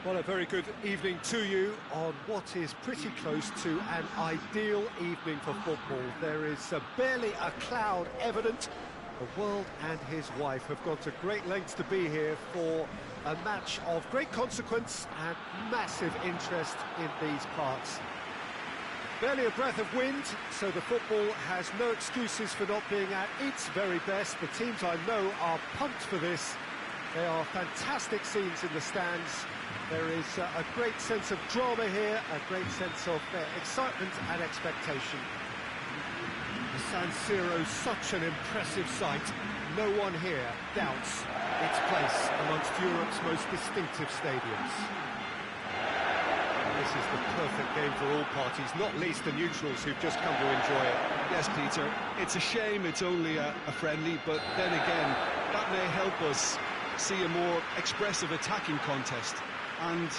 Well, a very good evening to you on what is pretty close to an ideal evening for football. There is barely a cloud evident. The world and his wife have gone to great lengths to be here for a match of great consequence and massive interest in these parts. Barely a breath of wind, so the football has no excuses for not being at its very best. The teams I know are pumped for this. There are fantastic scenes in the stands. There is a great sense of drama here, a great sense of excitement and expectation. The San Siro is such an impressive sight. No one here doubts its place amongst Europe's most distinctive stadiums. This is the perfect game for all parties, not least the neutrals who've just come to enjoy it. Yes, Peter, it's a shame it's only a friendly, but then again, that may help us see a more expressive attacking contest. And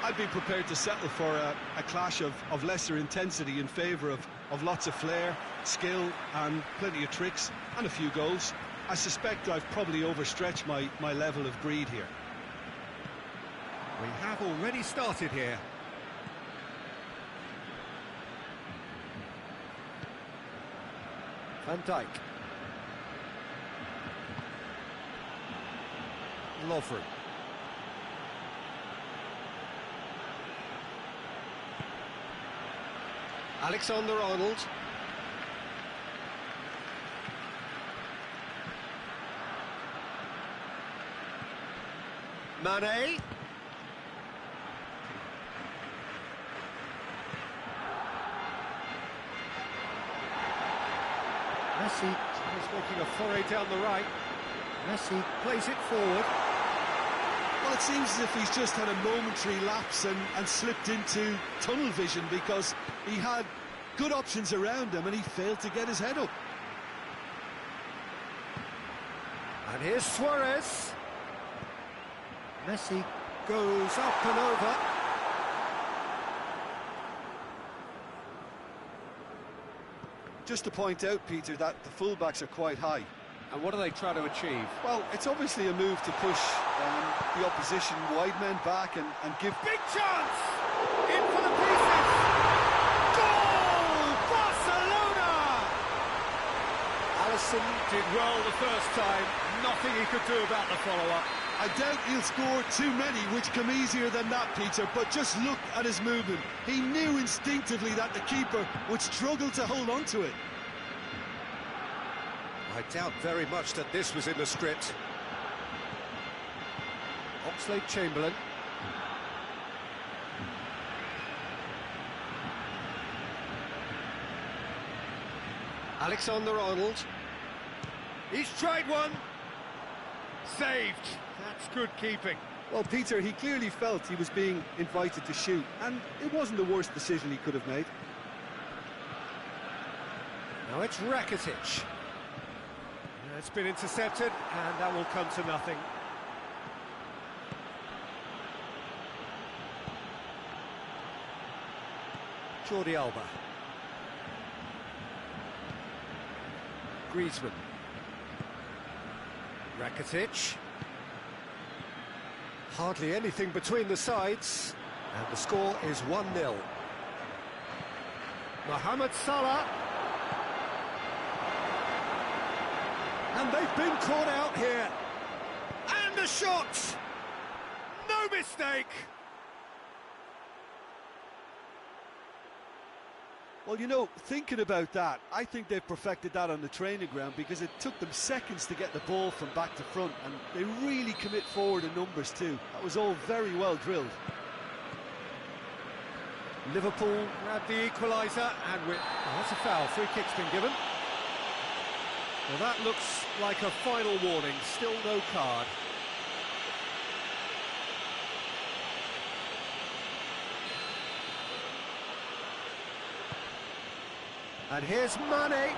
I'd be prepared to settle for a clash of lesser intensity in favour of lots of flair, skill and plenty of tricks and a few goals. I suspect I've probably overstretched my level of greed here. We have already started here. Van Dijk. Lovren. Alexander-Arnold. Mane. Messi is making a foray down the right. Messi plays it forward. Well, it seems as if he's just had a momentary lapse and slipped into tunnel vision, because he had good options around him and he failed to get his head up. And here's Suarez. Messi goes up and over. Just to point out, Peter, that the fullbacks are quite high. And what are they trying to achieve? Well, it's obviously a move to push the opposition wide men back and give... Big chance! In for the pieces! Goal! Barcelona! Alisson did well the first time. Nothing he could do about the follow-up. I doubt he'll score too many which come easier than that, Peter, but just look at his movement. He knew instinctively that the keeper would struggle to hold on to it. I doubt very much that this was in the script. Oxlade-Chamberlain. Alexander-Arnold. He's tried one. Saved. That's good keeping. Well, Peter, he clearly felt he was being invited to shoot, and it wasn't the worst decision he could have made. Now it's Rakitic. It's been intercepted, and that will come to nothing. Jordi Alba. Griezmann. Rakitic. Hardly anything between the sides, and the score is 1-0. Mohamed Salah. And they've been caught out here. And a shot! No mistake! Well, you know, thinking about that, I think they've perfected that on the training ground, because it took them seconds to get the ball from back to front, and they really commit forward in numbers too. That was all very well drilled. Liverpool grabbed the equaliser, and that's a foul. Free kick's been given. Well, that looks like a final warning. Still no card. And here's Mane.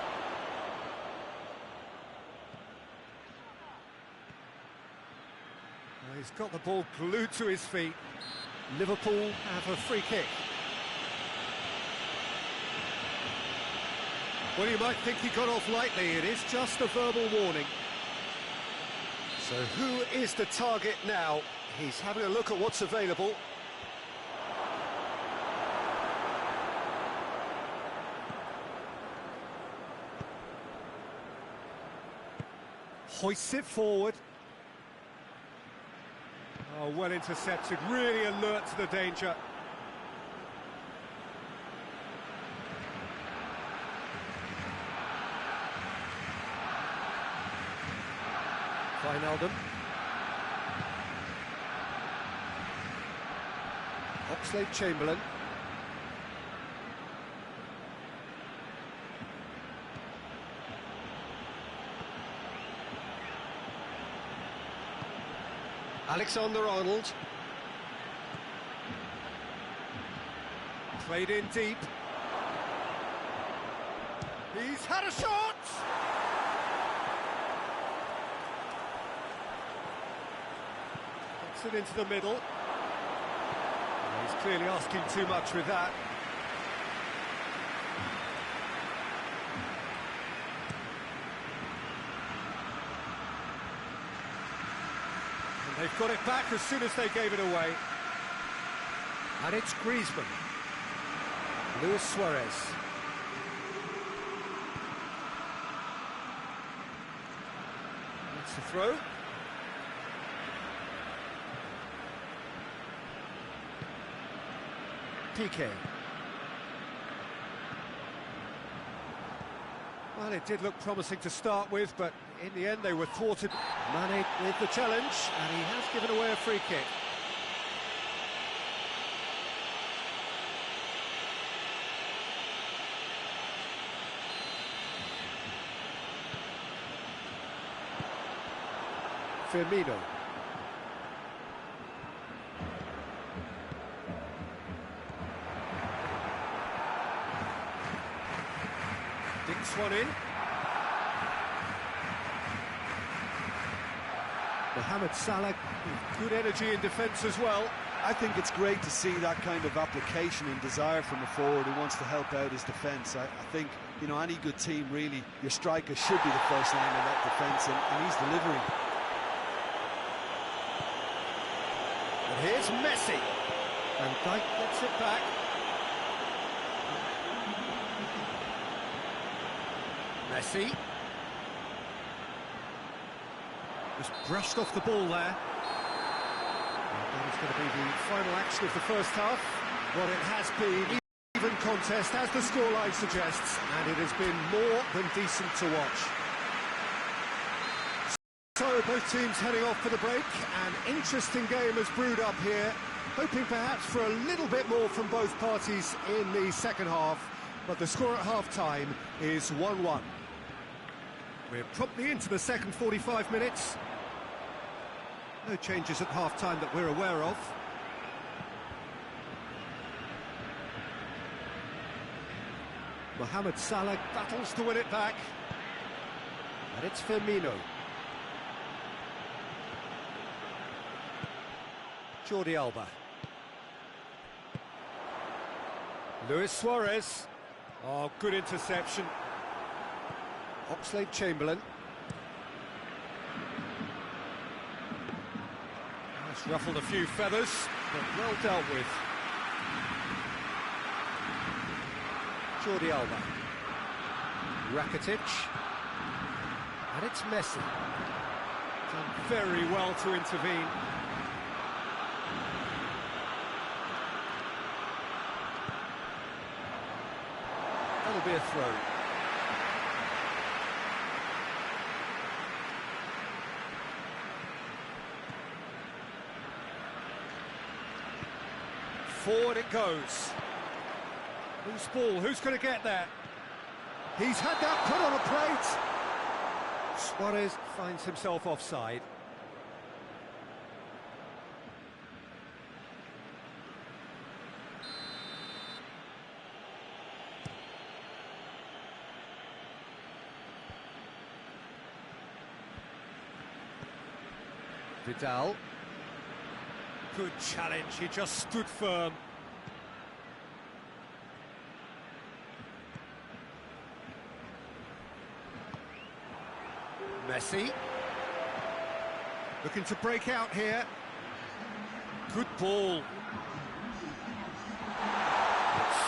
Well, he's got the ball glued to his feet. Liverpool have a free kick. Well, you might think he got off lightly. It is just a verbal warning. So who is the target now? He's having a look at what's available. Hoists it forward. Oh, well intercepted, really alert to the danger. Wijnaldum. Oxlade-Chamberlain. Alexander-Arnold. Played in deep. He's had a shot! Gets it into the middle. He's clearly asking too much with that. They've got it back as soon as they gave it away. And it's Griezmann. Luis Suarez. That's the throw. Piqué. Well, it did look promising to start with, but in the end they were thwarted. Mane with the challenge, and he has given away a free kick. Firmino. Dinks one in. Mohamed Salah with good energy in defence as well. I think it's great to see that kind of application and desire from a forward who wants to help out his defence. I think, you know, any good team, really, your striker should be the first line of that defence, and he's delivering. And here's Messi. Van Dijk gets it back. Messi. Just brushed off the ball there. And that is going to be the final action of the first half. What it has been, even contest, as the scoreline suggests, and it has been more than decent to watch. So both teams heading off for the break. An interesting game has brewed up here, hoping perhaps for a little bit more from both parties in the second half, but the score at half-time is 1-1. We're promptly into the second 45 minutes. No changes at half-time that we're aware of. Mohamed Salah battles to win it back. And it's Firmino. Jordi Alba. Luis Suarez. Oh, good interception. Oxlade-Chamberlain. That's ruffled a few feathers, but well dealt with. Jordi Alba. Rakitic. And it's Messi. Done very well to intervene. That'll be a throw. Forward it goes. Loose ball, who's going to get there? He's had that put on a plate. Suarez finds himself offside. Vidal. Good challenge, he just stood firm. Messi. Looking to break out here. Good ball.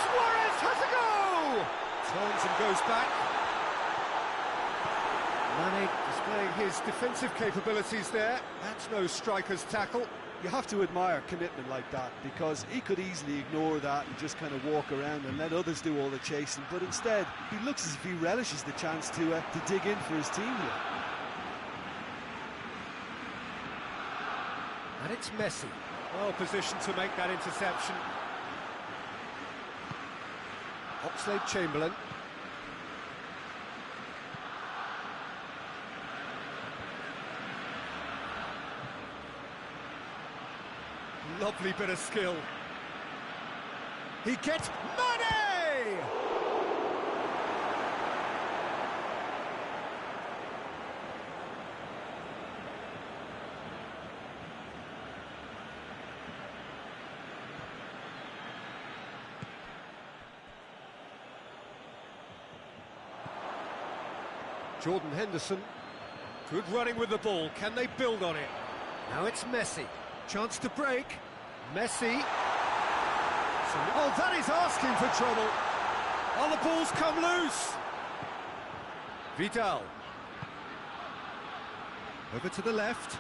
Suarez has a go! Turns and goes back. Mane displaying his defensive capabilities there. That's no striker's tackle. You have to admire commitment like that, because he could easily ignore that and just kind of walk around and let others do all the chasing, but instead he looks as if he relishes the chance to dig in for his team here. And it's Messi, well positioned to make that interception. Oxlade-Chamberlain. Lovely bit of skill. He gets Mane! Jordan Henderson. Good running with the ball. Can they build on it? Now it's Messi. Chance to break. Messi. Oh, that is asking for trouble. Oh, the ball's come loose. Vidal. Over to the left.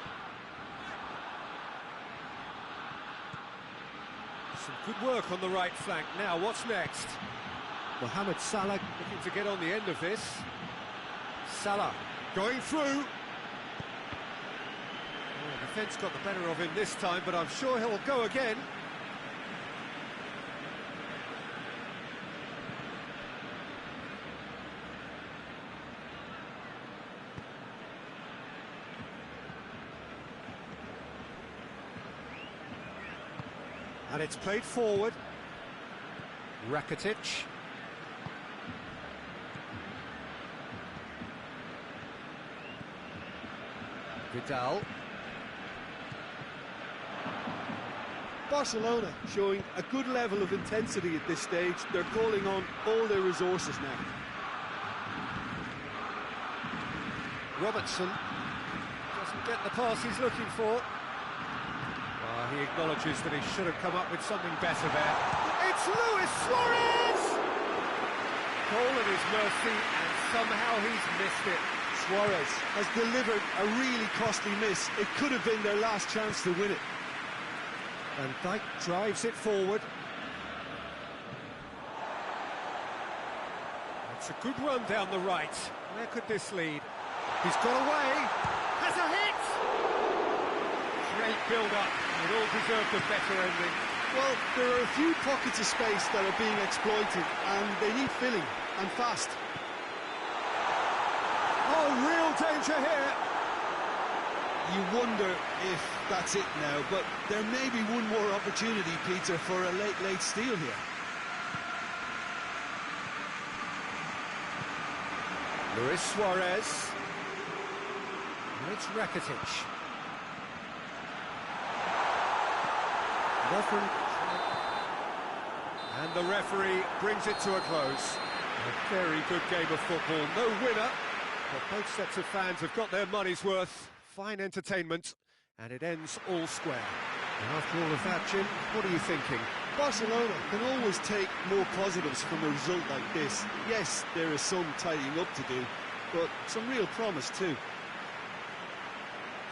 Some good work on the right flank. Now, what's next? Mohamed Salah looking to get on the end of this. Salah going through. Defence got the better of him this time, but I'm sure he'll go again. And it's played forward. Rakitic. Vidal. Barcelona showing a good level of intensity at this stage. They're calling on all their resources now. Robertson doesn't get the pass he's looking for. He acknowledges that he should have come up with something better there. It's Luis Suarez! Goal at his mercy, and somehow he's missed it. Suarez has delivered a really costly miss. It could have been their last chance to win it. And Dijk drives it forward. It's a good run down the right. Where could this lead? He's got away. Has a hit! Great build-up. It all deserved a better ending. Well, there are a few pockets of space that are being exploited, and they need filling, and fast. Oh, real danger here. You wonder if that's it now, but there may be one more opportunity, Peter, for a late steal here. Luis Suarez. And it's Rakitic. And the referee brings it to a close. A very good game of football. No winner, but both sets of fans have got their money's worth. Fine entertainment, and it ends all square. And after all of that, Jim, what are you thinking? Barcelona can always take more positives from a result like this. Yes, there is some tidying up to do, but some real promise too.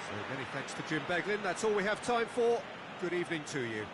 So many thanks to Jim Beglin. That's all we have time for. Good evening to you.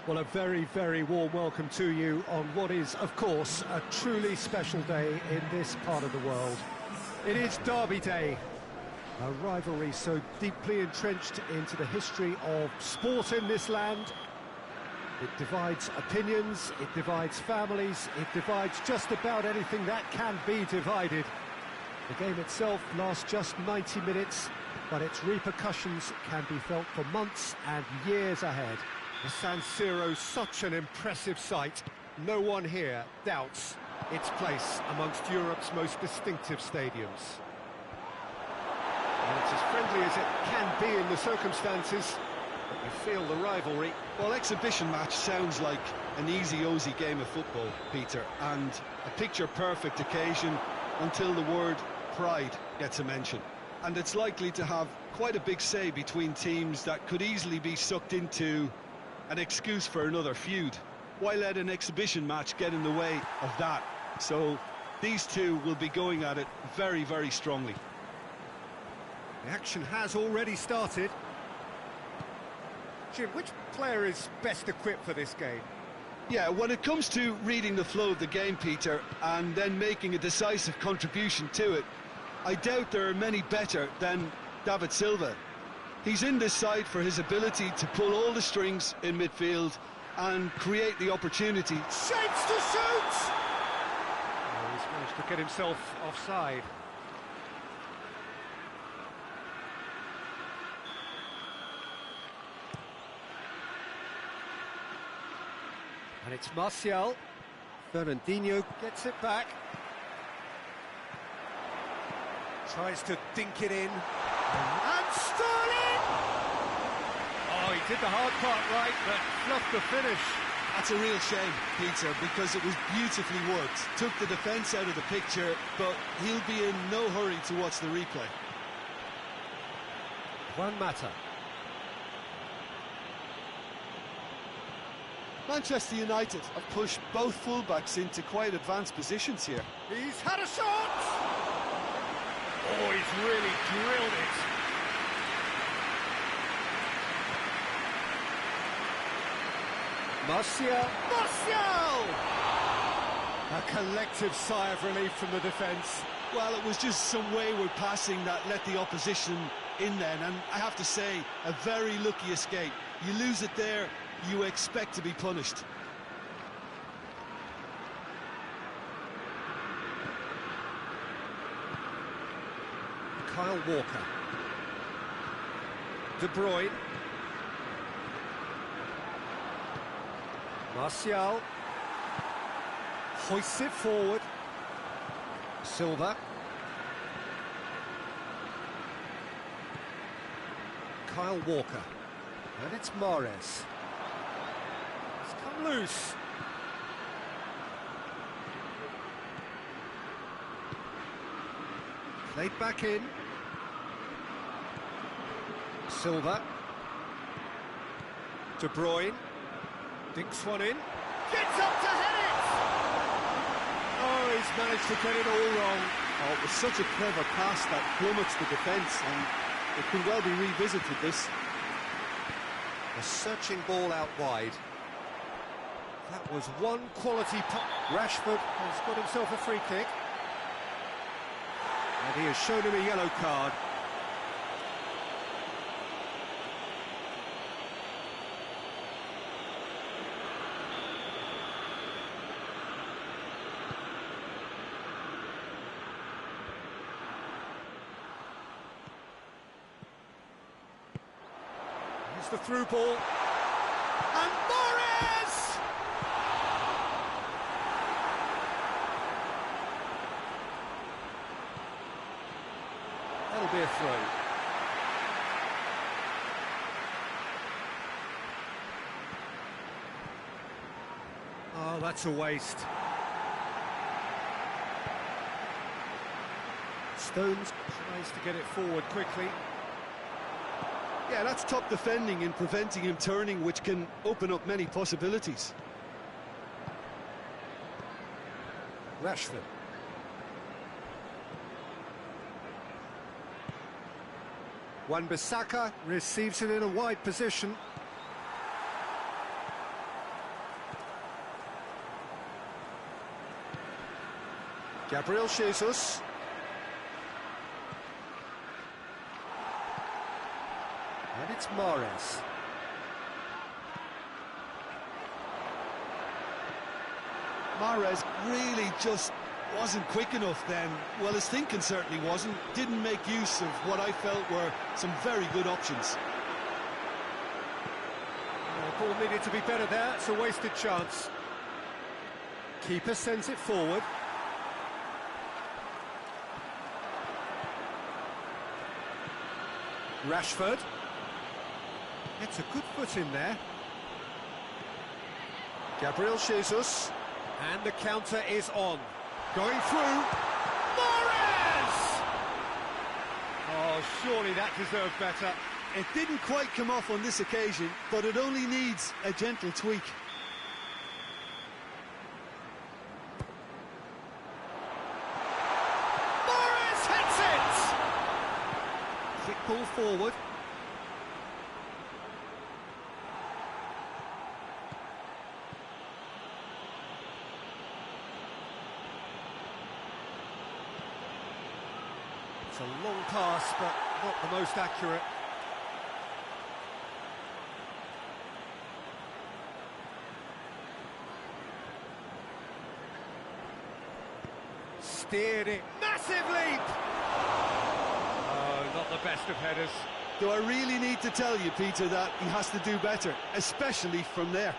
Well, a very, very warm welcome to you on what is, of course, a truly special day in this part of the world. It is Derby Day, a rivalry so deeply entrenched into the history of sport in this land. It divides opinions, it divides families, it divides just about anything that can be divided. The game itself lasts just 90 minutes, but its repercussions can be felt for months and years ahead. The San Siro's such an impressive sight. No one here doubts its place amongst Europe's most distinctive stadiums. And it's as friendly as it can be in the circumstances, but you feel the rivalry. Well, exhibition match sounds like an easy-ozy game of football, Peter, and a picture-perfect occasion until the word pride gets a mention. And it's likely to have quite a big say between teams that could easily be sucked into an excuse for another feud. Why let an exhibition match get in the way of that? So these two will be going at it very, very strongly. The action has already started. Jim, which player is best equipped for this game? Yeah, when it comes to reading the flow of the game, Peter, and then making a decisive contribution to it, I doubt there are many better than David Silva. He's in this side for his ability to pull all the strings in midfield and create the opportunity. Shapes to shoot! Oh, he's managed to get himself offside. And it's Martial. Fernandinho gets it back. Tries to dink it in. And Sterling! Oh, he did the hard part right, but fluffed the finish. That's a real shame, Peter, because it was beautifully worked. Took the defence out of the picture, but he'll be in no hurry to watch the replay. Juan Mata. Manchester United have pushed both fullbacks into quite advanced positions here. He's had a shot! Oh, he's really drilled it. Martial! A collective sigh of relief from the defence. Well, it was just some wayward passing that let the opposition in then, and I have to say, a very lucky escape. You lose it there, you expect to be punished. Kyle Walker. De Bruyne. Martial. Hoists it forward. Silva. Kyle Walker. And it's Mahrez. It's come loose. Played back in. Silva. De Bruyne. Dinks one in. Gets up to head it! Oh, he's managed to get it all wrong. Oh, it was such a clever pass that plummets the defence, and it can well be revisited, this. A searching ball out wide. That was one quality pop. Rashford has got himself a free kick. And he has shown him a yellow card. Here's the through ball. And Mahrez! That'll be a throw. Oh, that's a waste. Stones tries to get it forward quickly. Yeah, that's top defending and preventing him turning, which can open up many possibilities. Rashford. Wan-Bissaka receives it in a wide position. Gabriel Jesus. And it's Mahrez. Mahrez really just wasn't quick enough then. Well, his thinking certainly wasn't. Didn't make use of what I felt were some very good options. Ball needed to be better there. It's a wasted chance. Keeper sends it forward. Rashford. It's a good foot in there. Gabriel Jesus. And the counter is on. Going through. Mahrez! Oh, surely that deserved better. It didn't quite come off on this occasion, but it only needs a gentle tweak. Mahrez hits it! Quick ball forward. It's a long pass, but not the most accurate. Steered it. Massive leap! Oh, not the best of headers. Do I really need to tell you, Peter, that he has to do better, especially from there?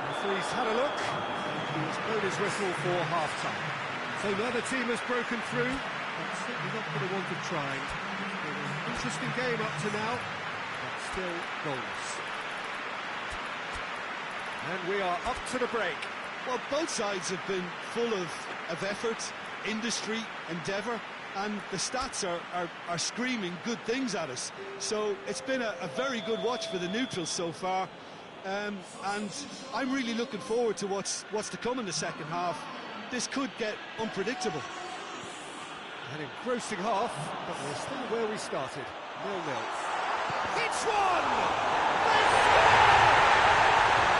Referee's had a look, and he's blown his whistle for half-time. So now the team has broken through, but certainly not for the want of trying. It's been an interesting game up to now, but still goalless. And we are up to the break. Well, both sides have been full of effort, industry, endeavour, and the stats are screaming good things at us. So it's been a very good watch for the neutrals so far, and I'm really looking forward to what's to come in the second half. This could get unpredictable. An engrossing half, but we're still where we started. 0-0. It's one!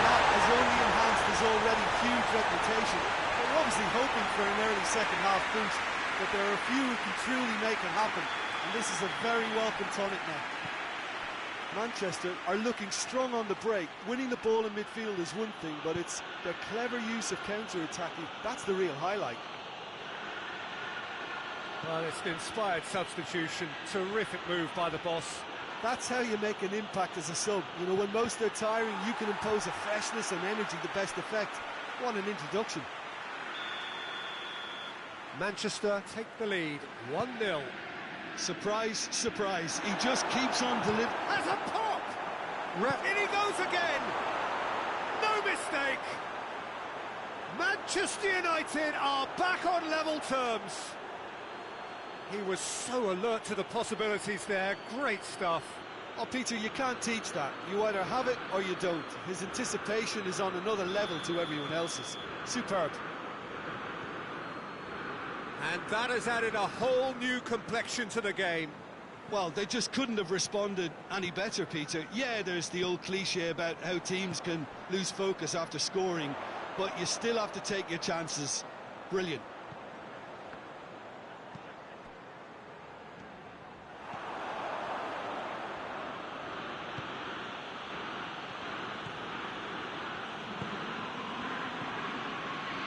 That has only enhanced his already huge reputation. We're obviously hoping for an early second half boost, but there are a few who can truly make it happen, and this is a very welcome tonic now. Manchester are looking strong on the break. Winning the ball in midfield is one thing, but it's their clever use of counter-attacking. That's the real highlight. Well, it's an inspired substitution. Terrific move by the boss. That's how you make an impact as a sub. You know, when most are tiring, you can impose a freshness and energy to best effect. What an introduction. Manchester take the lead, 1-0. Surprise, surprise. He just keeps on delivering. Has a pop! In he goes again! No mistake! Manchester United are back on level terms. He was so alert to the possibilities there. Great stuff. Oh, Peter, you can't teach that. You either have it or you don't. His anticipation is on another level to everyone else's. Superb. And that has added a whole new complexion to the game. Well, they just couldn't have responded any better, Peter. Yeah, there's the old cliche about how teams can lose focus after scoring, but you still have to take your chances. Brilliant.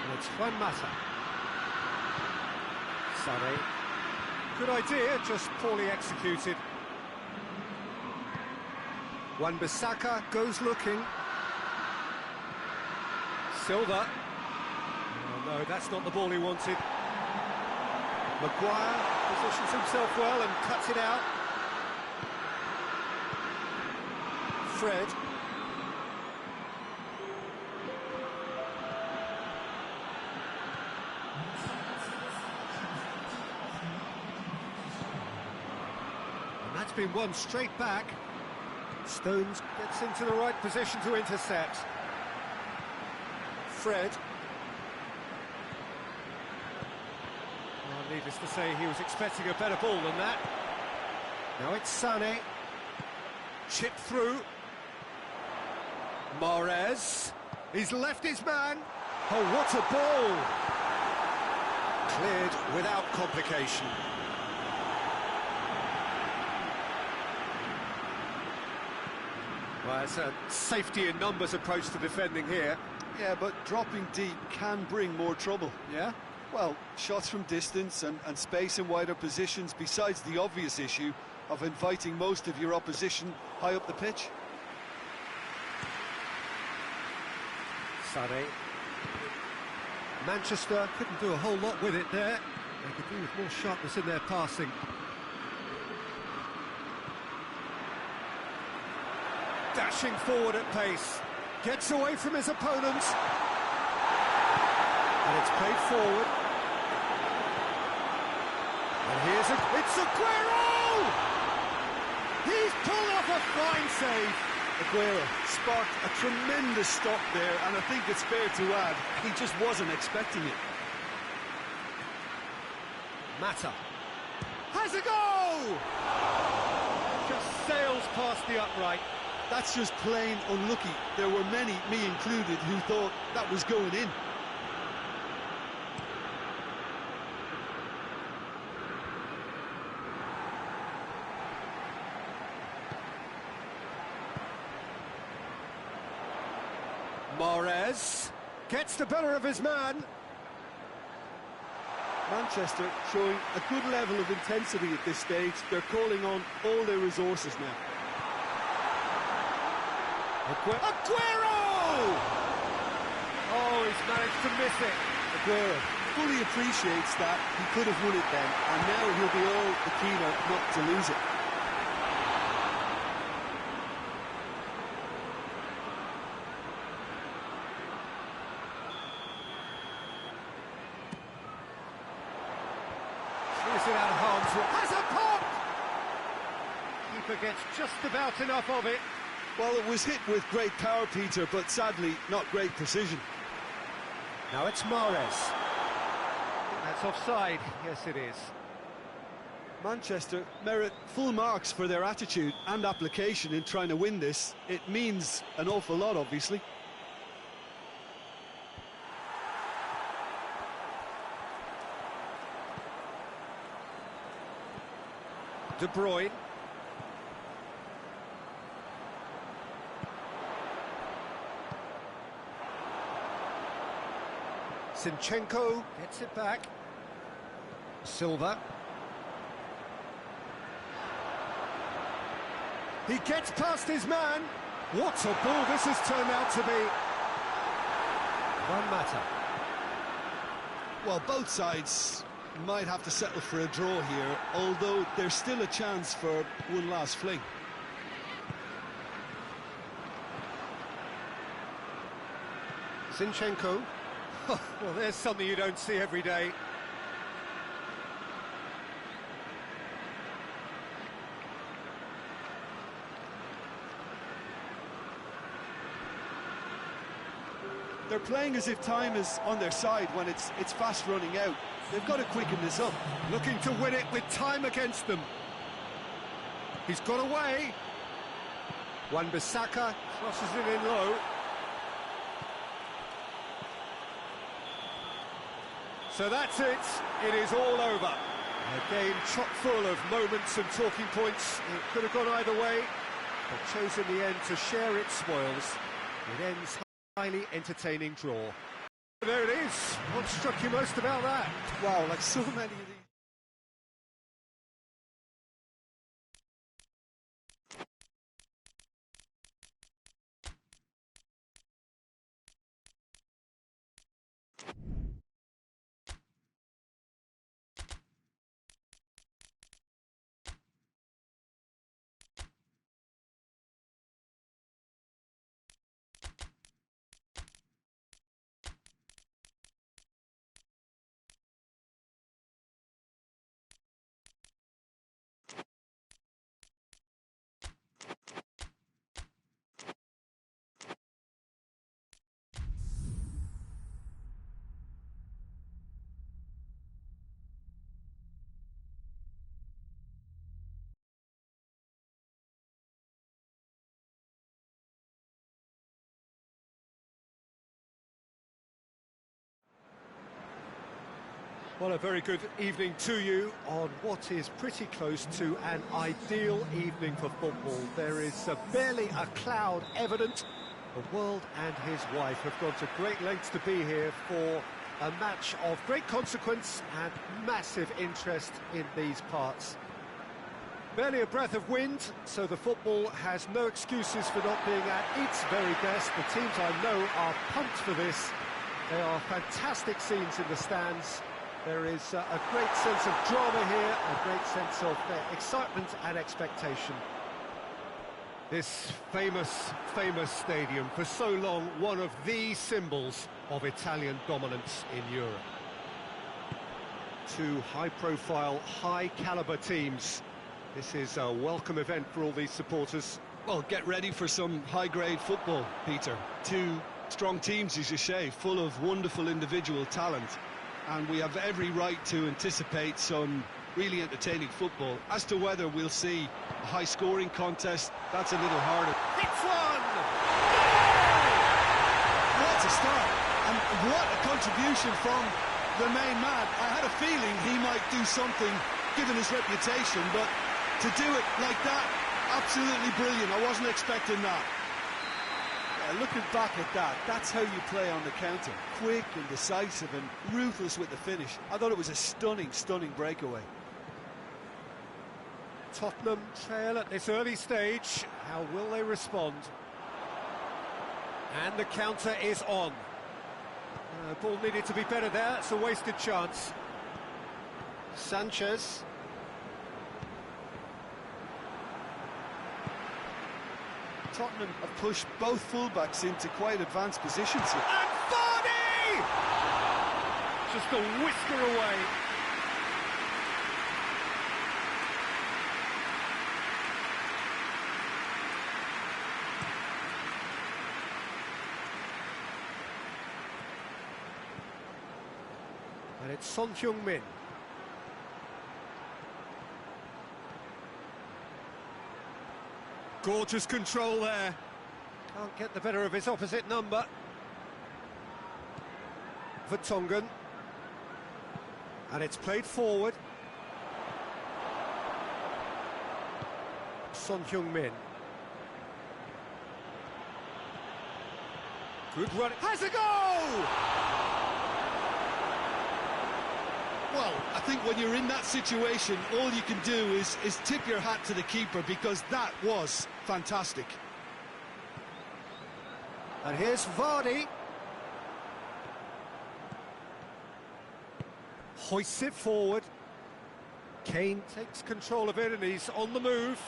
And it's Juan Mata. Sané. Good idea, just poorly executed. Wan-Bissaka goes looking. Silva. Oh no, that's not the ball he wanted. Maguire positions himself well and cuts it out. Fred. That's been won straight back. Stones gets into the right position to intercept. Fred. Needless to say, he was expecting a better ball than that. Now it's Sané. Chip through. Mahrez. He's left his man. Oh, what a ball! Cleared without complication. Well, it's a safety in numbers approach to defending here. Yeah, but dropping deep can bring more trouble. Yeah? Well, shots from distance and space in wider positions, besides the obvious issue of inviting most of your opposition high up the pitch. Sané. Manchester couldn't do a whole lot with it there. They could do with more sharpness in their passing. Dashing forward at pace. Gets away from his opponent. And it's played forward. And here's it's Aguero! He's pulled off a fine save. Aguero sparked a tremendous stop there, and I think it's fair to add, he just wasn't expecting it. Mata has a go! Just sails past the upright. That's just plain unlucky. There were many, me included, who thought that was going in. Mahrez gets the better of his man. Manchester showing a good level of intensity at this stage. They're calling on all their resources now. Aguero! Oh, he's managed to miss it. Aguero fully appreciates that he could have won it then, and now he'll be all the keener not to lose it. Is it out of harm's way? Has a pop! Keeper gets just about enough of it. Well, it was hit with great power, Peter, but sadly not great precision. Now it's Mahrez. That's offside. Yes, it is. Manchester merit full marks for their attitude and application in trying to win this. It means an awful lot, obviously. De Bruyne. Zinchenko gets it back. Silva. He gets past his man. What a ball this has turned out to be. One matter. Well, both sides might have to settle for a draw here, although there's still a chance for one last fling. Zinchenko. Well, there's something you don't see every day. They're playing as if time is on their side when it's fast running out. They've got to quicken this up. Looking to win it with time against them. He's got away. Wan-Bissaka crosses it in low. So that's it. It is all over. A game chock full of moments and talking points. It could have gone either way, but chose in the end to share its spoils. It ends highly entertaining draw. There it is. What struck you most about that? Wow, like so many of these. Well, a very good evening to you on what is pretty close to an ideal evening for football. There is barely a cloud evident. The world and his wife have gone to great lengths to be here for a match of great consequence and massive interest in these parts. Barely a breath of wind, so the football has no excuses for not being at its very best. The teams I know are pumped for this. There are fantastic scenes in the stands. There is a great sense of drama here, a great sense of excitement and expectation. This famous stadium, for so long one of the symbols of Italian dominance in Europe. Two high-profile, high-caliber teams. This is a welcome event for all these supporters. Well, get ready for some high-grade football, Peter. Two strong teams, as you say, full of wonderful individual talent. And we have every right to anticipate some really entertaining football. As to whether we'll see a high-scoring contest, that's a little harder. It's one! What a start! And what a contribution from the main man. I had a feeling he might do something, given his reputation, but to do it like that, absolutely brilliant. I wasn't expecting that. Looking back at that, that's how you play on the counter. Quick and decisive and ruthless with the finish. I thought it was a stunning breakaway. Tottenham trail at this early stage. How will they respond? And the counter is on. Ball needed to be better there. It's a wasted chance. Sanchez. Tottenham have pushed both fullbacks into quite advanced positions here. And Vardy! Just a whisker away. And it's Son Heung-min. Gorgeous control there. Can't get the better of his opposite number. Vertonghen. And it's played forward. Son Heung-min. Good run. Has a goal! Well, I think when you're in that situation, all you can do is tip your hat to the keeper, because that was fantastic. And here's Vardy. Hoists it forward. Kane takes control of it and he's on the move.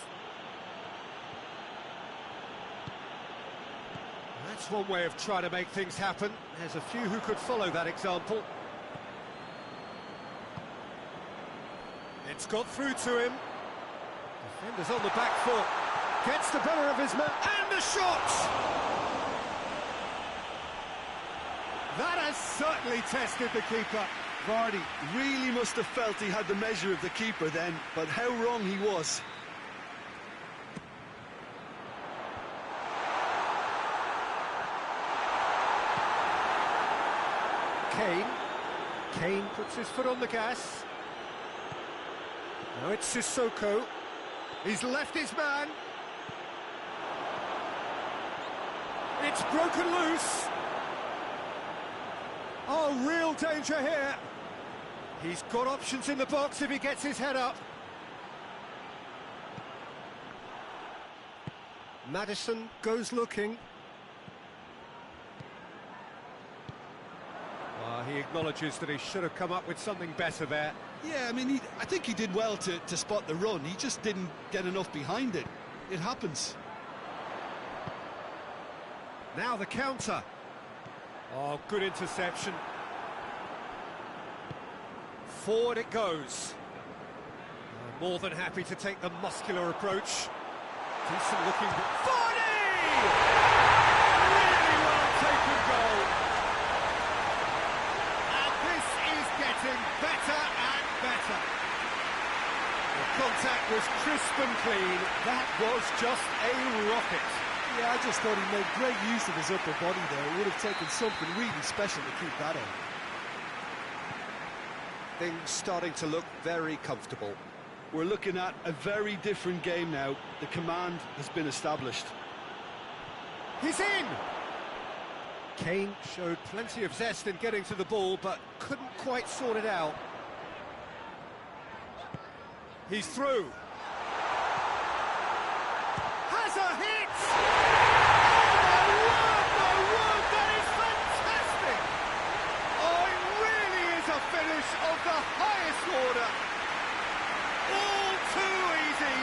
That's one way of trying to make things happen. There's a few who could follow that example. It's got through to him. Defender's on the back foot. Gets the better of his man. And the shot! That has certainly tested the keeper. Vardy really must have felt he had the measure of the keeper then, but how wrong he was. Kane puts his foot on the gas. Now it's Sissoko. He's left his man. It's broken loose. Oh, real danger here. He's got options in the box if he gets his head up. Maddison goes looking. He acknowledges that he should have come up with something better there. Yeah, I mean, I think he did well to spot the run. He just didn't get enough behind it. It happens. Now the counter. Oh, good interception. Forward it goes. More than happy to take the muscular approach. Decent looking. Vardy! Really well taken goal. And this is getting better and better. The contact was crisp and clean. That was just a rocket. Yeah, I just thought he made great use of his upper body there. It would have taken something really special to keep that in. Things starting to look very comfortable. We're looking at a very different game now. The command has been established. He's in! Kane showed plenty of zest in getting to the ball, but couldn't quite sort it out. He's through. Has a hit! Oh, my word, that is fantastic! Oh, it really is a finish of the highest order. All too easy.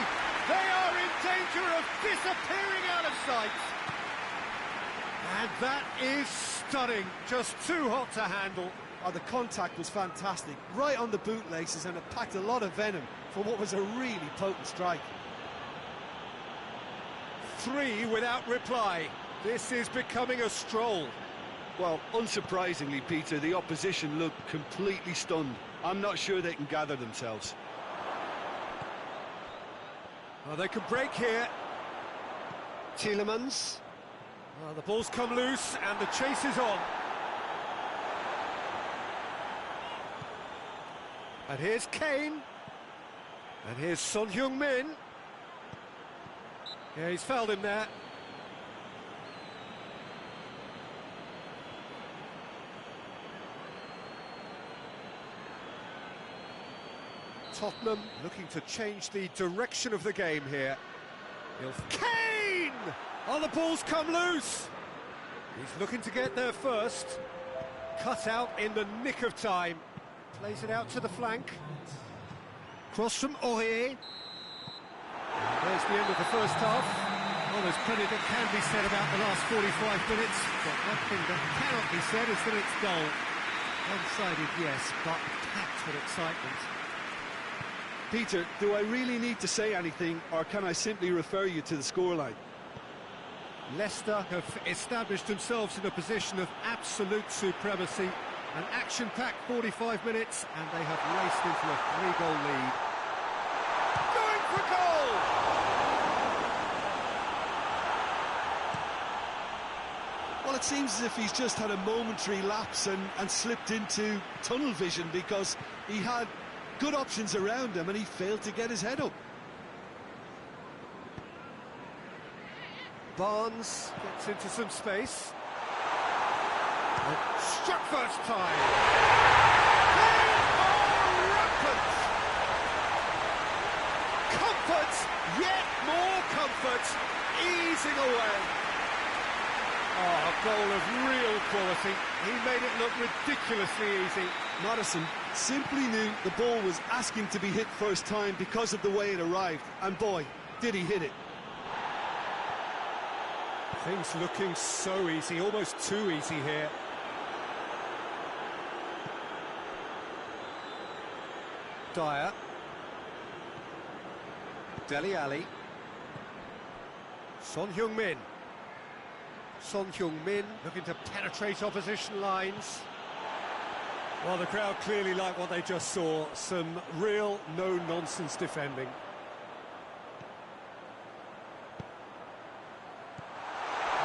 They are in danger of disappearing out of sight. And that is stunning. Just too hot to handle. Oh, the contact was fantastic. Right on the bootlaces, and it packed a lot of venom for what was a really potent strike. 3 without reply. This is becoming a stroll. Well, unsurprisingly, Peter, the opposition looked completely stunned. I'm not sure they can gather themselves. Oh, they could break here. Tielemans. Well, the ball's come loose and the chase is on. And here's Kane. And here's Son Heung-min. Yeah, he's fouled him there. Tottenham looking to change the direction of the game here. Kane! Oh, the ball's come loose! He's looking to get there first. Cut out in the nick of time. Plays it out to the flank. Cross from Aurier. There's the end of the first half. Well, there's plenty that can be said about the last 45 minutes, but one thing that cannot be said is that it's dull. One-sided, yes, but packed with excitement. Peter, do I really need to say anything, or can I simply refer you to the scoreline? Leicester have established themselves in a position of absolute supremacy. An action-packed 45 minutes, and they have raced into a 3-goal lead. Going for goal! Well, it seems as if he's just had a momentary lapse and slipped into tunnel vision, because he had good options around him and he failed to get his head up. Barnes gets into some space. Struck first time. They are rampant. Comfort, yet more comfort, easing away. Oh, a goal of real quality. He made it look ridiculously easy. Maddison simply knew the ball was asking to be hit first time because of the way it arrived, and boy, did he hit it. Things looking so easy, almost too easy here. Dyer. Dele Alli. Son Heung-min. Son Heung-min looking to penetrate opposition lines. Well, the crowd clearly like what they just saw. Some real no-nonsense defending.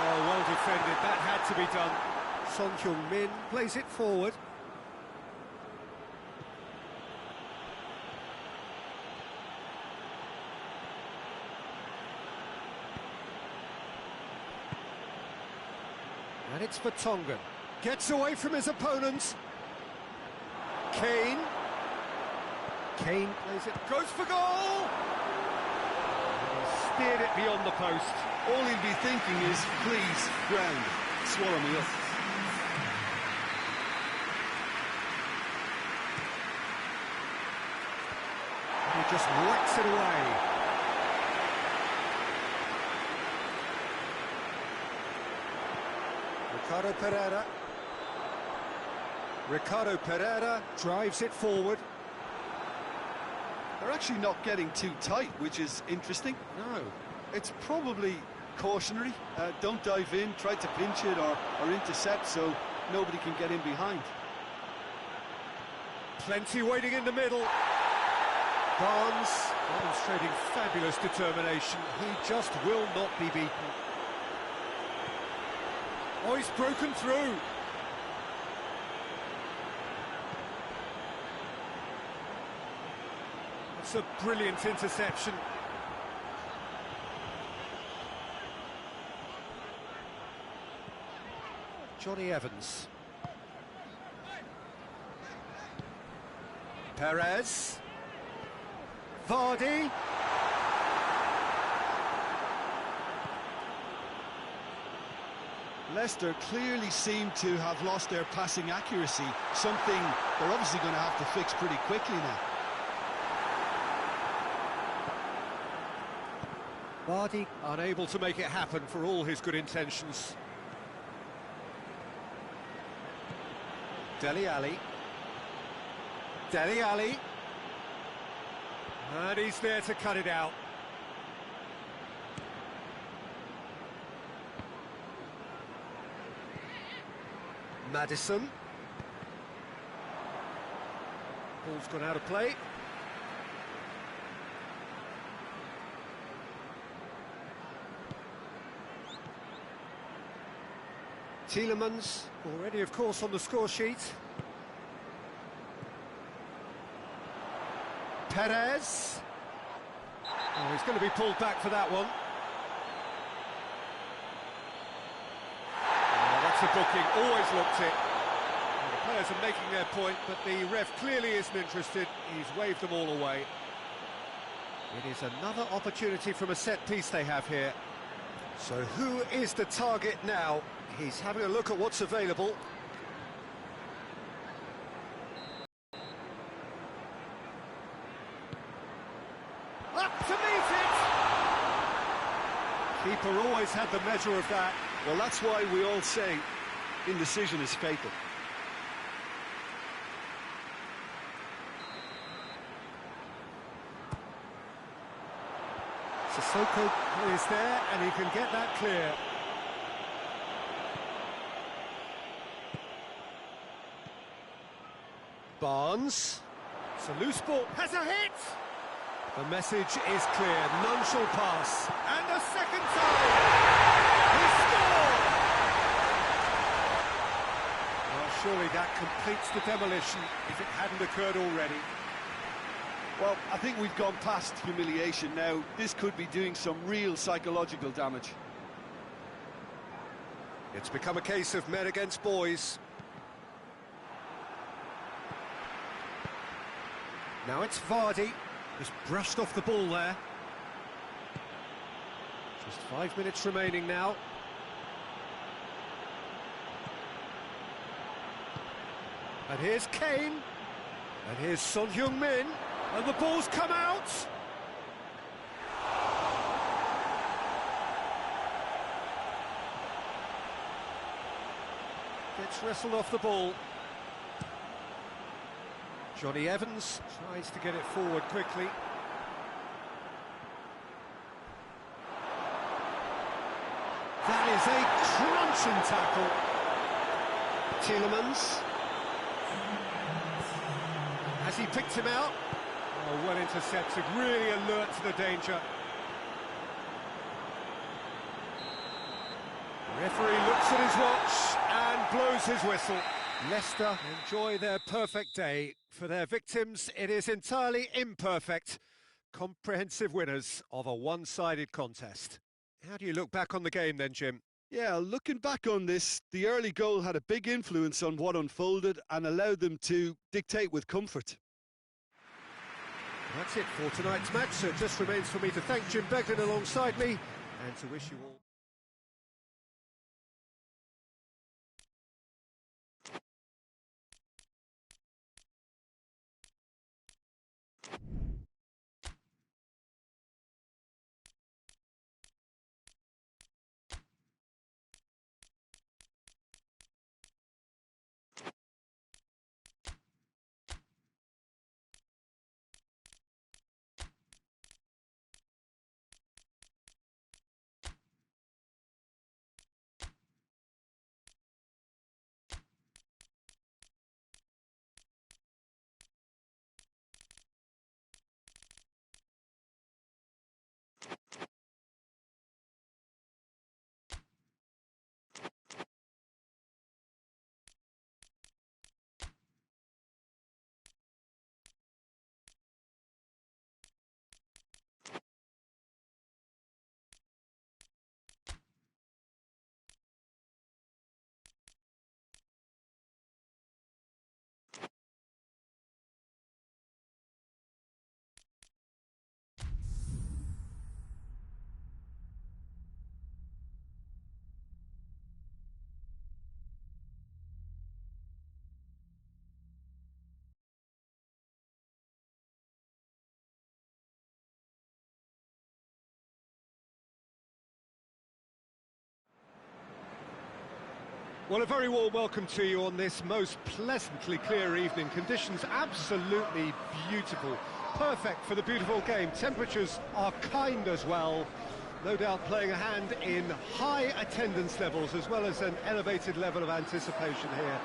Oh, well defended. That had to be done. Son Heung-min plays it forward. And it's for Tongan. Gets away from his opponents. Kane. Kane plays it, goes for goal! He steered it beyond the post. All he'll be thinking is, please, ground, swallow me up. And he just whacks it away. Ricardo Pereira drives it forward. They're actually not getting too tight, which is interesting. No. It's probably cautionary. Don't dive in, try to pinch it or intercept so nobody can get in behind. Plenty waiting in the middle. Barnes demonstrating fabulous determination. He just will not be beaten. Oh, he's broken through. That's a brilliant interception. Johnny Evans. Perez. Vardy. Leicester clearly seem to have lost their passing accuracy, something they're obviously going to have to fix pretty quickly now. Vardy unable to make it happen for all his good intentions. Dele Alli. Dele Alli. And he's there to cut it out. Maddison. Ball's gone out of play. Tielemans, already of course on the score sheet. Perez. Oh, he's going to be pulled back for that one. Oh, that's a booking, always looked it. Well, the players are making their point, but the ref clearly isn't interested. He's waved them all away. It is another opportunity from a set piece they have here. So who is the target now? He's having a look at what's available. Up to meet it! Keeper always had the measure of that. Well, that's why we all say indecision is fatal. Sissoko is there and he can get that clear. Barnes. It's a loose ball. Has a hit! The message is clear. None shall pass. And a second time! He scored! Well, surely that completes the demolition if it hadn't occurred already. Well, I think we've gone past humiliation now. This could be doing some real psychological damage. It's become a case of men against boys. Now it's Vardy. Just brushed off the ball there. Just 5 minutes remaining now. And here's Kane. And here's Son Heung-min. And the ball's come out. Gets wrestled off the ball. Johnny Evans tries to get it forward quickly. That is a crunching tackle. Tielemans. Has he picked him out? Oh, well intercepted, really alert to the danger. The referee looks at his watch and blows his whistle. Leicester enjoy their perfect day. For their victims, it is entirely imperfect. Comprehensive winners of a one-sided contest. How do you look back on the game then, Jim? Yeah, looking back on this, the early goal had a big influence on what unfolded and allowed them to dictate with comfort. That's it for tonight's match, so it just remains for me to thank Jim Beglin alongside me and to wish you all Well, a very warm welcome to you on this most pleasantly clear evening. Conditions absolutely beautiful. Perfect for the beautiful game. Temperatures are kind as well. No doubt playing a hand in high attendance levels as well as an elevated level of anticipation here.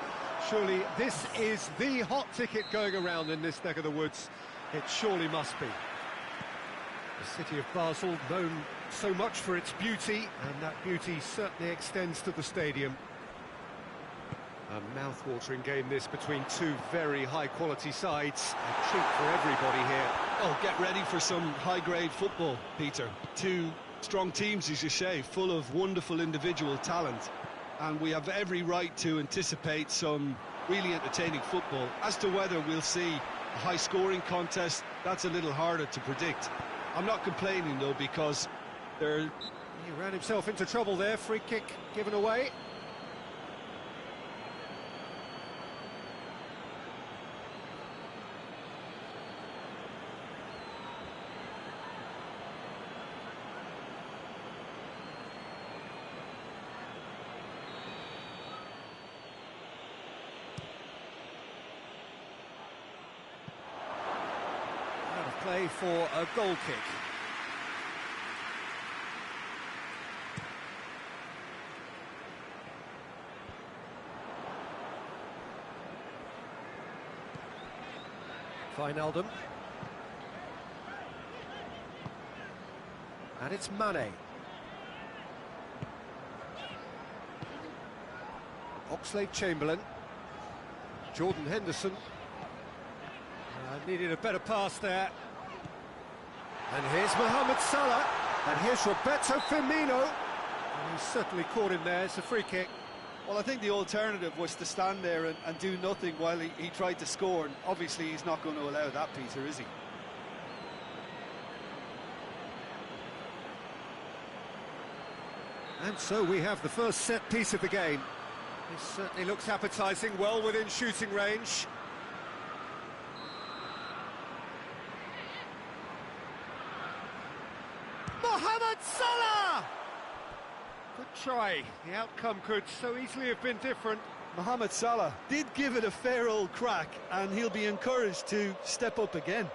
Surely this is the hot ticket going around in this neck of the woods. It surely must be. The city of Basel, known so much for its beauty, and that beauty certainly extends to the stadium. A mouth-watering game this between two very high-quality sides. A treat for everybody here. Oh, get ready for some high-grade football, Peter. Two strong teams, as you say, full of wonderful individual talent. And we have every right to anticipate some really entertaining football. As to whether we'll see a high-scoring contest, that's a little harder to predict. I'm not complaining, though, because they're... He ran himself into trouble there. Free kick given away. Play for a goal kick. Wijnaldum. And it's Mane. Oxlade-Chamberlain. Jordan Henderson. Needed a better pass there. And here's Mohamed Salah, and here's Roberto Firmino. And he's certainly caught him there. It's a free kick. Well, I think the alternative was to stand there and do nothing while he tried to score, and obviously he's not going to allow that, Peter, is he? And so we have the first set piece of the game. This certainly looks appetising, well within shooting range. Mohamed Salah! Good try. The outcome could so easily have been different. Mohamed Salah did give it a fair old crack, and he'll be encouraged to step up again.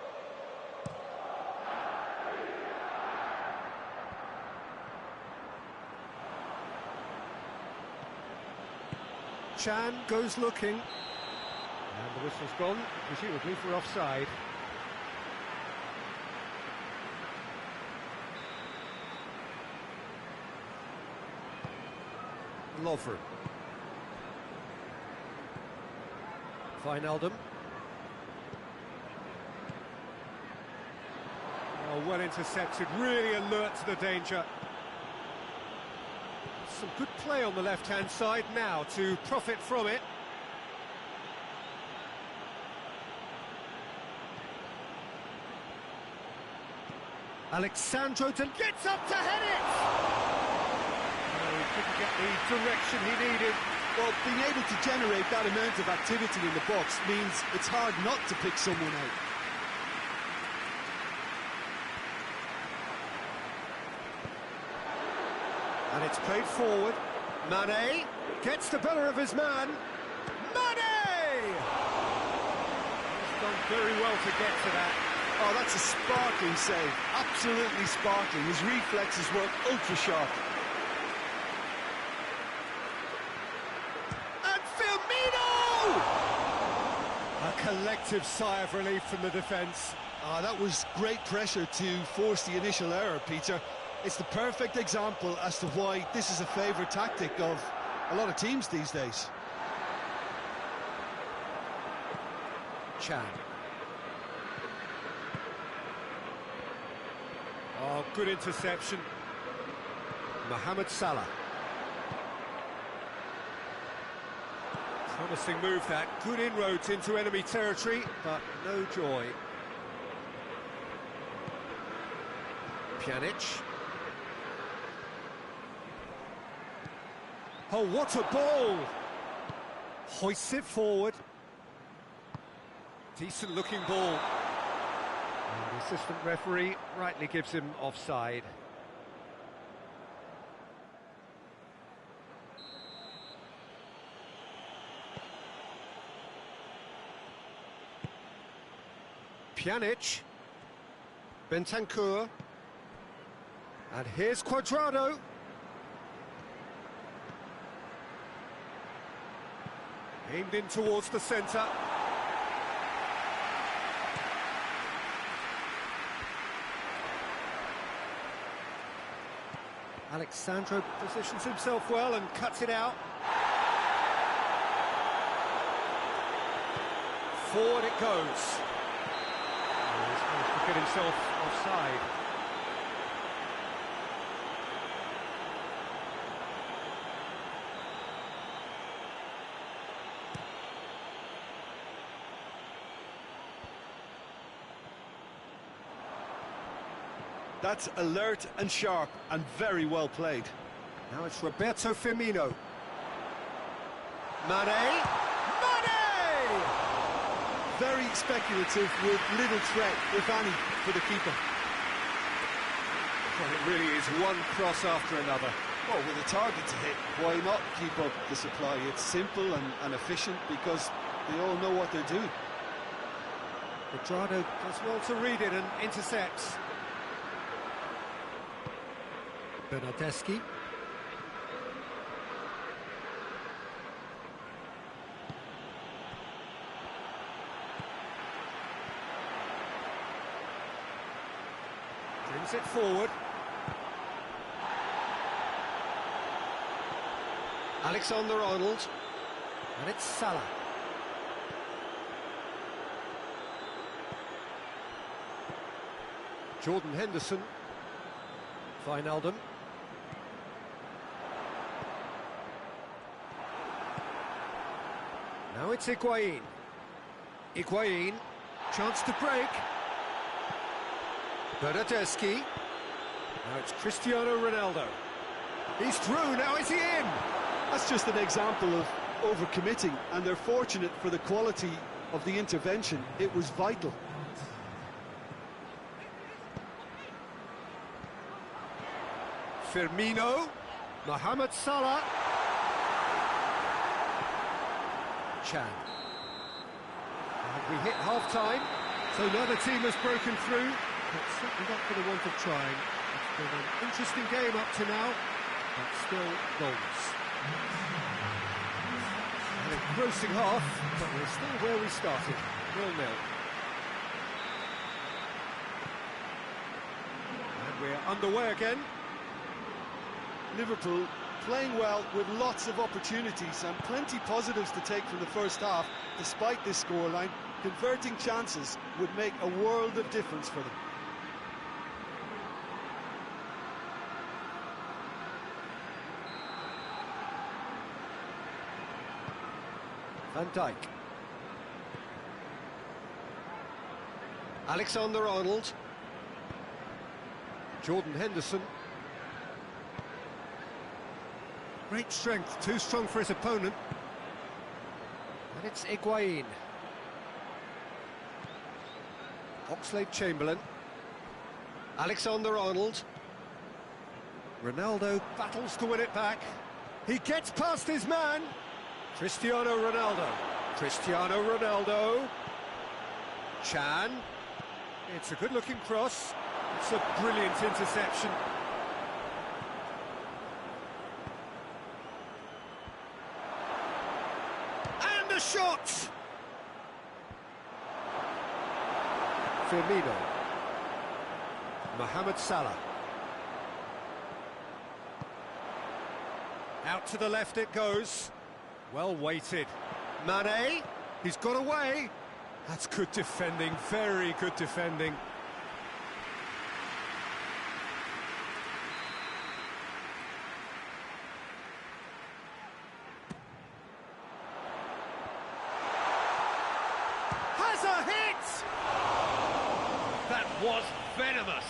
Chan goes looking. And the whistle's gone, presumably for offside. Lovren. Wijnaldum. Oh, well intercepted, really alert to the danger. Some good play on the left-hand side now to profit from it. Alexandro gets up to head it! Couldn't get the direction he needed. Well, being able to generate that amount of activity in the box means it's hard not to pick someone out. And it's played forward. Mane gets the better of his man. Mane! He's done very well to get to that. Oh, that's a sparkling save. Absolutely sparkling. His reflexes were ultra sharp. A collective sigh of relief from the defence. That was great pressure to force the initial error, Peter. It's the perfect example as to why this is a favourite tactic of a lot of teams these days. Chan. Oh, good interception. Mohamed Salah. Promising move that, good inroads into enemy territory, but no joy. Pjanic. Oh, what a ball! Hoists it forward. Decent looking ball. And the assistant referee rightly gives him offside. Pjanic. Bentancur. And here's Cuadrado. Aimed in towards the centre. Alexandro positions himself well and cuts it out. Forward it goes. Oh, he's managed to get himself offside. That's alert and sharp and very well played. Now it's Roberto Firmino. Mane! Mane! Very speculative with little threat, if any, for the keeper. Well, it really is one cross after another. Well, with a target to hit, why not keep up the supply? It's simple and efficient because they all know what they're doing. Cuadrado does well to read it and intercepts. Bernardeschi. Brings it forward. Alexander-Arnold. And it's Salah. Jordan Henderson. Wijnaldum. Now it's Higuain. Higuain, chance to break. Bernardeschi. Now it's Cristiano Ronaldo. He's through, now is he in? That's just an example of overcommitting, and they're fortunate for the quality of the intervention. It was vital. Firmino. Mohamed Salah. Chan. And we hit half-time, so another team has broken through, but certainly not for the want of trying. It's been an interesting game up to now, but still goals. An engrossing half, but we're still where we started, 0-0. And we're underway again. Liverpool playing well with lots of opportunities and plenty positives to take from the first half. Despite this scoreline, converting chances would make a world of difference for them. Van Dijk. Alexander-Arnold. Jordan Henderson. Great strength, too strong for his opponent. And it's Higuain. Oxlade-Chamberlain. Alexander-Arnold. Ronaldo battles to win it back. He gets past his man. Cristiano Ronaldo. Cristiano Ronaldo. Chan. It's a good-looking cross. It's a brilliant interception. And a shot! Firmino. Mohamed Salah. Out to the left it goes. Well weighted. Mane, he's got away. That's good defending, very good defending. Has a hit! That was venomous.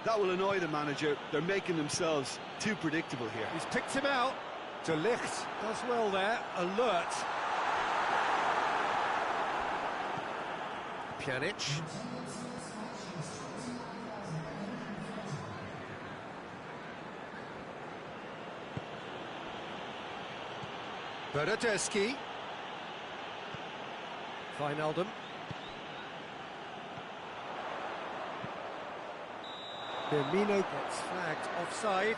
That will annoy the manager. They're making themselves too predictable here. He's picked him out. De Ligt does well there, alert. Pjanic. Bernardeschi. Wijnaldum. Firmino gets flagged offside.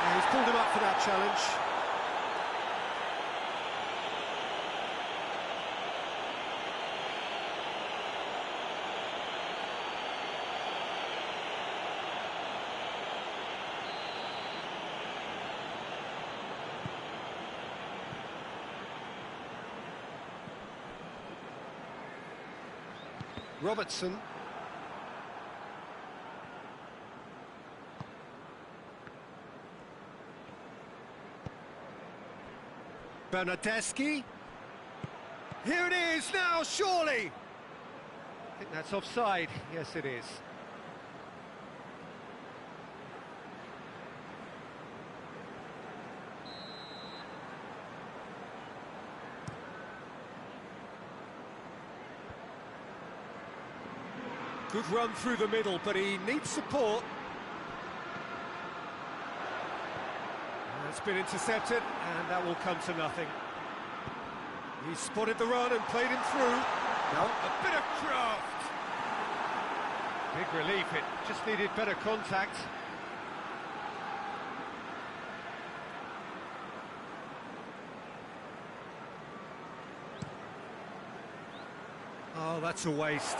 And he's pulled him up for that challenge. Robertson. Bernardeschi. Here it is now, surely! I think that's offside. Yes, it is. Good run through the middle, but he needs support. It's been intercepted, and that will come to nothing. He spotted the run and played him through. Now, a bit of craft. Big relief, it just needed better contact. Oh, that's a waste.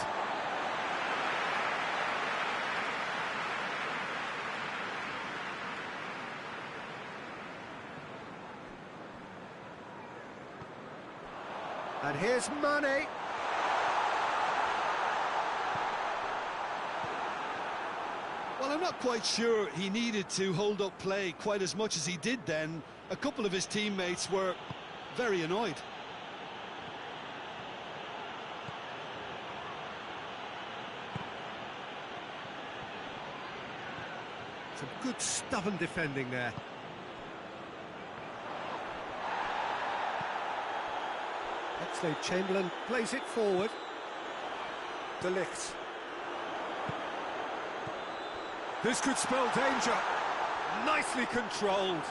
And here's Mane. Well, I'm not quite sure he needed to hold up play quite as much as he did then. A couple of his teammates were very annoyed. Some good stubborn defending there. Oxlade-Chamberlain plays it forward. De Ligt. This could spell danger. Nicely controlled.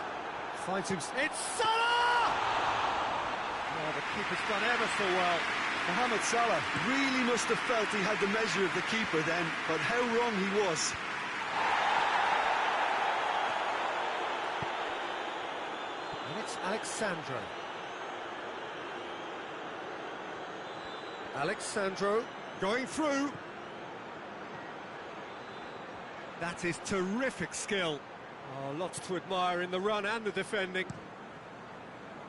Finds him. It's Salah! Oh, the keeper's done ever so well. Mohamed Salah really must have felt he had the measure of the keeper then, but how wrong he was. And it's Alexandro. Alexandro going through. That is terrific skill. Oh, lots to admire in the run and the defending.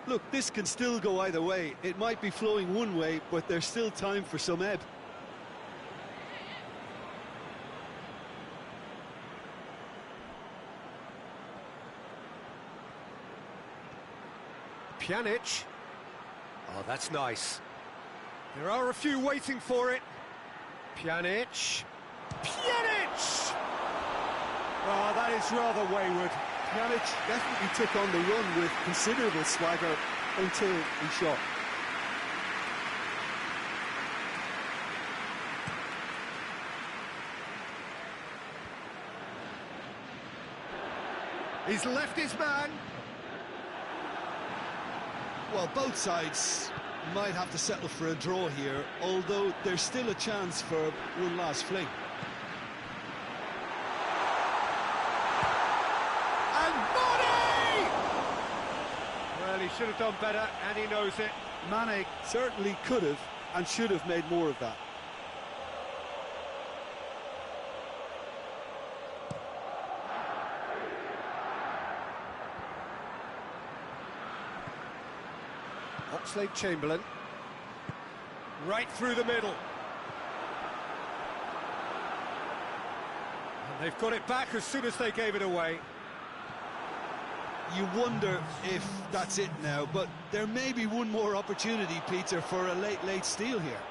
Look, this can still go either way. It might be flowing one way, but there's still time for some ebb. Pjanic. Oh, that's nice. There are a few waiting for it. Pjanic. Pjanic! Oh, that is rather wayward. Pjanic definitely took on the run with considerable swagger until he shot. He's left his man. Well, both sides might have to settle for a draw here, although there's still a chance for one last fling. And Mane! Well, he should have done better, and he knows it. Mane certainly could have and should have made more of that. Oxlade-Chamberlain. Right through the middle. And they've got it back as soon as they gave it away. You wonder if that's it now, but there may be one more opportunity, Peter, for a late steal here.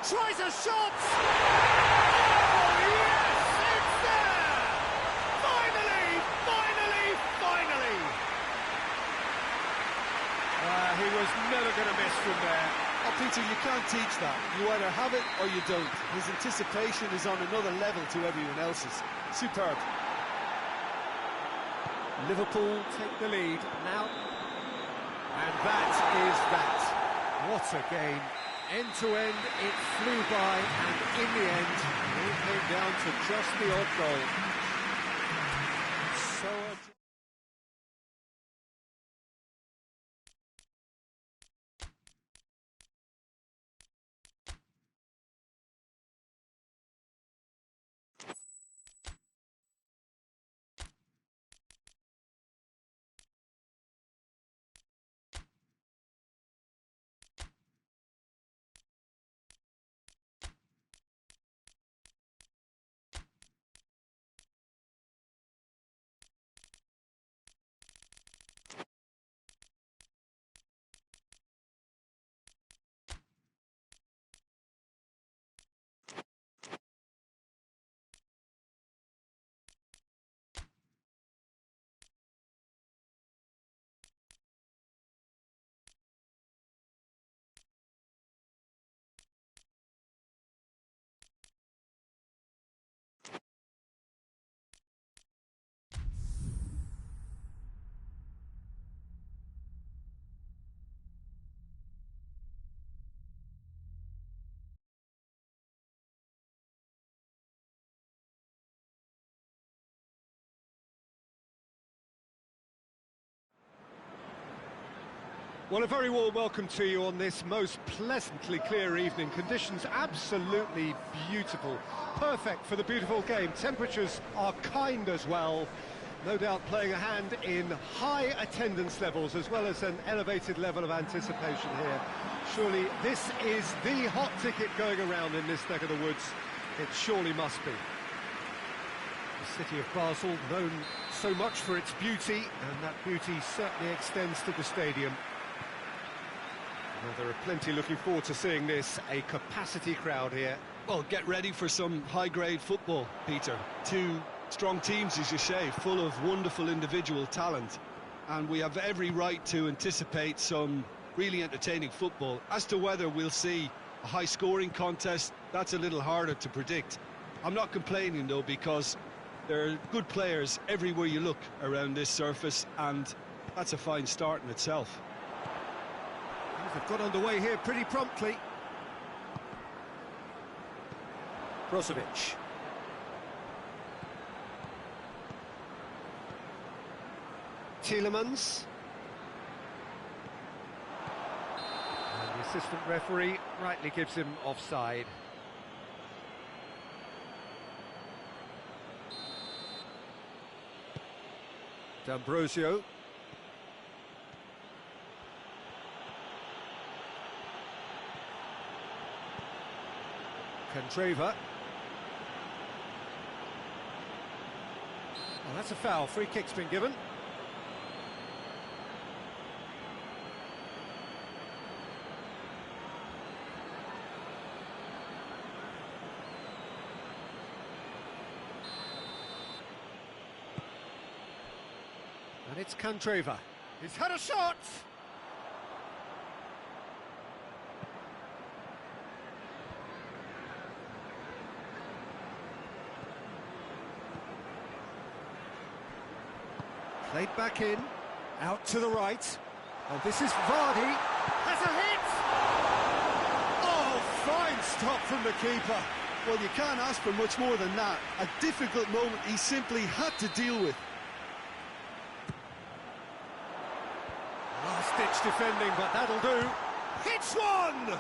Tries a shot! Oh, yes! It's there! Finally! Finally! Finally! from there. Oh, Peter, you can't teach that. You either have it or you don't. His anticipation is on another level to everyone else's. Superb. Liverpool take the lead now. And that is that. What a game. End to end, it flew by, and in the end, it all came down to just the odd goal. So well, a very warm welcome to you on this most pleasantly clear evening. Conditions absolutely beautiful. Perfect for the beautiful game. Temperatures are kind as well. No doubt playing a hand in high attendance levels as well as an elevated level of anticipation here. Surely this is the hot ticket going around in this neck of the woods. It surely must be. The city of Basel, known so much for its beauty, and that beauty certainly extends to the stadium. Well, there are plenty looking forward to seeing this, a capacity crowd here. Well, get ready for some high-grade football, Peter. Two strong teams, as you say, full of wonderful individual talent. And we have every right to anticipate some really entertaining football. As to whether we'll see a high-scoring contest, that's a little harder to predict. I'm not complaining, though, because there are good players everywhere you look around this surface, and that's a fine start in itself. They've got underway here pretty promptly. Brozovic. Tielemans. And the assistant referee rightly gives him offside. D'Ambrosio. Candreva. Oh, that's a foul. Free kick's been given. And it's Candreva. He's had a shot! Played back in, out to the right. Oh, this is Vardy. Has a hit! Oh, fine stop from the keeper. Well, you can't ask for much more than that. A difficult moment he simply had to deal with. Last-ditch defending, but that'll do. Hits one!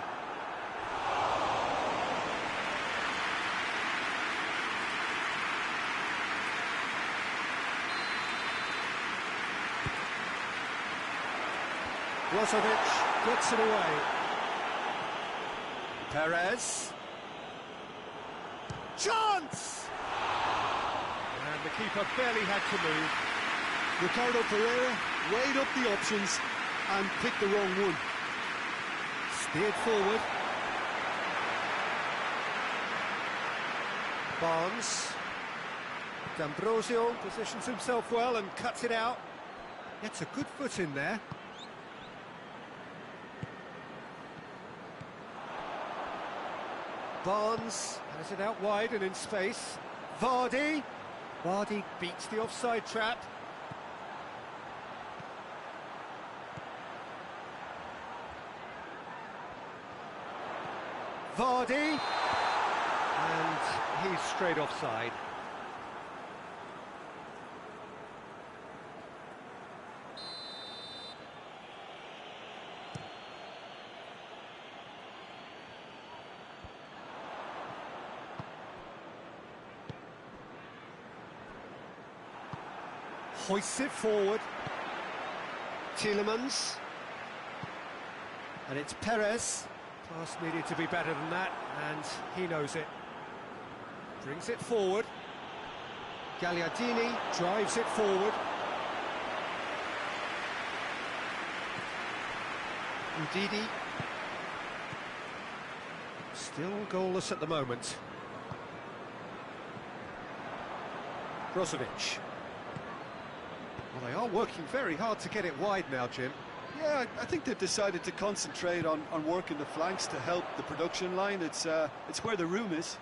Brozovic gets it away. Perez. Chance! And the keeper barely had to move. Ricardo Pereira weighed up the options and picked the wrong one. Steered forward. Barnes. D'Ambrosio positions himself well and cuts it out. Gets a good foot in there. Barnes has it out wide and in space. Vardy. Vardy beats the offside trap. Vardy. And he's straight offside. Hoists it forward. Tielemans. And it's Perez. Pass needed to be better than that, and he knows it. Brings it forward. Gagliardini drives it forward. Ndidi. Still goalless at the moment. Brozovic. Well, they are working very hard to get it wide now, Jim. Yeah, I think they've decided to concentrate on working the flanks to help the production line. It's where the room is.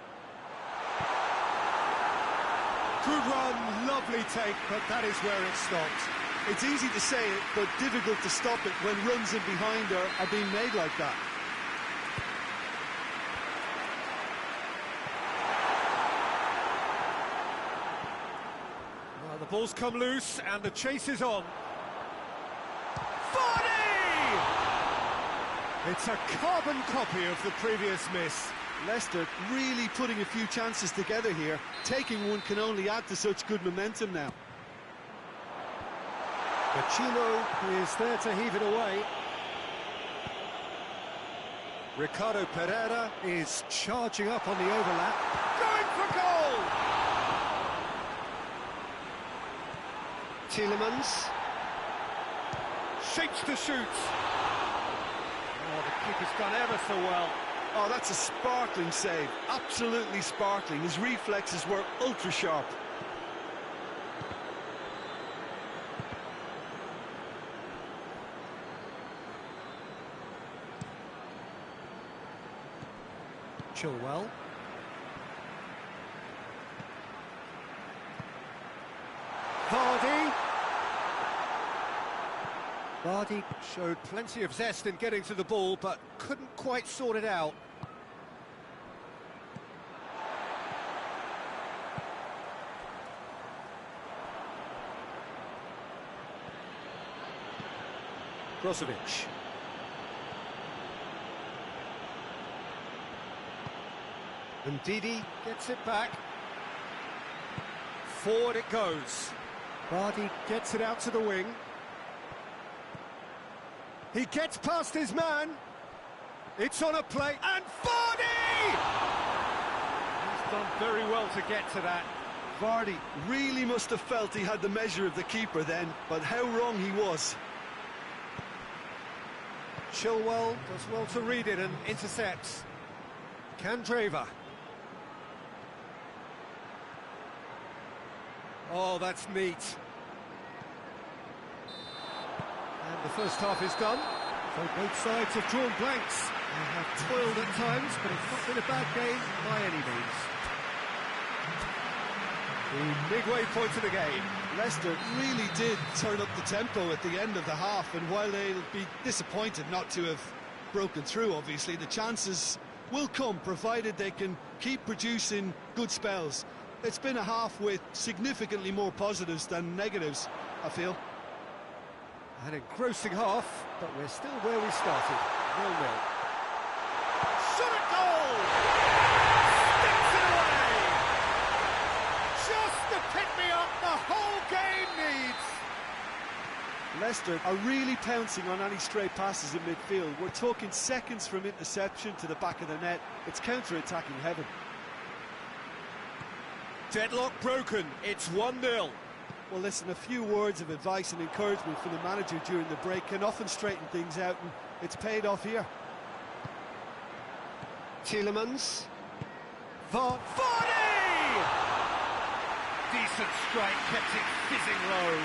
Good run, lovely take, but that is where it stopped. It's easy to say it, but difficult to stop it when runs in behind are being made like that. Well, the ball's come loose and the chase is on. Vardy! It's a carbon copy of the previous miss. Leicester really putting a few chances together here. Taking one can only add to such good momentum now. Vecino is there to heave it away. Ricardo Pereira is charging up on the overlap. Going for goal! Tielemans. Shapes to shoot. Oh, the keeper's done ever so well. Oh, that's a sparkling save. Absolutely sparkling. His reflexes were ultra sharp. Chilwell. Vardy. Vardy showed plenty of zest in getting to the ball, but couldn't quite sort it out. Brozovic. And Ndidi gets it back. Forward it goes. Vardy gets it out to the wing. He gets past his man. It's on a play, and Vardy! He's done very well to get to that. Vardy really must have felt he had the measure of the keeper then, but how wrong he was. Chilwell does well to read it and intercepts. Candreva. Oh, that's neat. And the first half is done. So both sides have drawn blanks. They have toiled at times, but it's not been a bad game by any means. The midway point of the game. Leicester really did turn up the tempo at the end of the half, and while they'll be disappointed not to have broken through, obviously, the chances will come, provided they can keep producing good spells. It's been a half with significantly more positives than negatives, I feel. An engrossing half, but we're still where we started, 0-0. Shot at goal! Sticks it away! Just the pick-me-up the whole game needs! Leicester are really pouncing on any stray passes in midfield. We're talking seconds from interception to the back of the net. It's counter-attacking heaven. Deadlock broken, it's 1-0. Well, listen, a few words of advice and encouragement from the manager during the break can often straighten things out, and it's paid off here. Tielemans. Vardy! Decent strike, kept it fizzing low.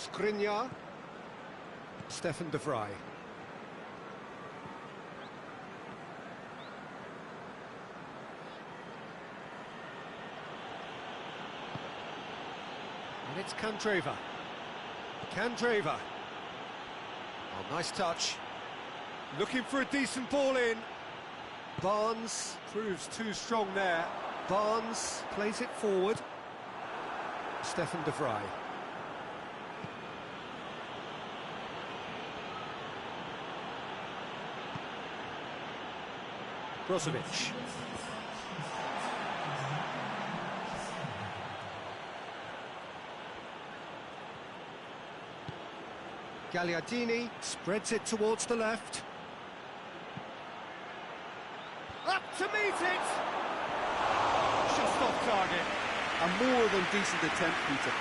Skriniar. Stefan de Vrij. And it's Candreva. Candreva. Oh, nice touch. Looking for a decent ball in. Barnes proves too strong there. Barnes plays it forward. Stefan de Vrij. Brozovic. Gagliardini spreads it towards the left. Up to meet it! Just off target. A more than decent attempt, Peter.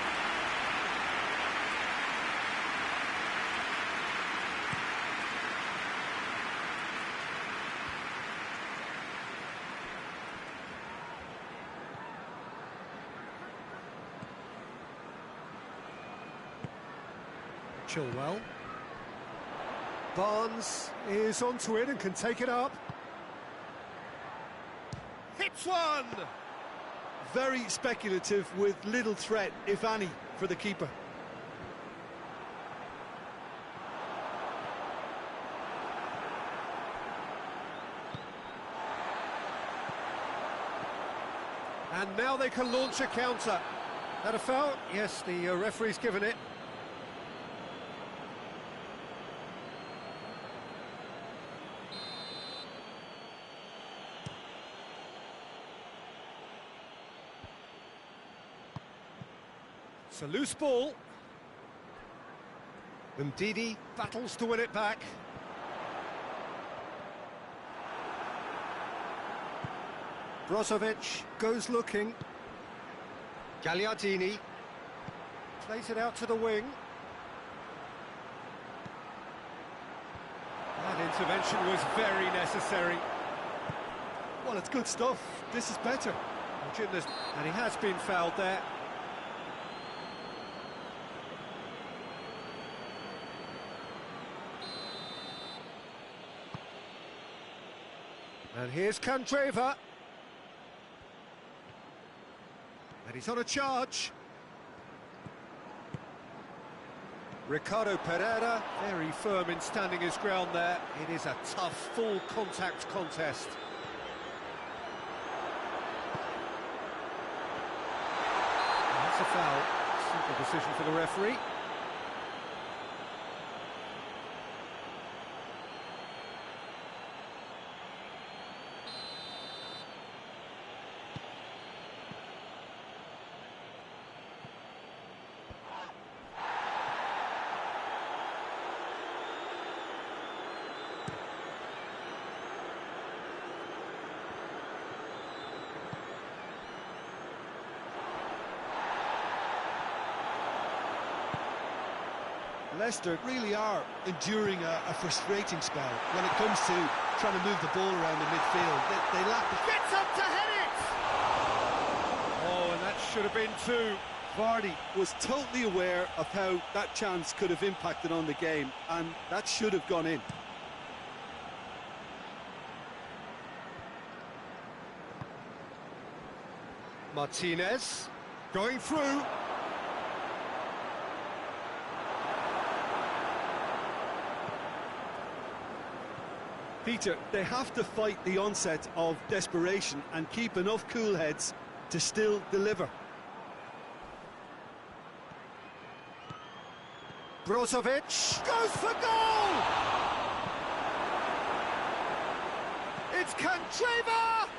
Chilwell. Barnes is onto it and can take it up. Hits one! Very speculative with little threat, if any, for the keeper. And now they can launch a counter. That a foul? Yes, the referee's given it. It's a loose ball. Ndidi battles to win it back. Brozovic goes looking. Gagliardini plays it out to the wing. That intervention was very necessary. Well, it's good stuff. This is better. Oh, goodness. And he has been fouled there. And here's Candreva. And he's on a charge. Ricardo Pereira, very firm in standing his ground there. It is a tough, full contact contest. That's a foul. Simple decision for the referee. Leicester really are enduring a frustrating spell when it comes to trying to move the ball around the midfield. They lack the... Gets up to head it! Oh, and that should have been two. Vardy was totally aware of how that chance could have impacted on the game, and that should have gone in. Martinez going through. Peter, they have to fight the onset of desperation and keep enough cool heads to still deliver. Brozovic goes for goal! It's Candreva!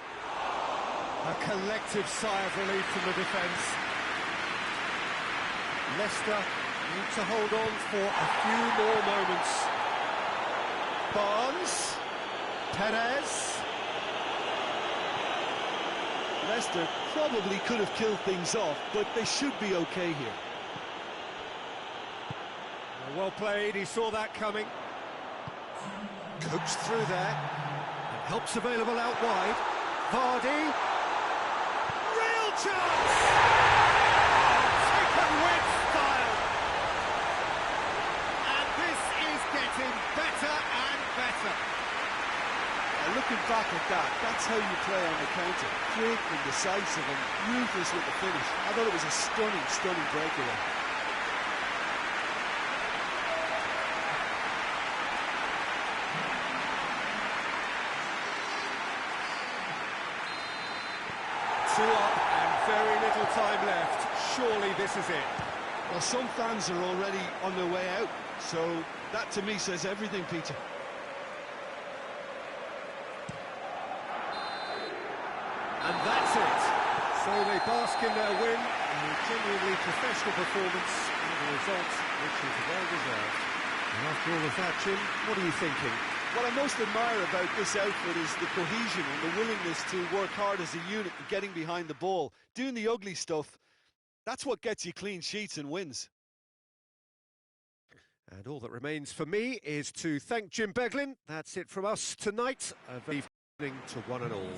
A collective sigh of relief from the defence. Leicester need to hold on for a few more moments. Barnes. Perez. Leicester probably could have killed things off, but they should be okay here. Well played, he saw that coming. Coached through there. And help's available out wide. Vardy. Real chance! Taken with style. getting better and better. Looking back at that, that's how you play on the counter. Quick and decisive and ruthless with the finish. I thought it was a stunning, stunning breakaway. Two up and very little time left. Surely this is it. Well, some fans are already on their way out, so that to me says everything, Peter. And that's it. So they bask in their win, a genuinely professional performance, and a result which is well-deserved. And after all of that, Jim, what are you thinking? What I most admire about this outfit is the cohesion and the willingness to work hard as a unit and getting behind the ball. Doing the ugly stuff, that's what gets you clean sheets and wins. And all that remains for me is to thank Jim Beglin. That's it from us tonight. A very evening to one and all.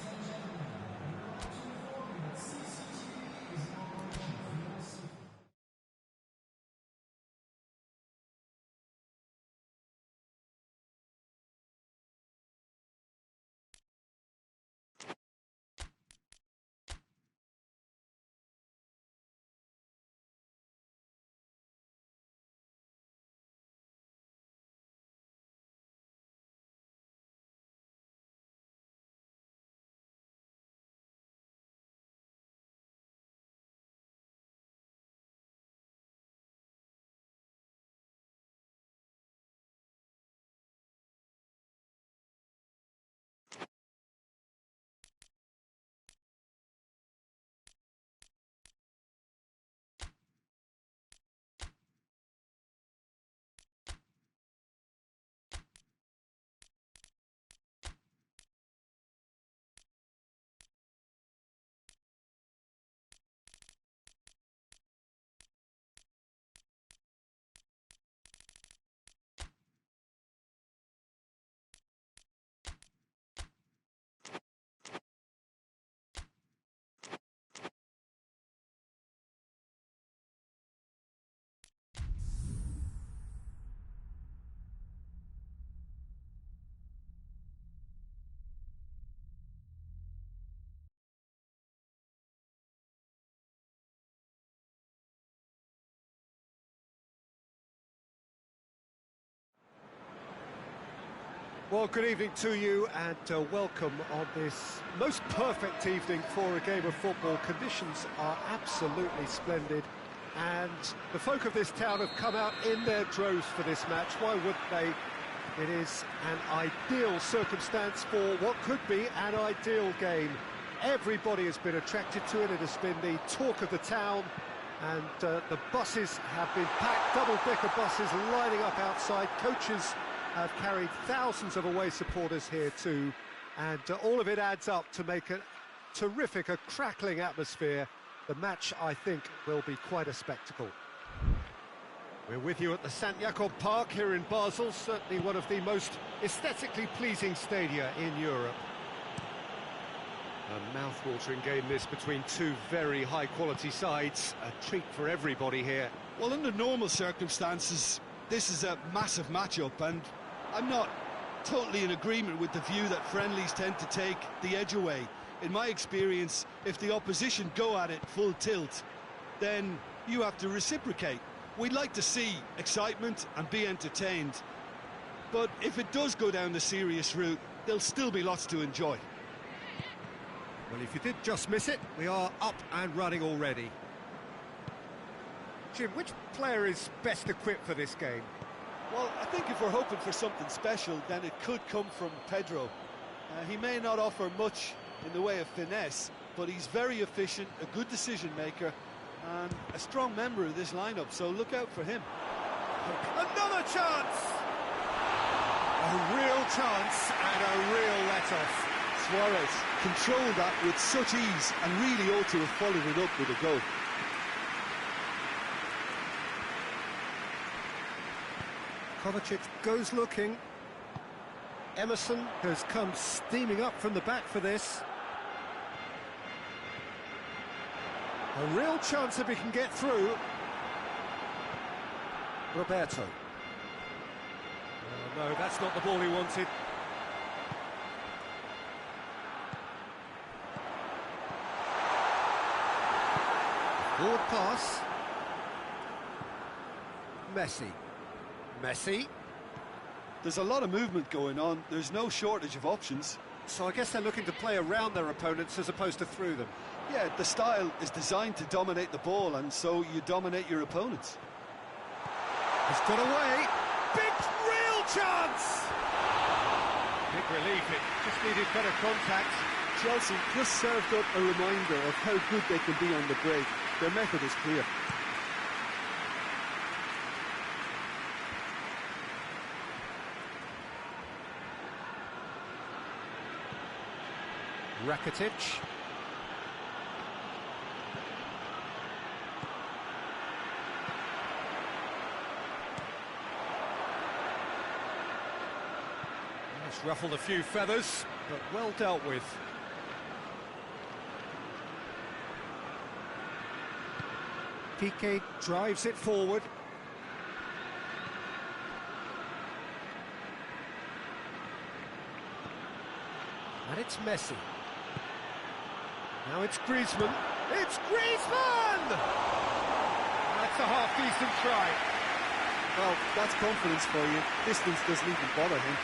Well, good evening to you and welcome on this most perfect evening for a game of football. Conditions are absolutely splendid and the folk of this town have come out in their droves for this match. Why wouldn't they? It is an ideal circumstance for what could be an ideal game. Everybody has been attracted to it. It has been the talk of the town and the buses have been packed, double-decker buses lining up outside. Coaches have carried thousands of away supporters here too, and all of it adds up to make a terrific, a crackling atmosphere. The match, I think, will be quite a spectacle. We're with you at the St Jakob Park here in Basel, certainly one of the most aesthetically pleasing stadia in Europe. A mouth-watering game this between two very high-quality sides, a treat for everybody here. Well, under normal circumstances, this is a massive matchup, and I'm not totally in agreement with the view that friendlies tend to take the edge away. In my experience, if the opposition go at it full tilt, then you have to reciprocate. We'd like to see excitement and be entertained, but if it does go down the serious route, there'll still be lots to enjoy. Well, if you did just miss it, we are up and running already. Jim, which player is best equipped for this game? Well, I think if we're hoping for something special, then it could come from Pedro. He may not offer much in the way of finesse, but he's very efficient, a good decision maker, and a strong member of this lineup, so look out for him. Another chance! A real chance and a real let-off. Suarez controlled that with such ease and really ought to have followed it up with a goal. Kovacic goes looking. Emerson has come steaming up from the back for this. A real chance if he can get through. Roberto. No, that's not the ball he wanted. Forward pass. Messi. There's a lot of movement going on. There's no shortage of options. So I guess they're looking to play around their opponents as opposed to through them. Yeah, the style is designed to dominate the ball, and so you dominate your opponents. He's got away. Big, real chance! Big relief, it just needed better contact. Chelsea just served up a reminder of how good they can be on the break. Their method is clear. Rakitic. It's ruffled a few feathers, but well dealt with. Piqué drives it forward. And it's Messi. Now it's Griezmann. It's Griezmann! That's a half-decent try. Well, that's confidence for you. Distance doesn't even bother him.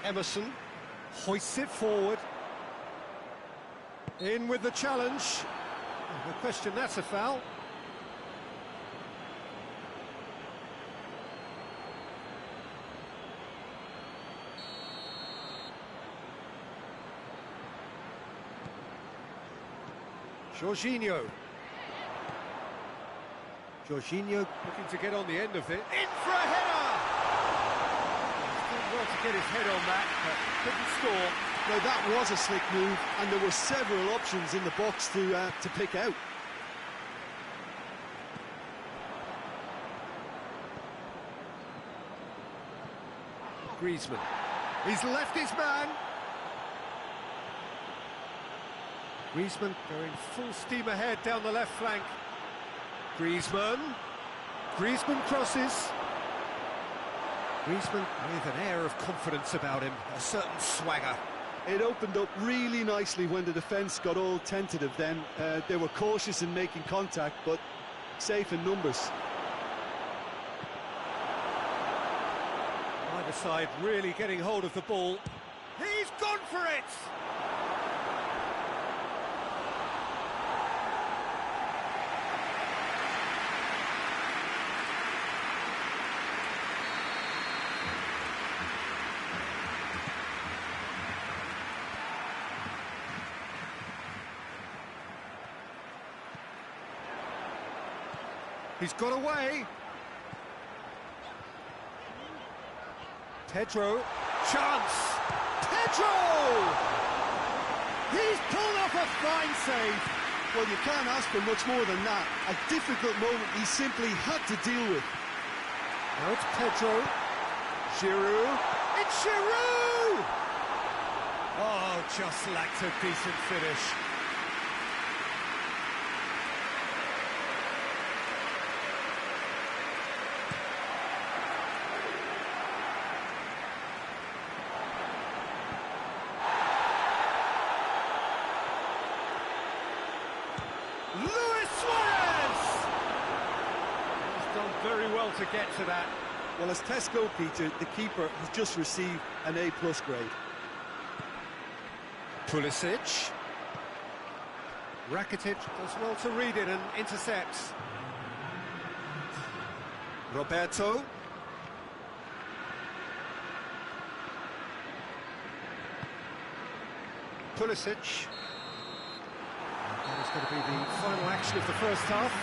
Emerson hoists it forward. In with the challenge. No question, that's a foul. Jorginho looking to get on the end of it. In for a header! He's done well to get his head on that, but couldn't score. Now that was a slick move, and there were several options in the box to pick out. Griezmann. He's left his man. Griezmann going full steam ahead down the left flank. Griezmann crosses. Griezmann with an air of confidence about him, a certain swagger. It opened up really nicely when the defence got all tentative then. They were cautious in making contact, but safe in numbers. Either side really getting hold of the ball. He's gone for it! He's got away. Pedro. Chance. Pedro! He's pulled off a fine save. Well, you can't ask for much more than that. A difficult moment he simply had to deal with. Now it's Pedro. Giroud. It's Giroud! Oh, just lacked a decent finish. Luis Suarez! He's done very well to get to that. Well, as Tesco, Peter, the keeper has just received an A+ grade. Pulisic. Rakitic does well to read it and intercepts. Roberto. Pulisic. That is going to be the final action of the first half.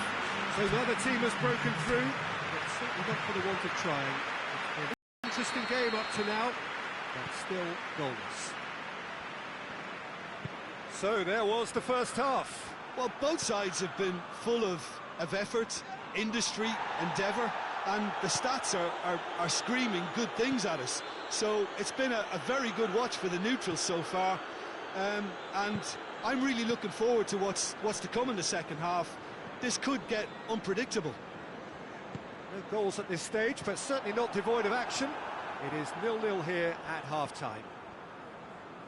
So the other team has broken through, but certainly not for the want of trying. It's been an interesting game up to now, but still goalless. So there was the first half. Well, both sides have been full of effort, industry, endeavour, and the stats are screaming good things at us. So it's been a very good watch for the neutrals so far, and I'm really looking forward to what's to come in the second half. this could get unpredictable. No goals at this stage, but certainly not devoid of action. It is 0-0 here at half-time.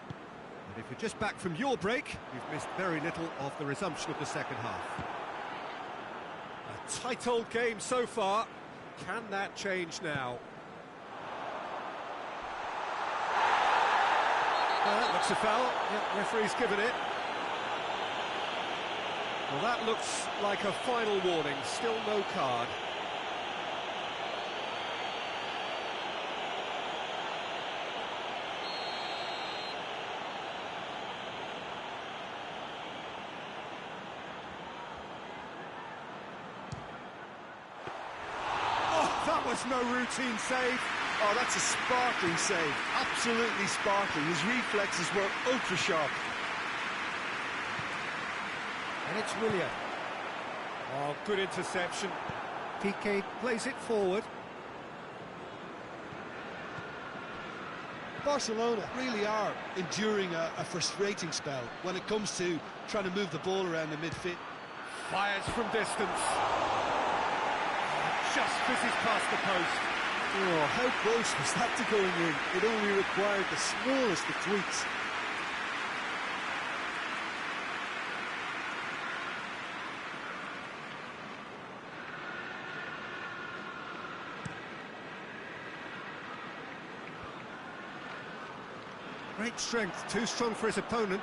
And if you're just back from your break, you've missed very little of the resumption of the second half. A tight old game so far. Can that change now? That looks a foul. Yep, referee's given it. Well, that looks like a final warning. Still no card. Oh, that was no routine save. Oh, that's a sparkling save. Absolutely sparkling. His reflexes were ultra-sharp. And it's Willian. Oh, good interception. Piqué plays it forward. Barcelona really are enduring a frustrating spell when it comes to trying to move the ball around the midfield. Fires from distance. Just fizzes past the post. Oh, how close was that to going in? It only required the smallest of tweaks. Great strength, too strong for his opponent.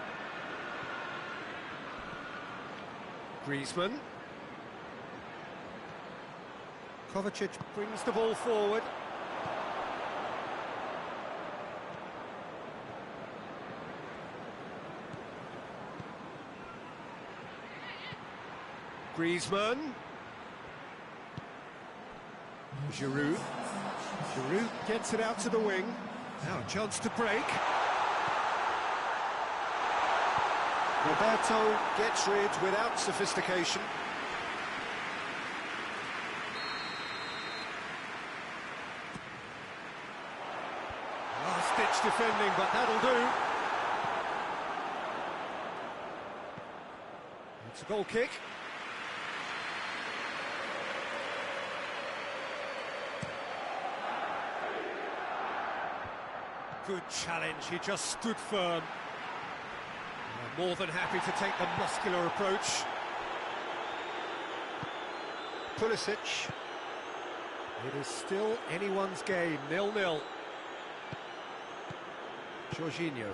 Griezmann. Kovacic brings the ball forward. Griezmann. Giroud. Giroud gets it out to the wing. Now a chance to break. Roberto gets rid without sophistication. Last-ditch defending, but that'll do. It's a goal kick. Good challenge, he just stood firm. More than happy to take the muscular approach. Pulisic. It is still anyone's game, 0-0. Jorginho.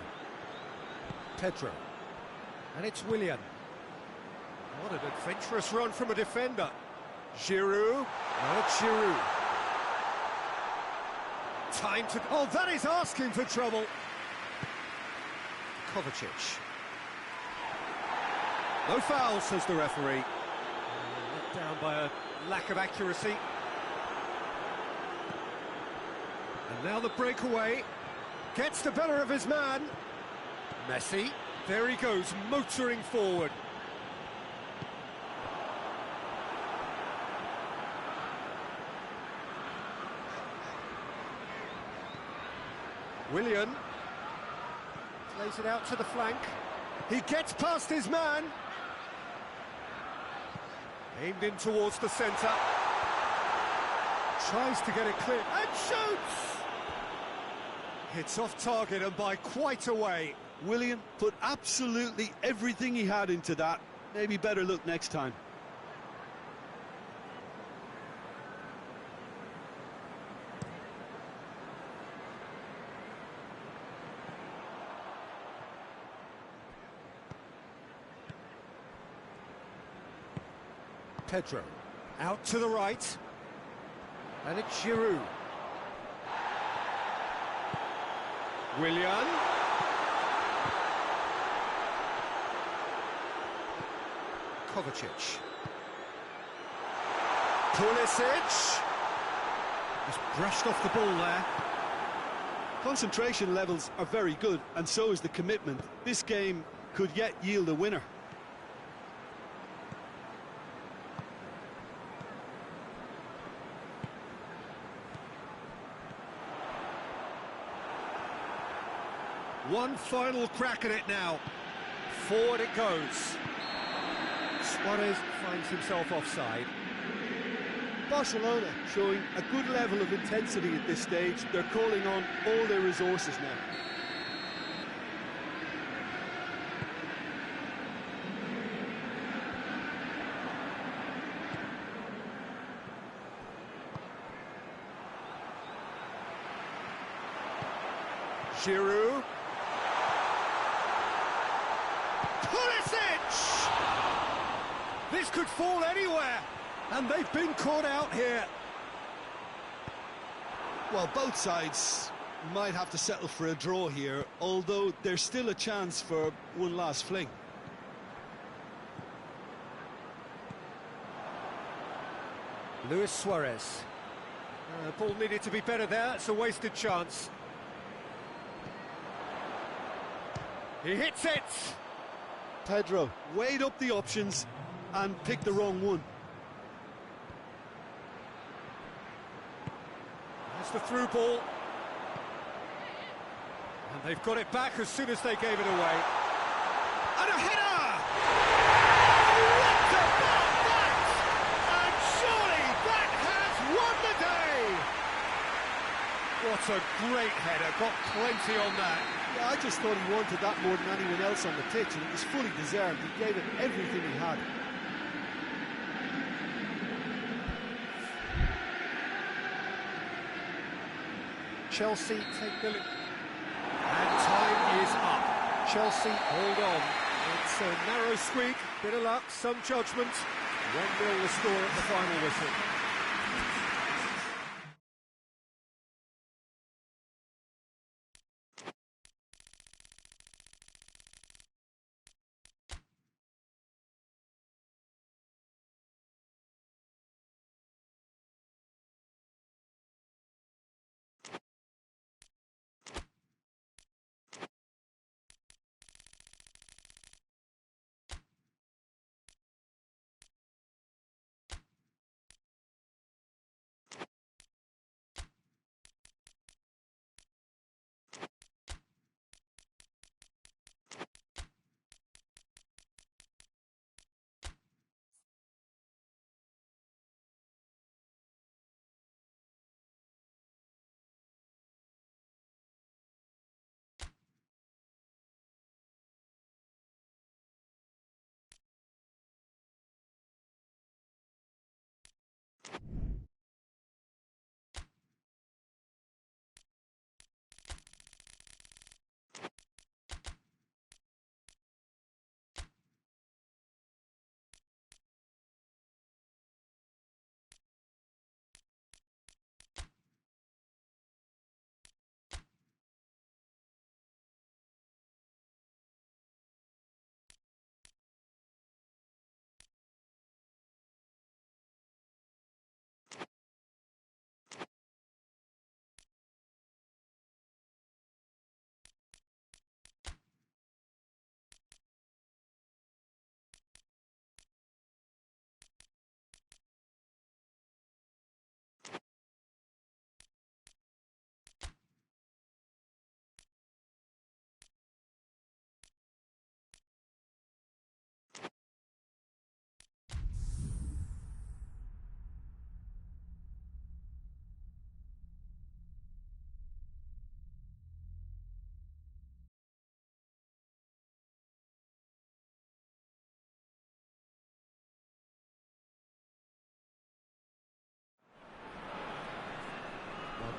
Pedro. And it's Willian. What an adventurous run from a defender. Giroud. Now it's Giroud. Time to... Oh, that is asking for trouble. Kovacic. No foul, says the referee. Let down by a lack of accuracy. And now the breakaway. Gets the better of his man. Messi. There he goes, motoring forward. Willian. Plays it out to the flank. He gets past his man. Aimed in towards the centre. Tries to get it clear and shoots! It's off target and by quite a way. Willian put absolutely everything he had into that. Maybe better look next time. Pedro, out to the right, and it's Giroud. Willian. Kovacic. Pulisic. Just brushed off the ball there. Concentration levels are very good, and so is the commitment. This game could yet yield a winner. One final crack at it now. Forward it goes. Suarez finds himself offside. Barcelona showing a good level of intensity at this stage. They're calling on all their resources now. Giroud. Pulisic! This could fall anywhere, and they've been caught out here. Well, both sides might have to settle for a draw here, although there's still a chance for one last fling. Luis Suarez. Ball needed to be better there, it's a wasted chance. He hits it! Pedro weighed up the options and picked the wrong one. That's the through ball. And they've got it back as soon as they gave it away. And a header! What about that? And surely that has won the day! What a great header, got plenty on that. Yeah, I just thought he wanted that more than anyone else on the pitch, and it was fully deserved. He gave it everything he had. Chelsea take the lead. And time is up. Chelsea hold on. It's a narrow squeak, bit of luck, some judgment. 1-0 the score at the final whistle.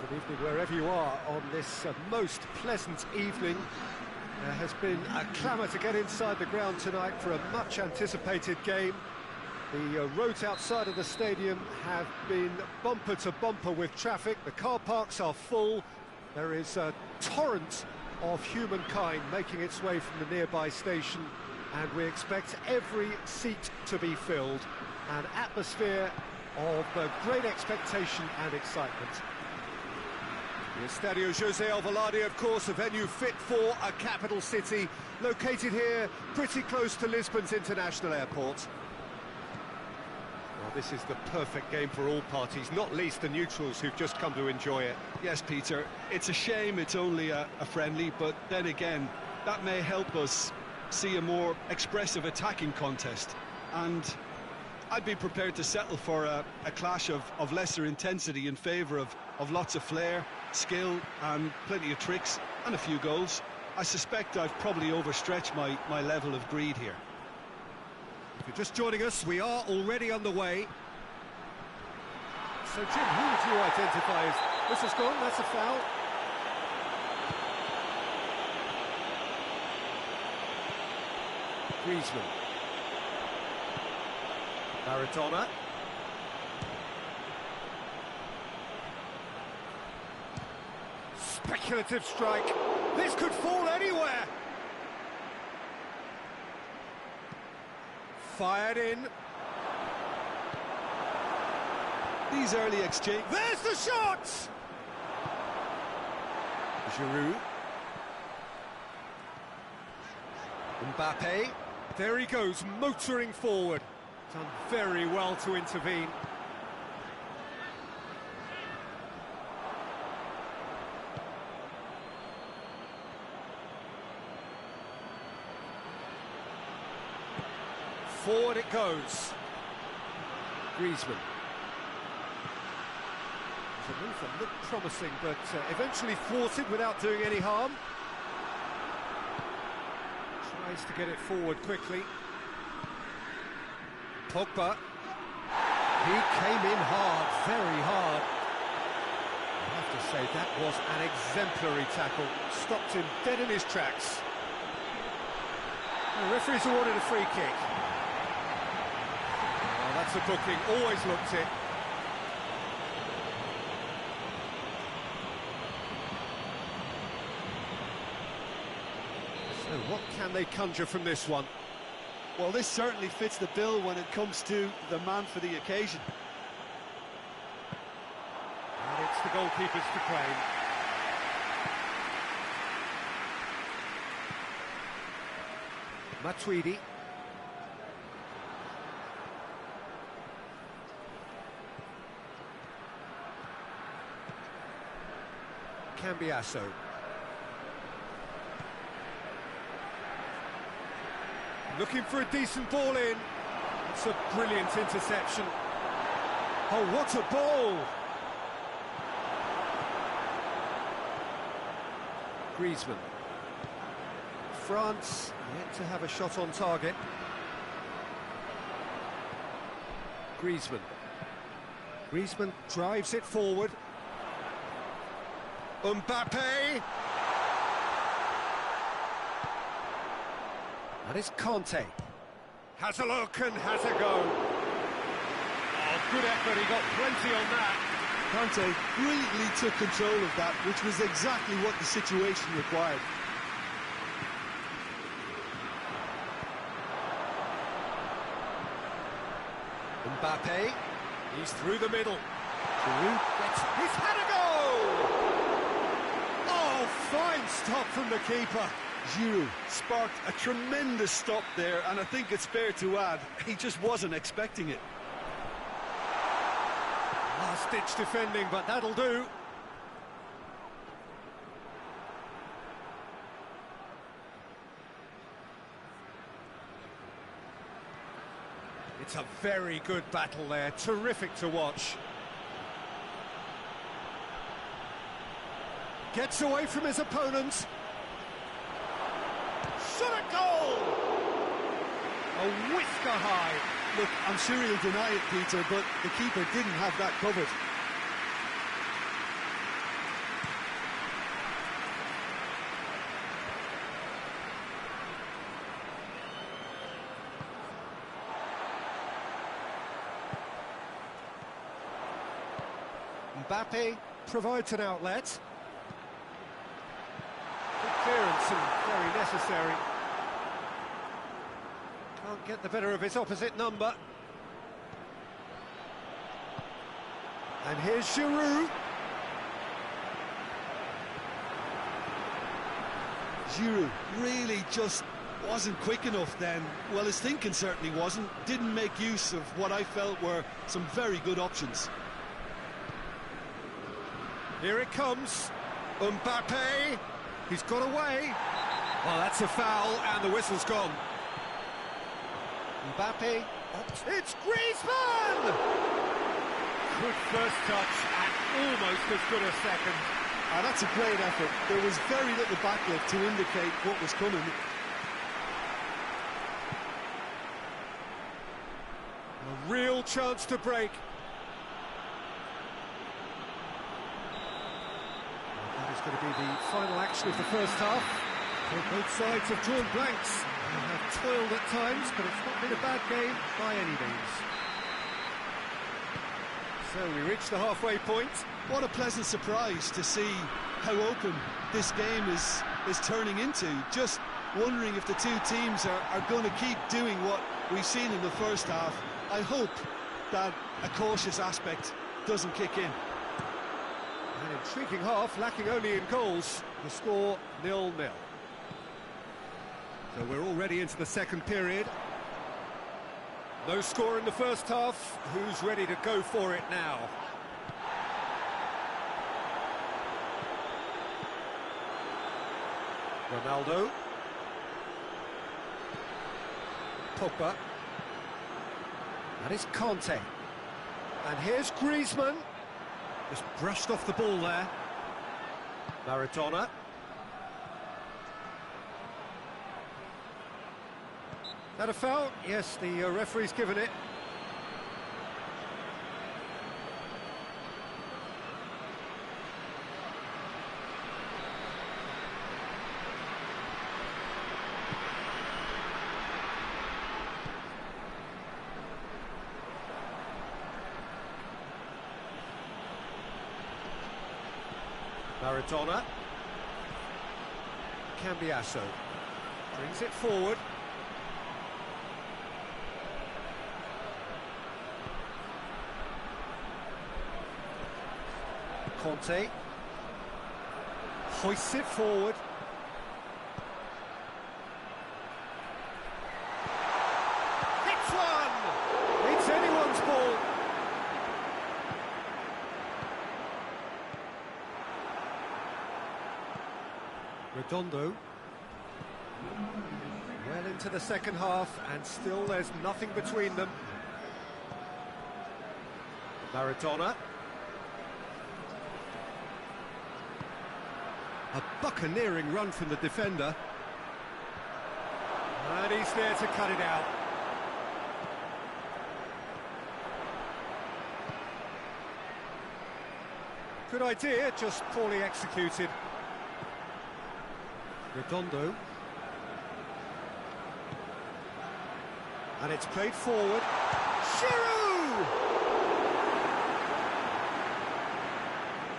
Good evening wherever you are on this most pleasant evening. There has been a clamour to get inside the ground tonight for a much anticipated game. The roads outside of the stadium have been bumper to bumper with traffic. The car parks are full. There is a torrent of humankind making its way from the nearby station, and we expect every seat to be filled. An atmosphere of great expectation and excitement. The Estadio José Alvalade, of course, a venue fit for a capital city, located here pretty close to Lisbon's international airport. Well, this is the perfect game for all parties, not least the neutrals who've just come to enjoy it. Yes, Peter, it's a shame it's only a friendly, but then again, that may help us see a more expressive attacking contest. and I'd be prepared to settle for a clash of lesser intensity in favour of lots of flair, skill and plenty of tricks and a few goals. I suspect I've probably overstretched my level of greed here. If you're just joining us, we are already underway. So, Jim, who would you identify as... This has gone, that's a foul. Griezmann. Maradona. Speculative strike. This could fall anywhere. Fired in. These early exchanges... There's the shot! Giroud. Mbappe. There he goes, motoring forward. Done very well to intervene. Forward it goes. Griezmann. It's a move that looked promising, but eventually thwarted without doing any harm. Tries to get it forward quickly. Pogba. He came in hard, very hard. I have to say, that was an exemplary tackle. Stopped him dead in his tracks. The referee's awarded a free kick. Oh, that's a booking, always looked it. So what can they conjure from this one? Well, this certainly fits the bill when it comes to the man for the occasion. And it's the goalkeepers to claim. Matuidi. Cambiasso. Looking for a decent ball in. It's a brilliant interception. Oh, what a ball! Griezmann. France yet to have a shot on target. Griezmann. Griezmann drives it forward. Mbappe! That is Conte. Has a look and has a go. Oh, good effort, he got plenty on that. Conte brilliantly took control of that, which was exactly what the situation required. Mbappe, he's through the middle. He's had a go! Oh, fine stop from the keeper. Giroud sparked a tremendous stop there, and I think it's fair to add, he just wasn't expecting it. Last-ditch defending, but that'll do. It's a very good battle there, terrific to watch. Gets away from his opponent. Shot a goal! A whisker high. Look, I'm sure he'll deny it, Peter, but the keeper didn't have that covered. Mbappe provides an outlet. Good clearance and very necessary. Can't get the better of his opposite number. And here's Giroud. Giroud really just wasn't quick enough then. Well, his thinking certainly wasn't. Didn't make use of what I felt were some very good options. Here it comes. Mbappe. He's got away. Well, that's a foul, and the whistle's gone. Mbappe It's Griezmann! Good first touch and almost as good a second. That's a great effort. There was very little backlift to indicate what was coming. A real chance to break. That is going to be the final action of the first half. So both sides have drawn blanks and have toiled at times, but it's not been a bad game by any means. So we reach the halfway point. What a pleasant surprise to see how open this game is turning into. Just wondering if the two teams are going to keep doing what we've seen in the first half. I hope that a cautious aspect doesn't kick in. An intriguing half, lacking only in goals. The score 0-0. So we're already into the second period. No score in the first half. Who's ready to go for it now? Ronaldo. Pogba. That is Conte. And here's Griezmann. Just brushed off the ball there. Maradona. That a foul? Yes, the referee's given it. Maradona. Cambiasso brings it forward. Conte hoists it forward. Hits one! It's anyone's ball. Redondo. Well into the second half, and still there's nothing between them. Maradona. A buccaneering run from the defender. And he's there to cut it out. Good idea, just poorly executed. Redondo. And it's played forward. Giroud!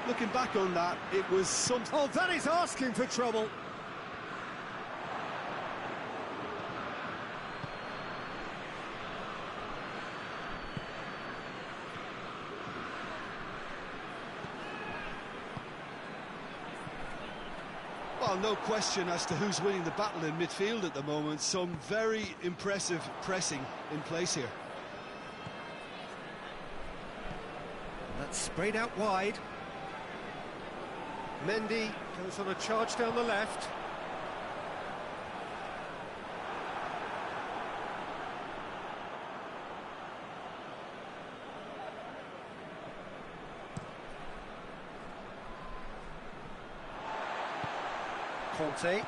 Looking back on that, it was some... Oh, that is asking for trouble. Well, no question as to who's winning the battle in midfield at the moment. Some very impressive pressing in place here. That's sprayed out wide. Mendy goes on a charge down the left. Conte.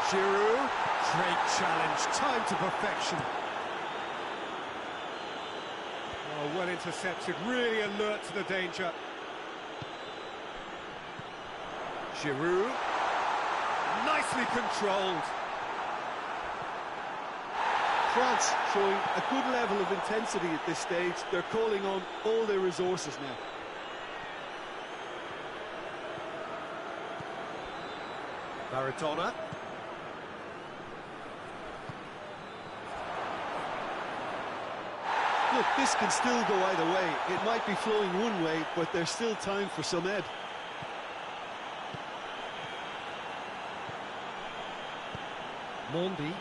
Giroud. Great challenge, time to perfection. Oh, well intercepted, really alert to the danger. Giroud. Nicely controlled. France showing a good level of intensity at this stage. They're calling on all their resources now. Maradona. Look, this can still go either way. It might be flowing one way, but there's still time for some ebb. Mondi.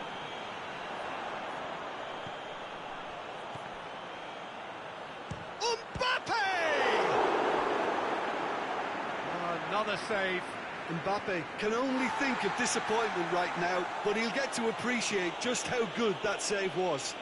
Mbappe! Oh, another save. Mbappe can only think of disappointment right now, but he'll get to appreciate just how good that save was.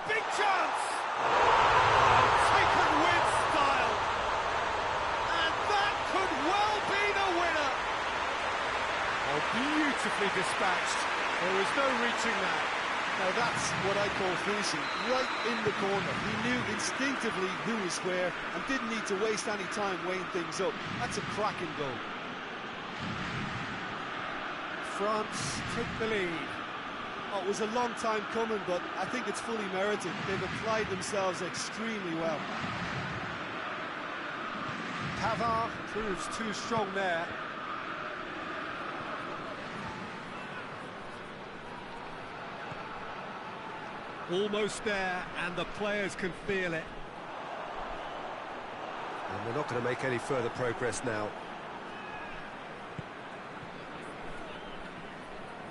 Big chance! Taken with style. And that could well be the winner. Oh, beautifully dispatched. There was no reaching that. Now that's what I call finishing, right in the corner. He knew instinctively who was where and didn't need to waste any time weighing things up. That's a cracking goal. France take the lead. Oh, it was a long time coming, but I think it's fully merited. They've applied themselves extremely well. Pavard proves too strong there. Almost there, and the players can feel it. And they're not going to make any further progress now.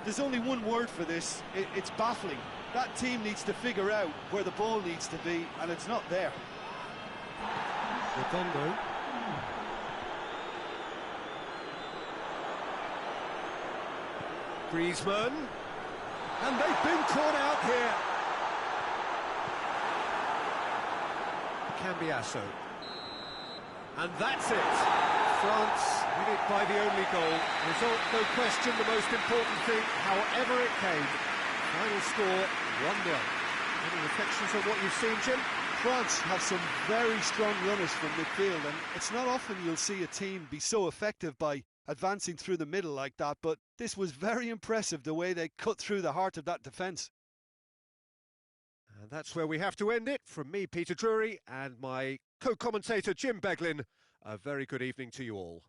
There's only one word for this, it's baffling. That team needs to figure out where the ball needs to be, and it's not there. Redondo. Griezmann. And they've been caught out here. Cambiasso. And that's it. France win it by the only goal. Result, no question, the most important thing, however it came. Final score, 1-0. Any reflections on what you've seen, Jim? France have some very strong runners from midfield, and it's not often you'll see a team be so effective by advancing through the middle like that, but this was very impressive, the way they cut through the heart of that defence. And that's where we have to end it. From me, Peter Drury, and my co-commentator, Jim Beglin, a very good evening to you all.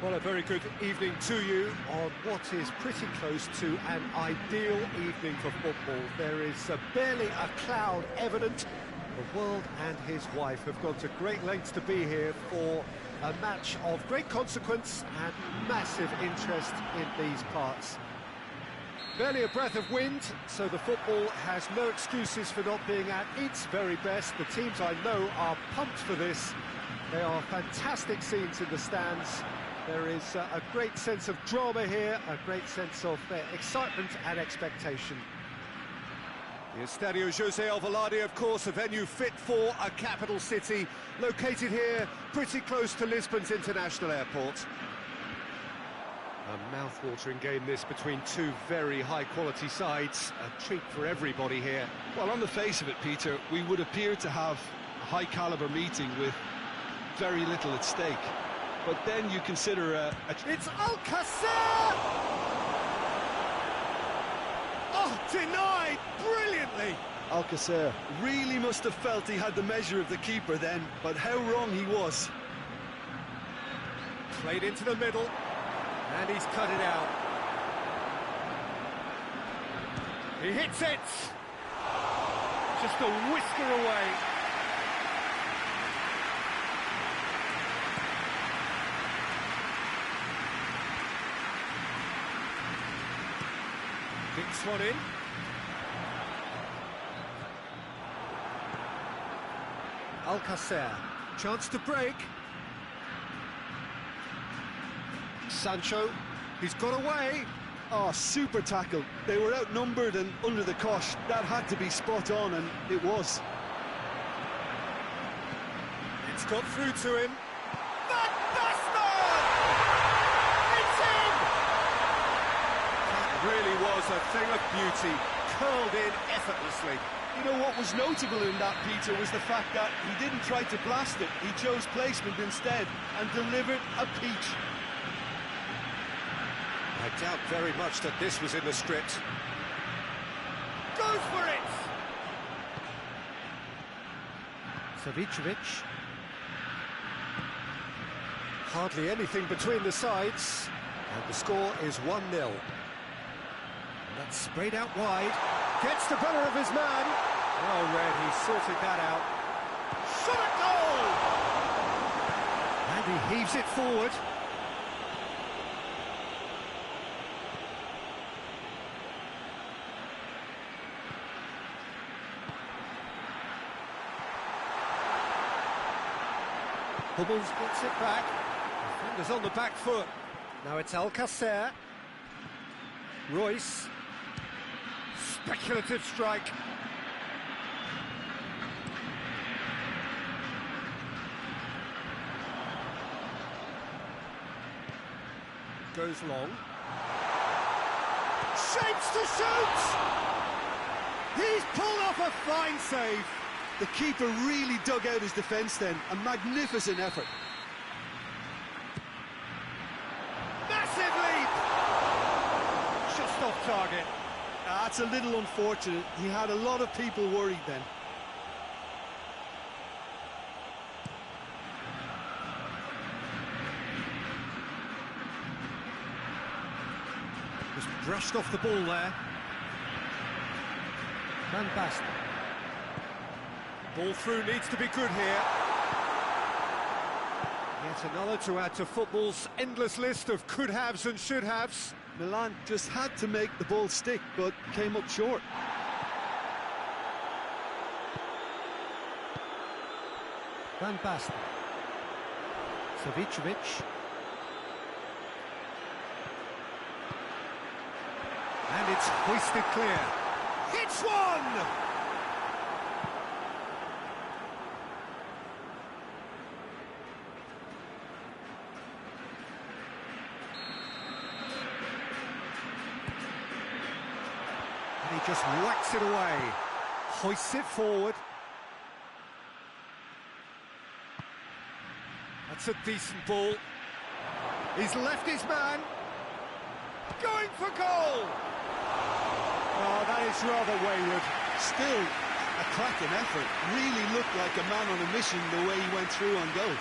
Well, a very good evening to you on what is pretty close to an ideal evening for football. There is barely a cloud evident. The world and his wife have gone to great lengths to be here for a match of great consequence and massive interest in these parts. Barely a breath of wind, so the football has no excuses for not being at its very best. The teams I know are pumped for this. They are fantastic scenes in the stands. There is a great sense of drama here, a great sense of excitement and expectation. The Estadio José Alvalade, of course, a venue fit for a capital city, located here pretty close to Lisbon's international airport. A mouth-watering game this between two very high-quality sides, a treat for everybody here. Well, on the face of it, Peter, we would appear to have a high-caliber meeting with very little at stake. But then you consider It's Alcacer! Oh, denied brilliantly! Alcacer really must have felt he had the measure of the keeper then, but how wrong he was. Played into the middle, and he's cut it out. He hits it! Just a whisker away. Kicks one in. Alcacer, chance to break. Sancho, he's got away. Oh, super tackle. They were outnumbered and under the cosh. That had to be spot on, and it was. It's got through to him. Van Basten! It's in! That really was a thing of beauty, curled in effortlessly. You know what was notable in that, Peter, was the fact that he didn't try to blast it. He chose placement instead and delivered a peach. I doubt very much that this was in the script. Goes for it! Savicevic. Hardly anything between the sides. And the score is 1-0. And that's sprayed out wide. Gets the better of his man. Oh, Red, he sorted that out. Shot at goal! And he heaves it forward. Hummels gets it back. Defenders on the back foot. Now it's Alcacer. Royce. Speculative strike. Goes long. Shapes to shoot! He's pulled off a fine save. The keeper really dug out his defence then. A magnificent effort. Massive leap! Just off target. That's a little unfortunate. He had a lot of people worried then. Just brushed off the ball there. Van Basten. Ball through needs to be good here. Yet another to add to football's endless list of could-haves and should-haves. Milan just had to make the ball stick, but came up short. Van Basten. Savicevic. And it's hoisted clear. Hits one! And he just whacks it away. Hoists it forward. That's a decent ball. He's left his man. Going for goal! Oh, that is rather wayward. Still, a cracking effort. Really looked like a man on a mission the way he went through on goal.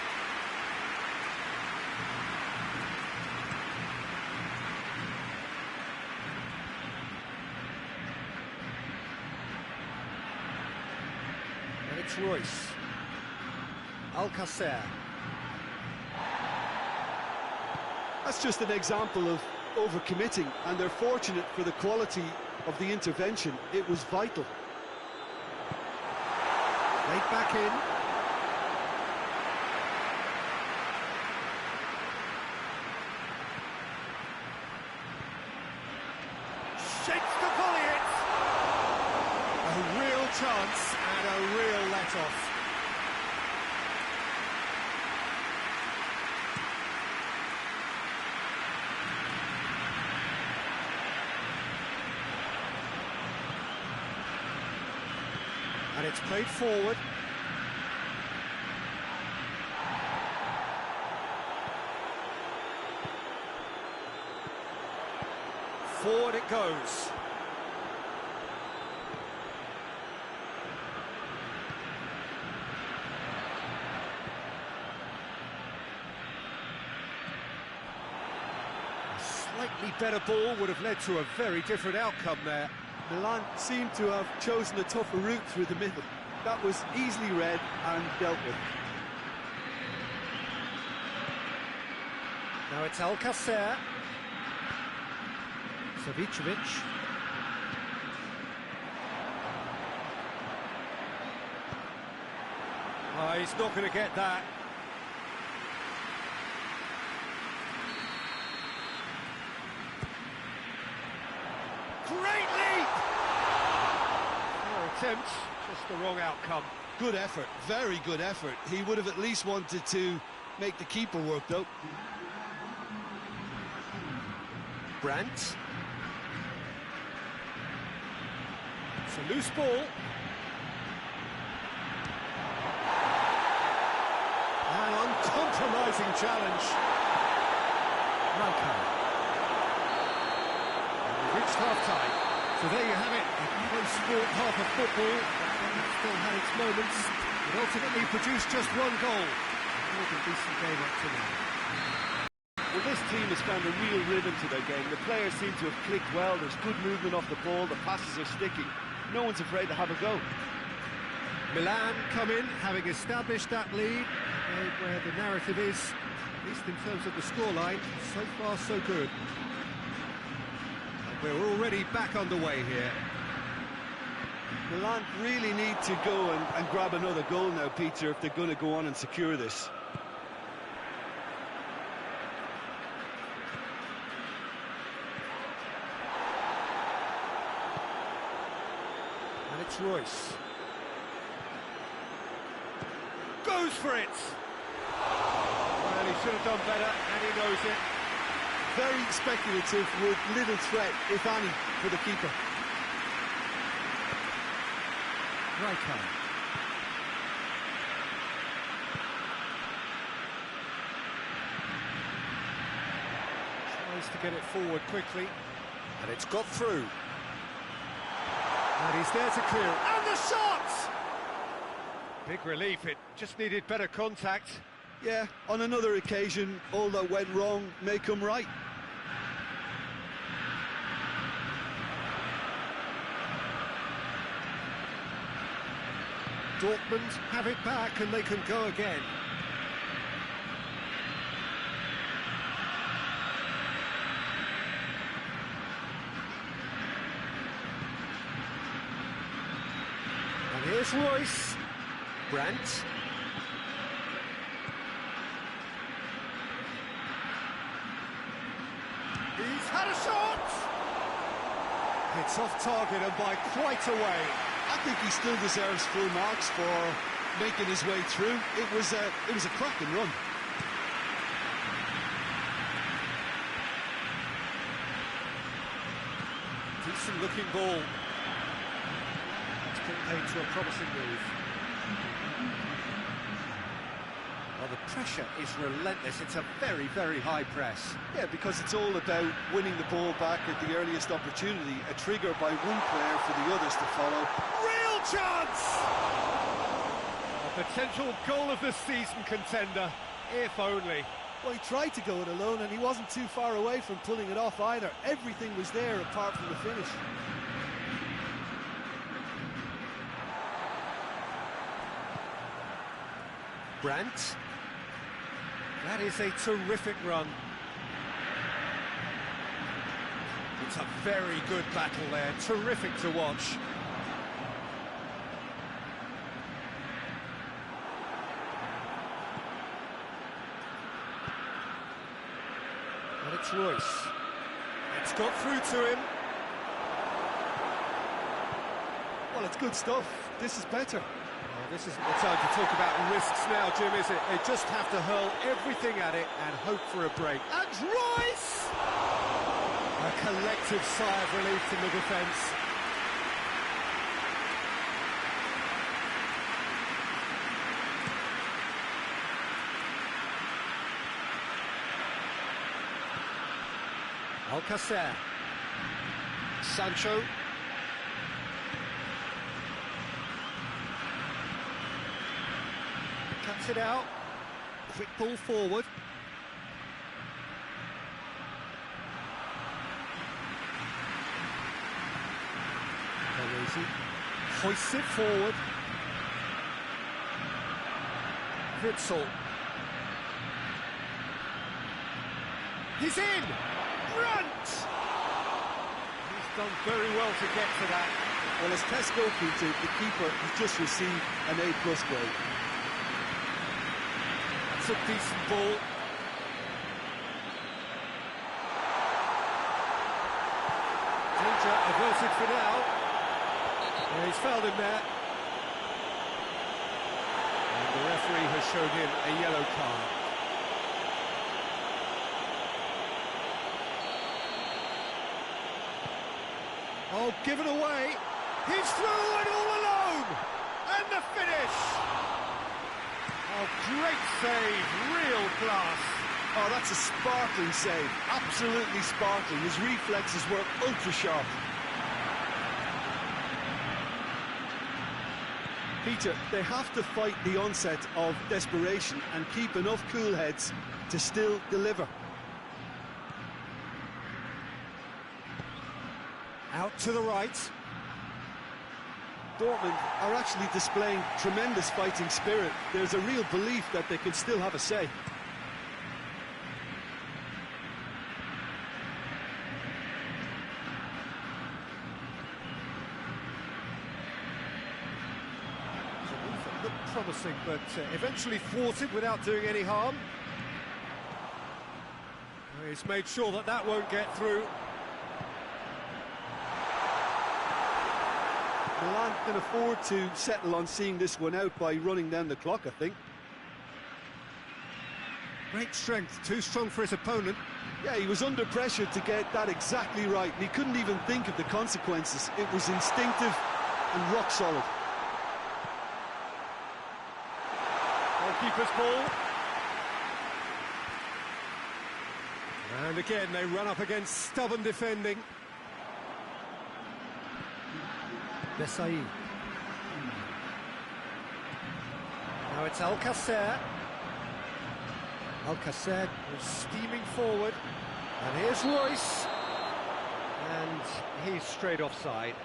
It's Royce. Alcacer. That's just an example of overcommitting, and they're fortunate for the quality of the intervention. It was vital. Laid back in. Shapes to volley it. A real chance and a real let-off. And it's played forward. Forward it goes. A slightly better ball would have led to a very different outcome there. Milan seemed to have chosen a tougher route through the middle. That was easily read and dealt with. Now it's Alcacer. Savicevic. Oh, he's not going to get that. Great leap! Fair attempt, just the wrong outcome. Good effort, very good effort. He would have at least wanted to make the keeper work, though. Brandt. It's a loose ball. An uncompromising challenge. Raukau. We've reached half-time. So there you have it. A close fought half of football. It still had its moments. It ultimately produced just one goal. A more than decent game up to now. Well, this team has found a real rhythm to their game. The players seem to have clicked well. There's good movement off the ball. The passes are sticking. No one's afraid to have a go. Milan come in, having established that lead, where the narrative is, at least in terms of the scoreline, so far so good. And we're already back underway here. Milan really need to go and grab another goal now, Peter, if they're going to go on and secure this. And it's Royce. Goes for it! Well, he should have done better, and he knows it. Very speculative with little threat, if any, for the keeper. Raukau. Tries to get it forward quickly, and it's got through. And he's there to clear. And the shot! Big relief, it just needed better contact. Yeah, on another occasion, all that went wrong may come right. Dortmund have it back and they can go again. And here's Royce. Brandt. He's had a shot! It's off target and by quite a way. I think he still deserves full marks for making his way through. It was a cracking run. Decent looking ball. It's put paid to a promising move. Well, the pressure is relentless. It's a very, very high press. Yeah, because it's all about winning the ball back at the earliest opportunity, a trigger by one player for the others to follow. Real chance! A potential goal of the season contender, if only. Well, he tried to go it alone and he wasn't too far away from pulling it off either. Everything was there apart from the finish. Brandt. That is a terrific run. It's a very good battle there, terrific to watch. And it's Royce. It's got through to him. Well, it's good stuff. This is better. Well, this isn't the time to talk about risks now, Jim, is it? They just have to hurl everything at it and hope for a break. And Royce! A collective sigh of relief from the defence. Alcacer. Sancho. Cuts it out. Quick ball forward. Parisi hoists it forward. Witsel. He's in! Brandt! He's done very well to get to that. Well, as Test goalkeeper, the keeper has just received an A+ grade. That's a decent ball. Danger averted for now. Yeah, he's fouled him there. And the referee has shown him a yellow card. Oh, given away. He's through and all alone. And the finish. Oh, great save, real class. Oh, that's a sparkling save. Absolutely sparkling. His reflexes were ultra-sharp. Peter, they have to fight the onset of desperation and keep enough cool heads to still deliver. Out to the right. Dortmund are actually displaying tremendous fighting spirit. There's a real belief that they can still have a say. Looked promising, but eventually thwarted without doing any harm. He's made sure that that won't get through. Milan can afford to settle on seeing this one out by running down the clock, I think. Great strength, too strong for his opponent. Yeah, he was under pressure to get that exactly right, and he couldn't even think of the consequences. It was instinctive and rock solid. Goalkeeper's ball. And again, they run up against stubborn defending. Besai. Now it's Alcacer. Alcacer is steaming forward. And here's Royce. And he's straight offside.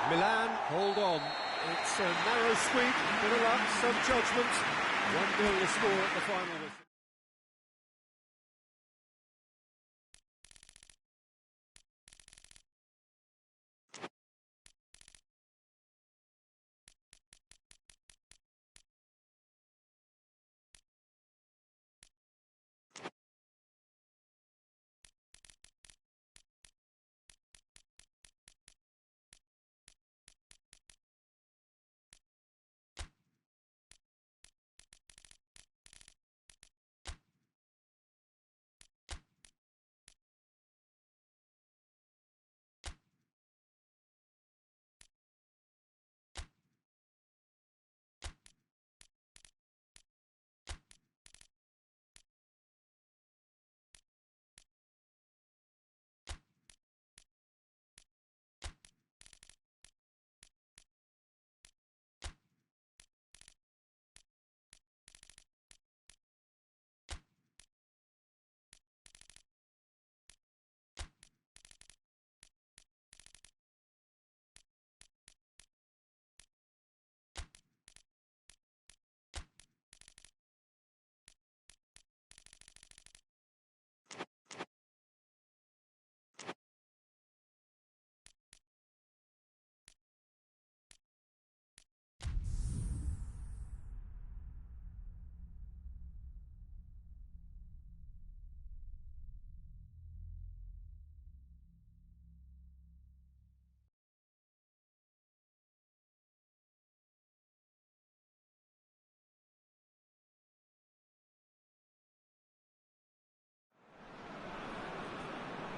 Milan, hold on. It's a narrow squeak, bit of luck, some judgment. 1-0 the score at the final whistle.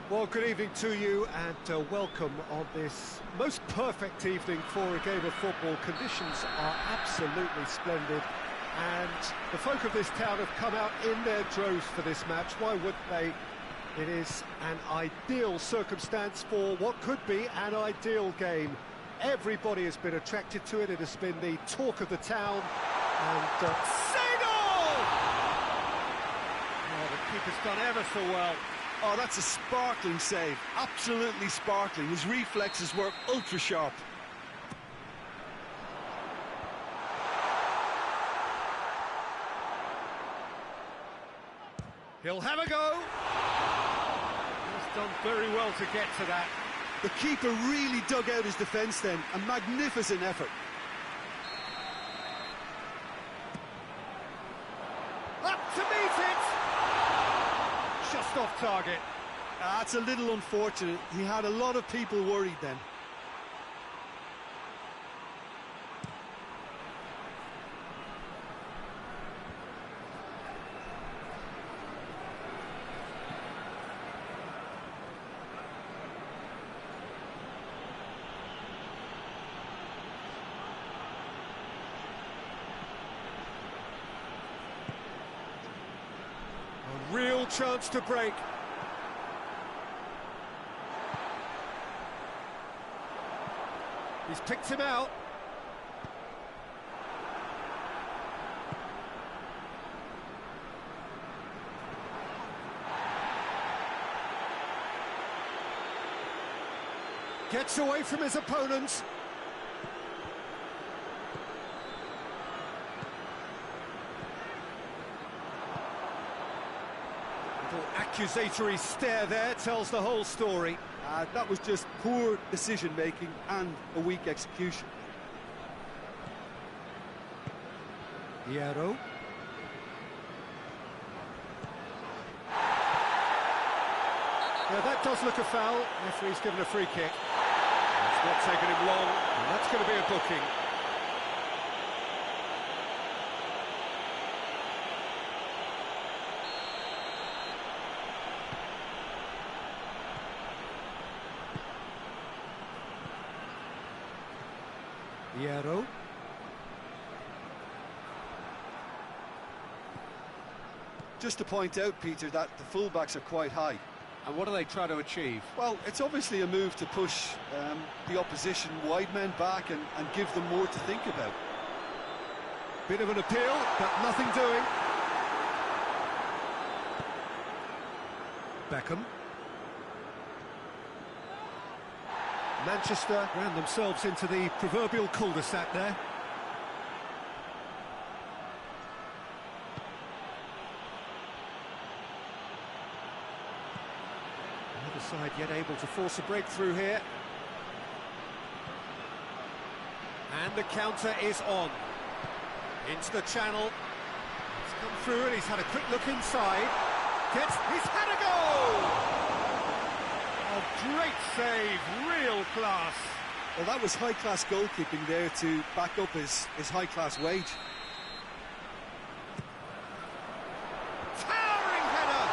Well, good evening to you and welcome on this most perfect evening for a game of football. Conditions are absolutely splendid and the folk of this town have come out in their droves for this match. Why wouldn't they? It is an ideal circumstance for what could be an ideal game. Everybody has been attracted to it. It has been the talk of the town. And Seidel! Oh, the keeper's done ever so well. Oh, that's a sparkling save. Absolutely sparkling. His reflexes were ultra sharp. he'll have a go. He's done very well to get to that. The keeper really dug out his defence then. A magnificent effort. Up to meet it! Just off target. That's a little unfortunate. He had a lot of people worried then. A real chance to break. He's picked him out. Gets away from his opponents. Little accusatory stare there tells the whole story. That was just poor decision-making and a weak execution. Hierro. Yeah, that does look a foul. Referee's given a free kick. It's not taken him long, and that's going to be a booking. Hierro. Just to point out, Peter, that the fullbacks are quite high. And what do they try to achieve? Well, it's obviously a move to push the opposition wide men back and give them more to think about. Bit of an appeal, but nothing doing. Beckham. Manchester ran themselves into the proverbial cul-de-sac there. Neither side yet able to force a breakthrough here. And the counter is on. Into the channel. He's come through and he's had a quick look inside. He's had a goal! A great save, real class. Well, that was high-class goalkeeping there to back up his high-class wage. Towering header!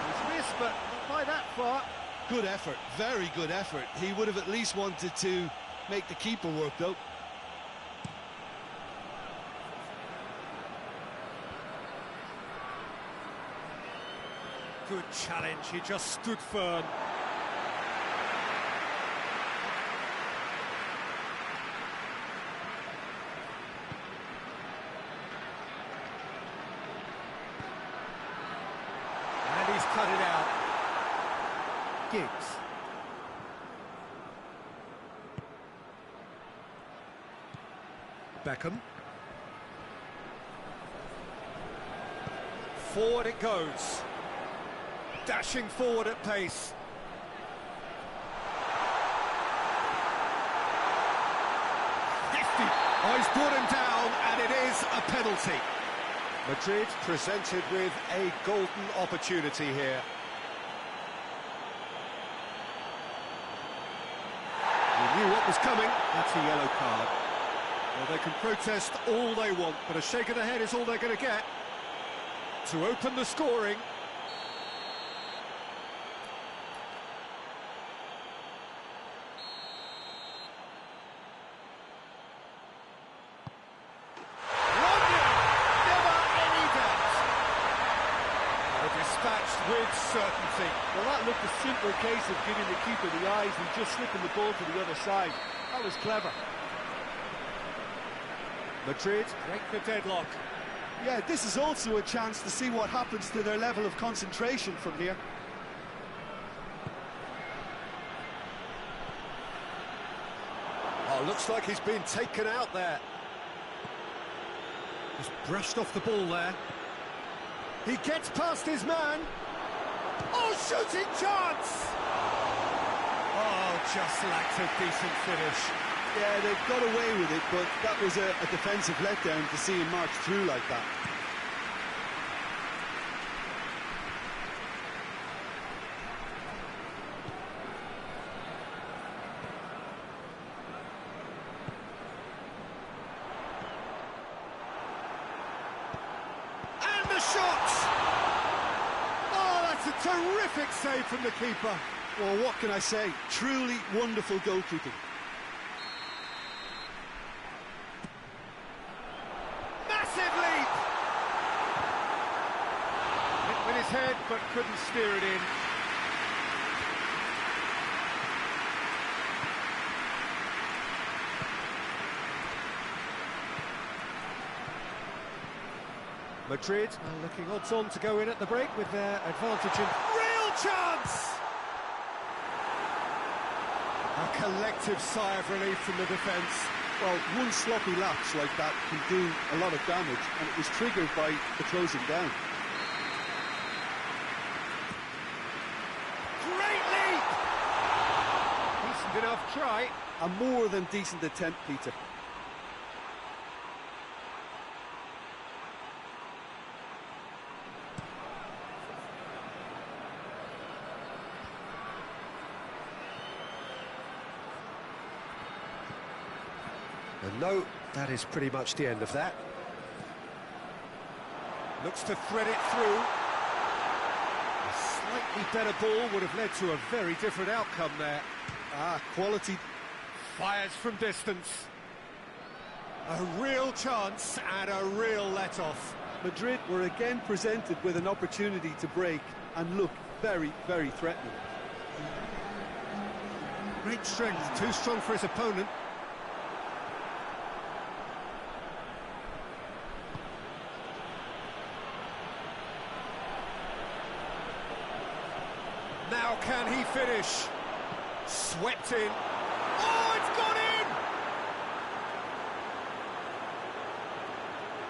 He's missed, but not by that far. Good effort, very good effort. He would have at least wanted to make the keeper work, though. Good challenge, he just stood firm. And he's cut it out. Giggs. Beckham. Forward it goes. Dashing forward at pace. Hefty. Oh, he's brought him down, and it is a penalty. Madrid presented with a golden opportunity here. He knew what was coming. That's a yellow card. Well, they can protest all they want, but a shake of the head is all they're going to get. To open the scoring. looked a simple case of giving the keeper the eyes and just slipping the ball to the other side. That was clever. Madrid break the deadlock. Yeah, this is also a chance to see what happens to their level of concentration from here. Oh, looks like he's been taken out there. Just brushed off the ball there. He gets past his man. Oh, shooting chance! Oh, just lacked a decent finish. Yeah, they've got away with it, but that was a defensive letdown to see him march through like that. And the shot! Oh, that's a terrific save from the keeper. Well, what can I say? Truly wonderful goalkeeping. Massive leap! Hit with his head, but couldn't steer it in. Madrid are looking odds on to go in at the break with their advantage in real chance! A collective sigh of relief from the defence. Well, one sloppy lapse like that can do a lot of damage, and it was triggered by the closing down. Great leap! Decent enough try. A more than decent attempt, Peter. And no, that is pretty much the end of that. Looks to thread it through. A slightly better ball would have led to a very different outcome there. Quality. Fires from distance. A real chance and a real let-off. Madrid were again presented with an opportunity to break and look very, very threatening. Great strength, too strong for his opponent. Now can he finish? Swept in. Oh, it's gone in!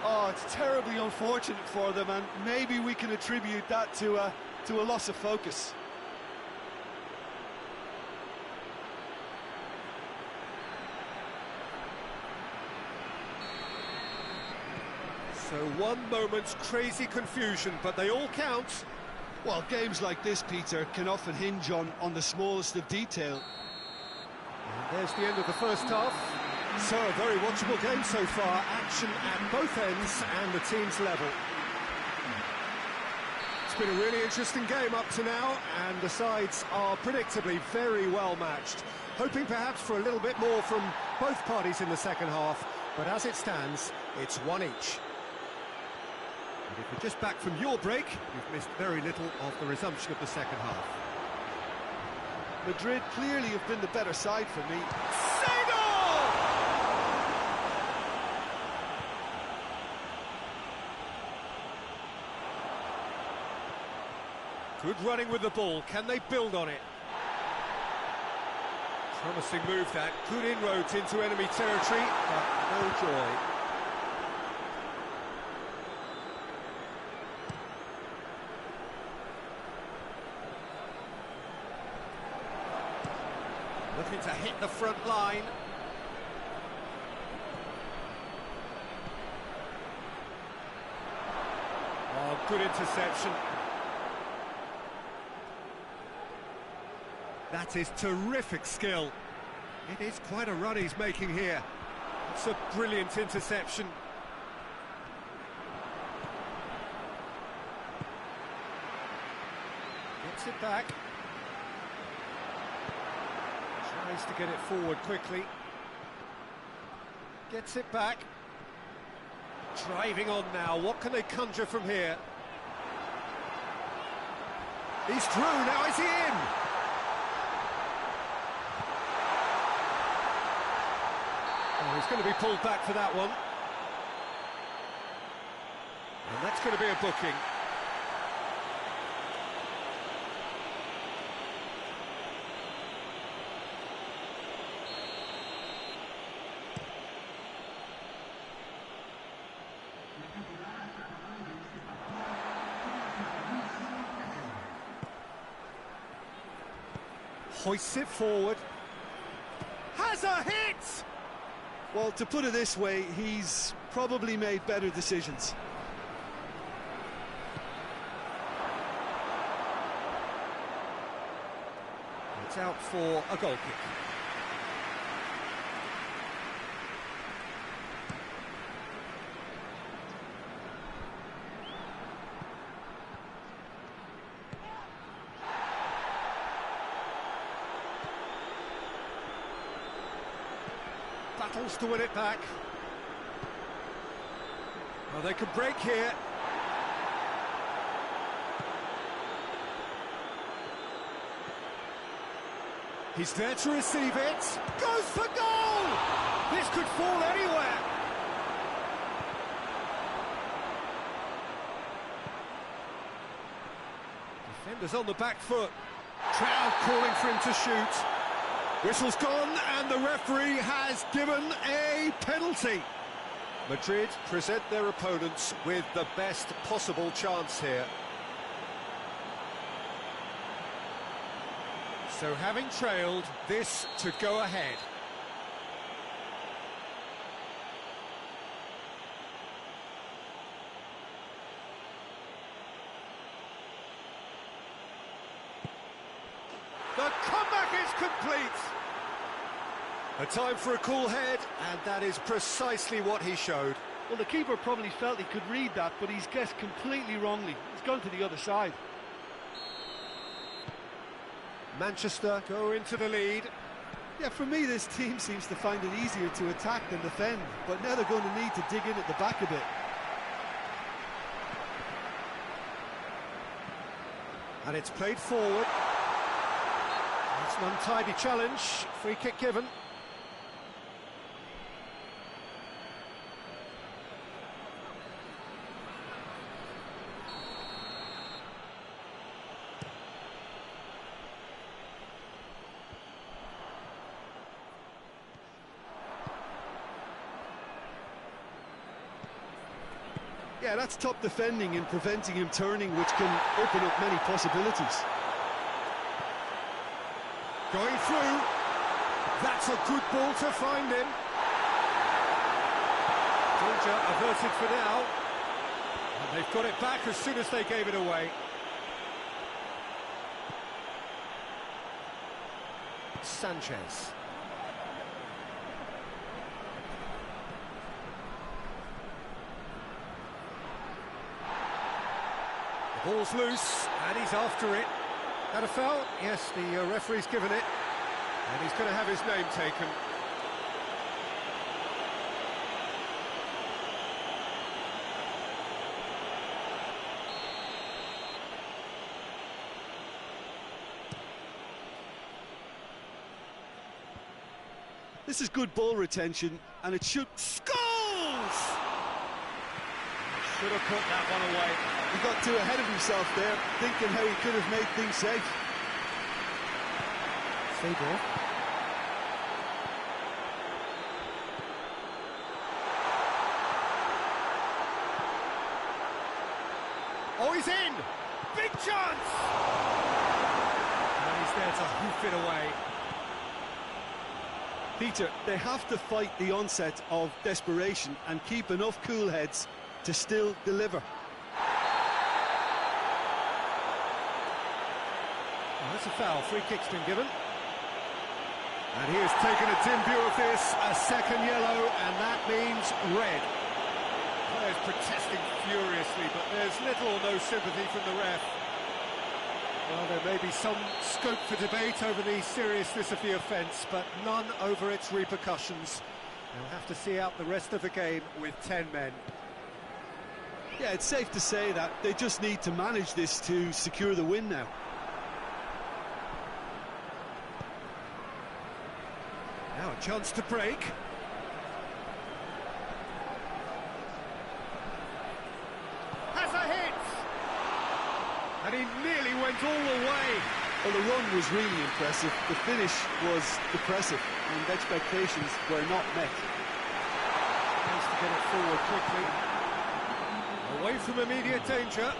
Oh, it's terribly unfortunate for them, and maybe we can attribute that to a loss of focus. So one moment's crazy confusion, but they all count. Well, games like this, Peter, can often hinge on the smallest of detail. And there's the end of the first half. So a very watchable game so far. Action at both ends and the team's level. It's been a really interesting game up to now, and the sides are predictably very well matched. Hoping perhaps for a little bit more from both parties in the second half, but as it stands, it's one each. And if you're just back from your break, you've missed very little of the resumption of the second half. Madrid clearly have been the better side for me. Good running with the ball. Can they build on it? Promising move that. Good inroads into enemy territory, but no joy. Looking to hit the front line. Oh, good interception. That is terrific skill. It is quite a run he's making here. It's a brilliant interception. Gets it back. Tries to get it forward quickly. Gets it back. Driving on now. What can they conjure from here? He's through, now is he in? Oh, he's going to be pulled back for that one. And that's going to be a booking. Hoists it forward. Has a hit! Well, to put it this way, he's probably made better decisions. It's out for a goal kick. Battles to win it back. Well, they can break here. He's there to receive it. Goes for goal! This could fall anywhere. Defenders on the back foot. Crowd calling for him to shoot. Whistle's gone and the referee has given a penalty. Madrid present their opponents with the best possible chance here. So having trailed, this to go ahead. The comeback is complete. A time for a cool head, and that is precisely what he showed. Well, the keeper probably felt he could read that, but he's guessed completely wrongly. He's gone to the other side. Manchester go into the lead. Yeah, for me, this team seems to find it easier to attack than defend, but now they're going to need to dig in at the back a bit. And it's played forward. It's an untidy challenge. Free kick given. Yeah, that's top defending and preventing him turning, which can open up many possibilities. Going through. That's a good ball to find him. Danger averted for now. And they've got it back as soon as they gave it away. Sanchez. The ball's loose, and he's after it. Had a foul? Yes, the referee's given it. And he's going to have his name taken. This is good ball retention, and it should... Scores! Should have put that one away. He got too ahead of himself there, thinking how he could have made things safe. Seedorf. Oh, he's in! Big chance! And he's there to hoof it away. Peter, they have to fight the onset of desperation and keep enough cool heads to still deliver. Oh, that's a foul. Free kick's been given. And he has taken a dim view of this, a second yellow, and that means red. Players protesting furiously, but there's little or no sympathy from the ref. Well, there may be some scope for debate over the seriousness of the offence, but none over its repercussions. They'll have to see out the rest of the game with 10 men. Yeah, it's safe to say that they just need to manage this to secure the win now. Chance to break. Has a hit! And he nearly went all the way. Well, the run was really impressive. The finish was depressive, and expectations were not met. Tries to get it forward quickly. Away from immediate danger.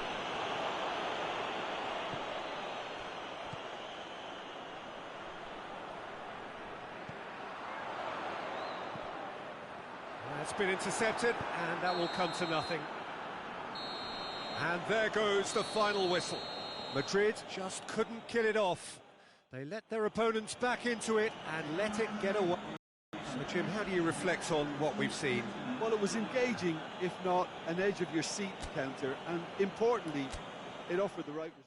That's been intercepted, and that will come to nothing. And there goes the final whistle. Madrid just couldn't kill it off. They let their opponents back into it and let it get away. So, Jim, how do you reflect on what we've seen? Well, it was engaging, if not an edge-of-your-seat counter, and importantly, it offered the right result.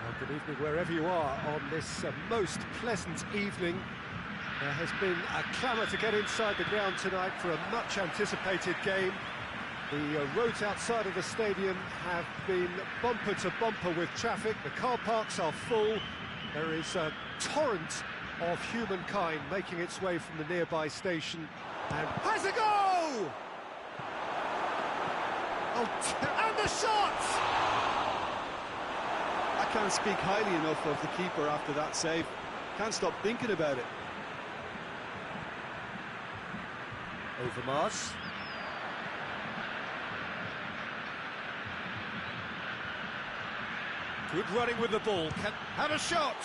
Well, good evening wherever you are on this most pleasant evening. There has been a clamour to get inside the ground tonight for a much anticipated game. The roads outside of the stadium have been bumper to bumper with traffic. The car parks are full. There is a torrent of humankind making its way from the nearby station. And has a go! Oh, and the shot! I can't speak highly enough of the keeper after that save. Can't stop thinking about it. Overmars. Good running with the ball. Can have a shot.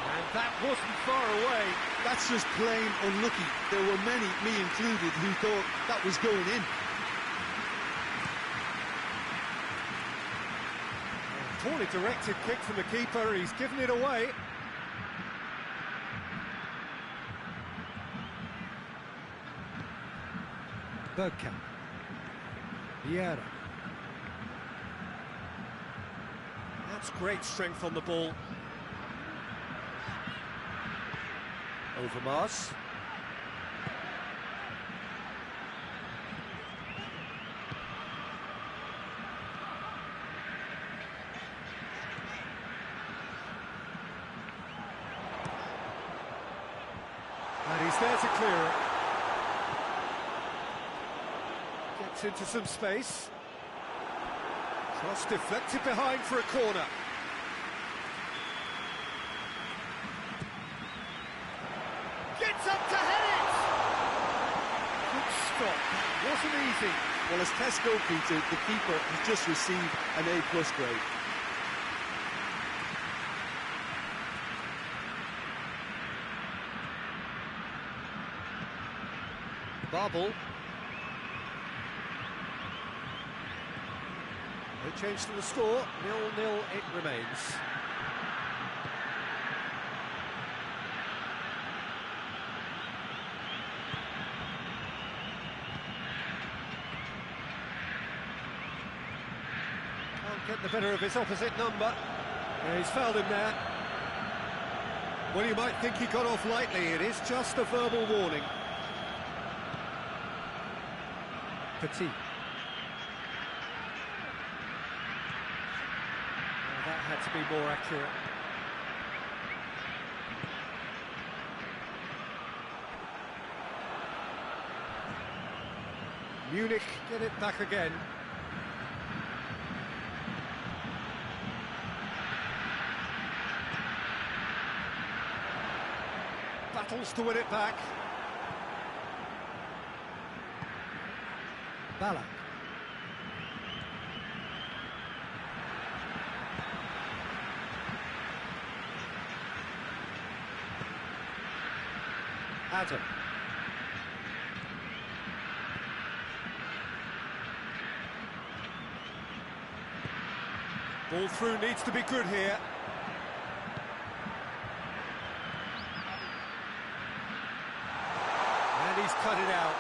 And that wasn't far away. That's just plain unlucky. There were many, me included, who thought that was going in. Poorly directed kick from the keeper. He's given it away. Bergkamp. Vieira. That's great strength on the ball. Overmars. And he's there to clear it. Gets into some space. Cross deflected behind for a corner. Gets up to head it! Good stop. Wasn't easy. Well, as test goalkeeper, the keeper has just received an A+ grade. Babel. No change to the score, 0-0 it remains. Can't get the better of his opposite number. Yeah, he's fouled him there. Well, you might think he got off lightly, it is just a verbal warning. Petit. That had to be more accurate. Munich get it back again. battles to win it back. Ballack. Adam. Ball through needs to be good here. And he's cut it out.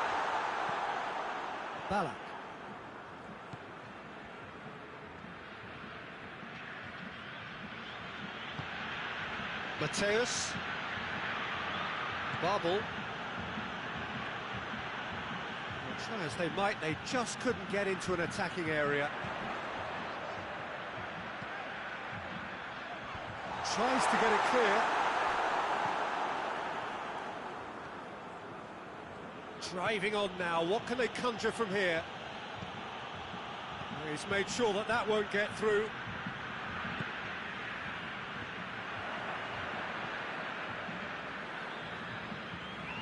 Ballack. Mateus. Babel. Try as they might, they just couldn't get into an attacking area. Tries to get it clear. Driving on now, what can they conjure from here? He's made sure that that won't get through.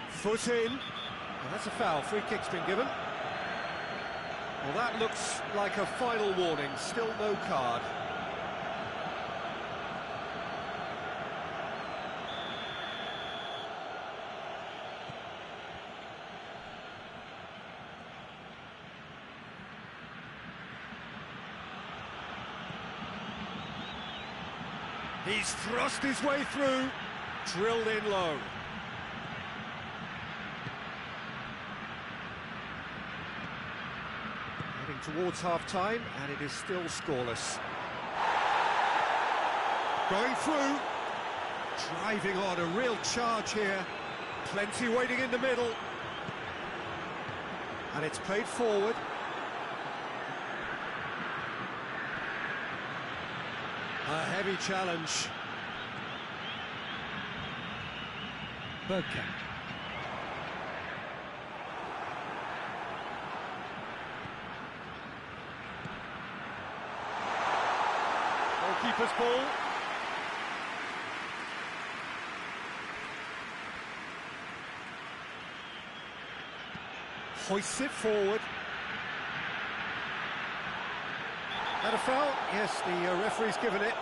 Foot in. Well, that's a foul. Free kick's been given. Well, that looks like a final warning. Still no card. He's thrust his way through. Drilled in low. Towards half-time, and it is still scoreless. Going through, driving on, a real charge here. Plenty waiting in the middle. And it's played forward. A heavy challenge. Bergkamp. Keeper's ball. Hoists it forward. Had a foul? Yes, the referee's given it.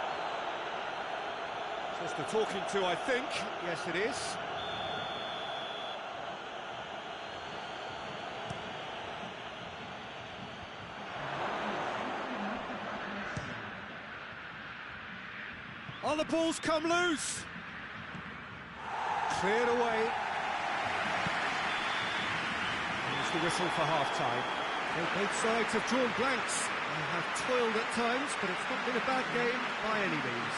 Just a talking to, I think. Yes, it is. Oh, the ball's come loose. Cleared away. Here's the whistle for half-time. Both sides have drawn blanks. They have toiled at times, but it's not been a bad game by any means.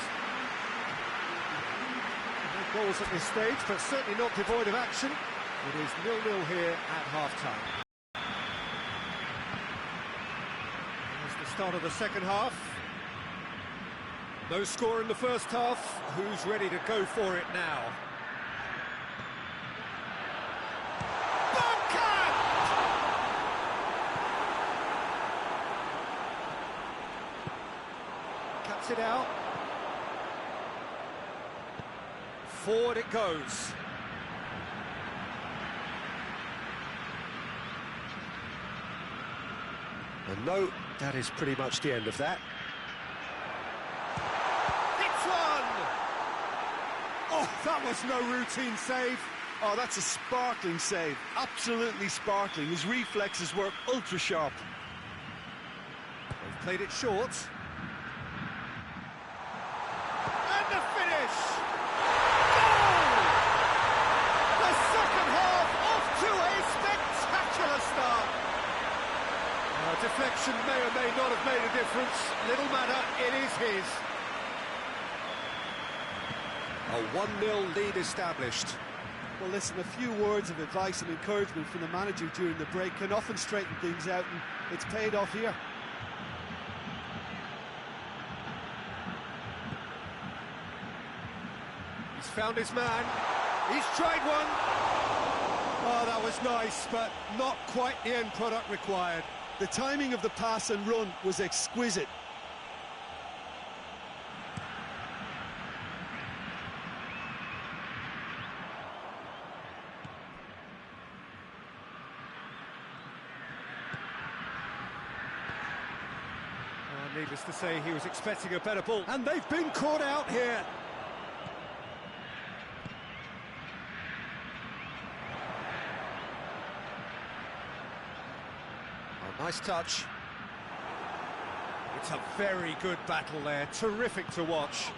No goals at this stage, but certainly not devoid of action. It is 0-0 here at half-time. Here's the start of the second half. No score in the first half. Who's ready to go for it now? Bergkamp! Cuts it out. Forward it goes. And no, that is pretty much the end of that. Oh, that was no routine save. Oh, that's a sparkling save. Absolutely sparkling. His reflexes were ultra sharp. They've played it short. And the finish! Goal! The second half off to a spectacular start. Deflection may or may not have made a difference. Little matter, it is his. A 1-0 lead established. Well, listen, a few words of advice and encouragement from the manager during the break can often straighten things out, and it's paid off here. He's found his man. He's tried one. Oh, that was nice, but not quite the end product required. The timing of the pass and run was exquisite. Needless to say, he was expecting a better ball, and they've been caught out here. Oh, nice touch. It's a very good battle there, terrific to watch.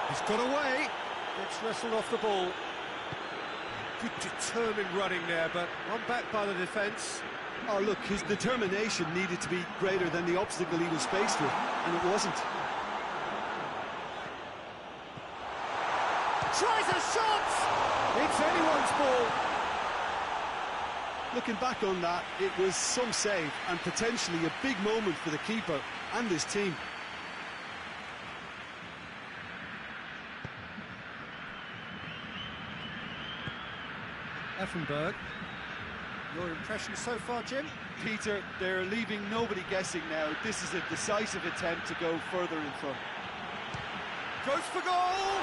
He's got away, gets wrestled off the ball. Good determined running there, but run back by the defence. Oh, look, his determination needed to be greater than the obstacle he was faced with, and it wasn't. Tries a shot! It's anyone's ball. Looking back on that, it was some save, and potentially a big moment for the keeper and his team. Effenberg. Your impression so far, Jim? Peter, they're leaving nobody guessing now. This is a decisive attempt to go further in front. Goes for goal!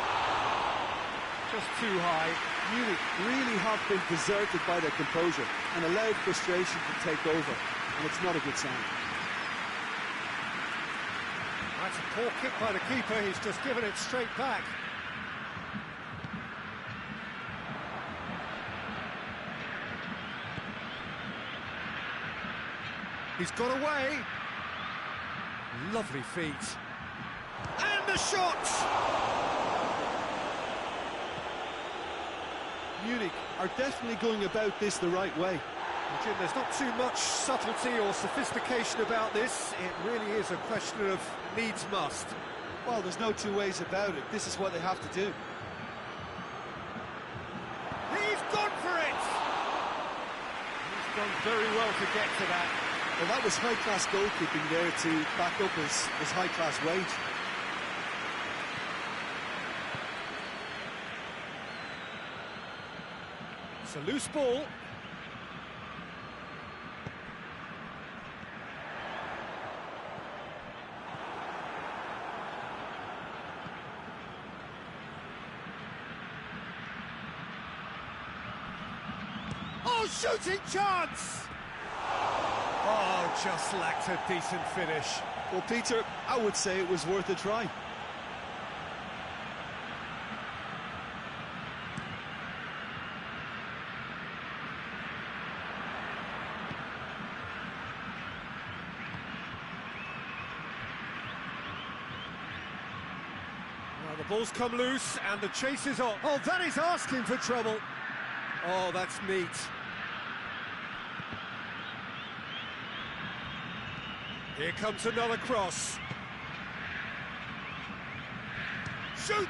Just too high. Munich really have been deserted by their composure and allowed frustration to take over, and it's not a good sign. That's a poor kick by the keeper, he's just given it straight back. He's got away. Lovely feet. And the shot! Munich are definitely going about this the right way. Well, Jim, there's not too much subtlety or sophistication about this. It really is a question of needs must. Well, there's no two ways about it. This is what they have to do. He's gone for it! He's done very well to get to that. Well, that was high-class goalkeeping there to back up his high-class wage. It's a loose ball. Oh, shooting chance! Oh, just lacked a decent finish. Well, Peter, I would say it was worth a try. Well, the ball's come loose and the chase is on. Oh, that is asking for trouble. Oh, that's neat. Here comes another cross. Shoots!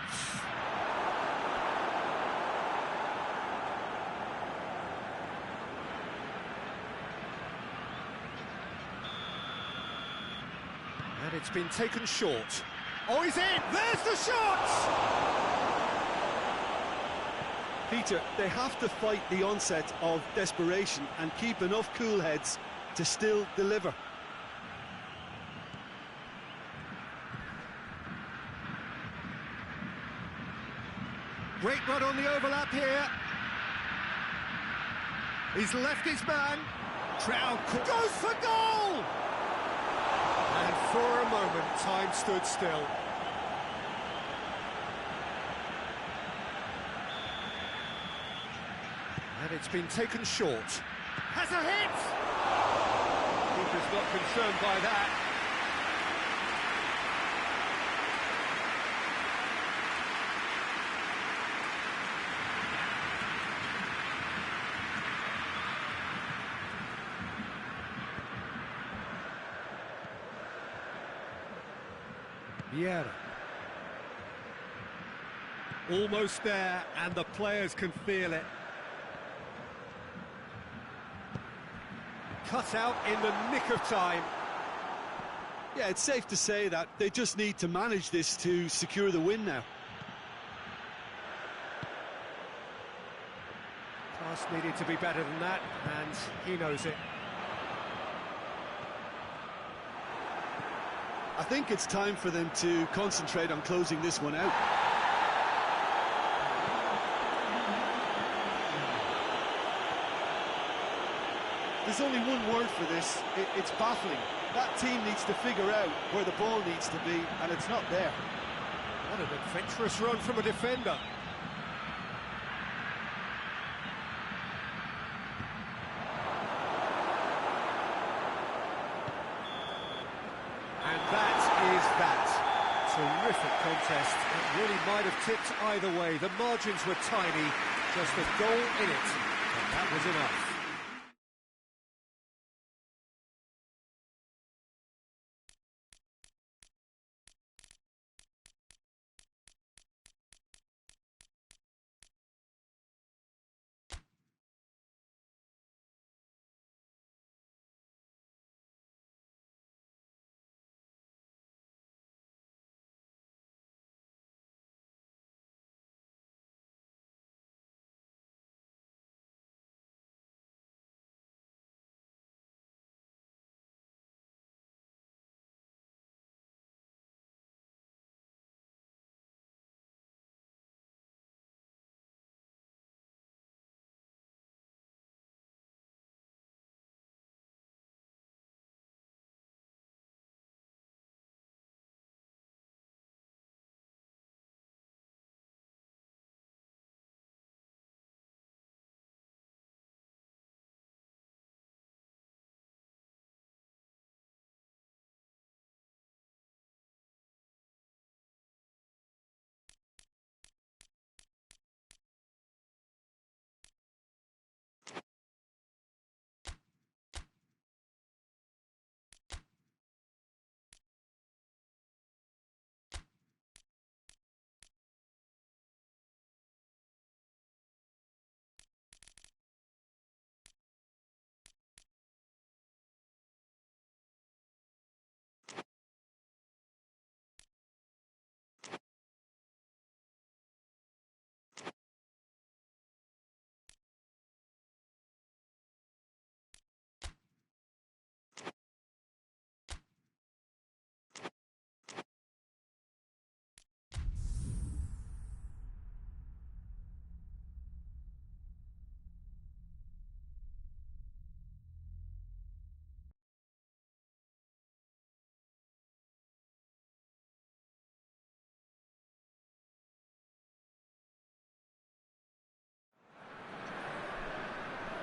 And it's been taken short. Oh, he's in! There's the shot! Peter, they have to fight the onset of desperation and keep enough cool heads to still deliver. Great run on the overlap here. He's left his man. Crowd goes for goal! And for a moment, time stood still. And it's been taken short. Has a hit! Keeper's not concerned by that. Vieira. Almost there, and the players can feel it. Cut out in the nick of time. Yeah, it's safe to say that they just need to manage this to secure the win now. Pass needed to be better than that, and he knows it. I think it's time for them to concentrate on closing this one out. There's only one word for this. It's baffling. That team needs to figure out where the ball needs to be, and it's not there. What an adventurous run from a defender. And that is that. Terrific contest. It really might have tipped either way. The margins were tiny, just a goal in it, and that was enough.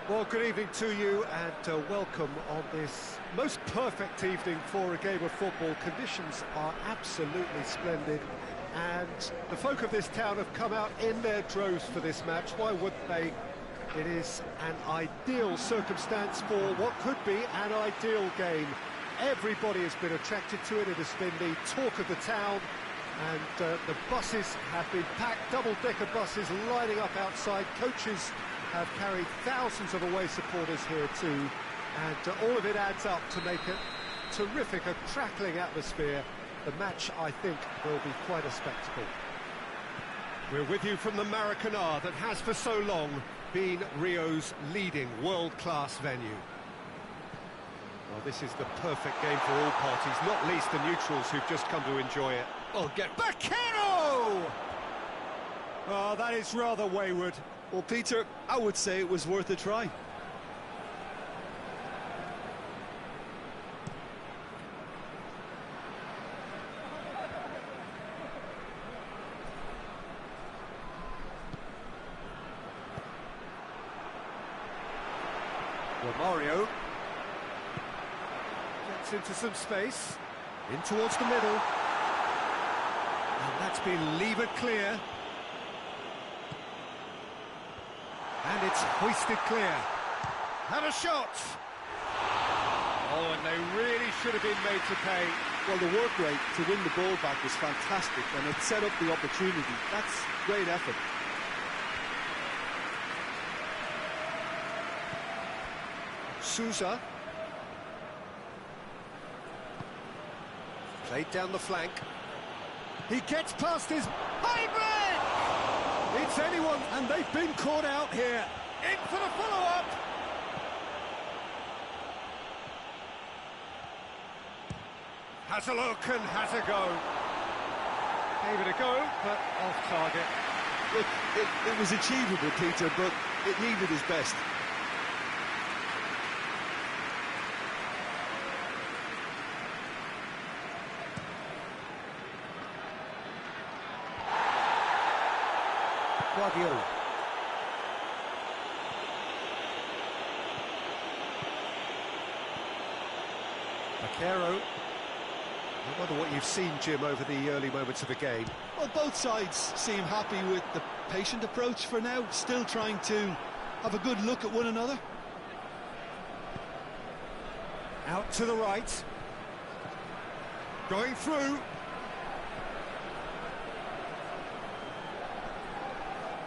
Well, good evening to you and welcome on this most perfect evening for a game of football. Conditions are absolutely splendid and the folk of this town have come out in their droves for this match. Why wouldn't they? It is an ideal circumstance for what could be an ideal game. Everybody has been attracted to it. It has been the talk of the town, and the buses have been packed, double-decker buses lining up outside. Coaches have carried thousands of away supporters here too, and all of it adds up to make it terrific, a crackling atmosphere. The match, I think, will be quite a spectacle. We're with you from the Maracanã that has for so long been Rio's leading world-class venue. Well, this is the perfect game for all parties, not least the neutrals who've just come to enjoy it. Oh, get Bakero! Oh, that is rather wayward. Well, Peter, I would say it was worth a try. Romario gets into some space, in towards the middle, and that's been levered clear. And it's hoisted clear. Have a shot! Oh, and they really should have been made to pay. Well, the work rate to win the ball back was fantastic, and it set up the opportunity. That's great effort. Sousa. Played down the flank. He gets past his... Hybrid! It's anyone, and they've been caught out here. In for the follow-up. Has a look and has a go. Gave it a go, but off target. Look, it was achievable, Peter, but it needed his best. Guardiola. Bakero. I wonder what you've seen, Jim, over the early moments of the game. Well, both sides seem happy with the patient approach for now, still trying to have a good look at one another. Out to the right. Going through.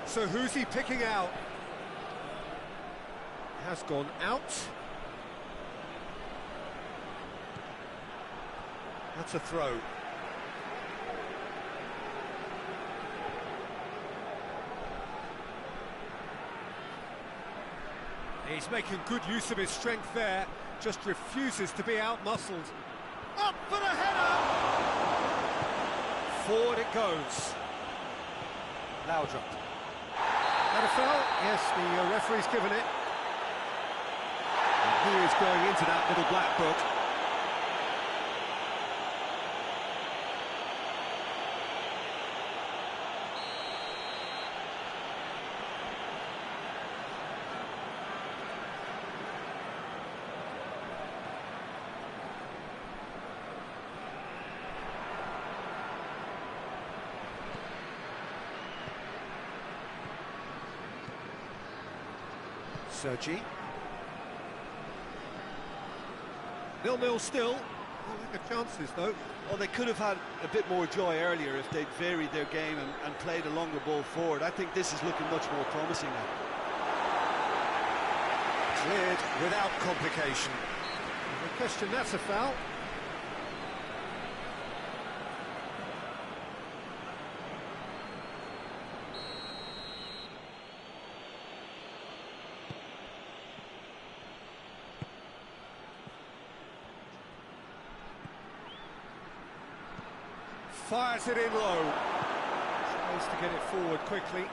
So who's he picking out? Has gone out. That's a throw. He's making good use of his strength there, just refuses to be out-muscled. Up for the header! Forward it goes. Laudrup. That a foul? Yes, the referee's given it. And he is going into that little black book. Sergi. 0-0 still. Well, look at chances though. Well, they could have had a bit more joy earlier if they'd varied their game and played a longer ball forward. I think this is looking much more promising now. Cleared without complication. No question, that's a foul. Fires it in low. Tries to get it forward quickly.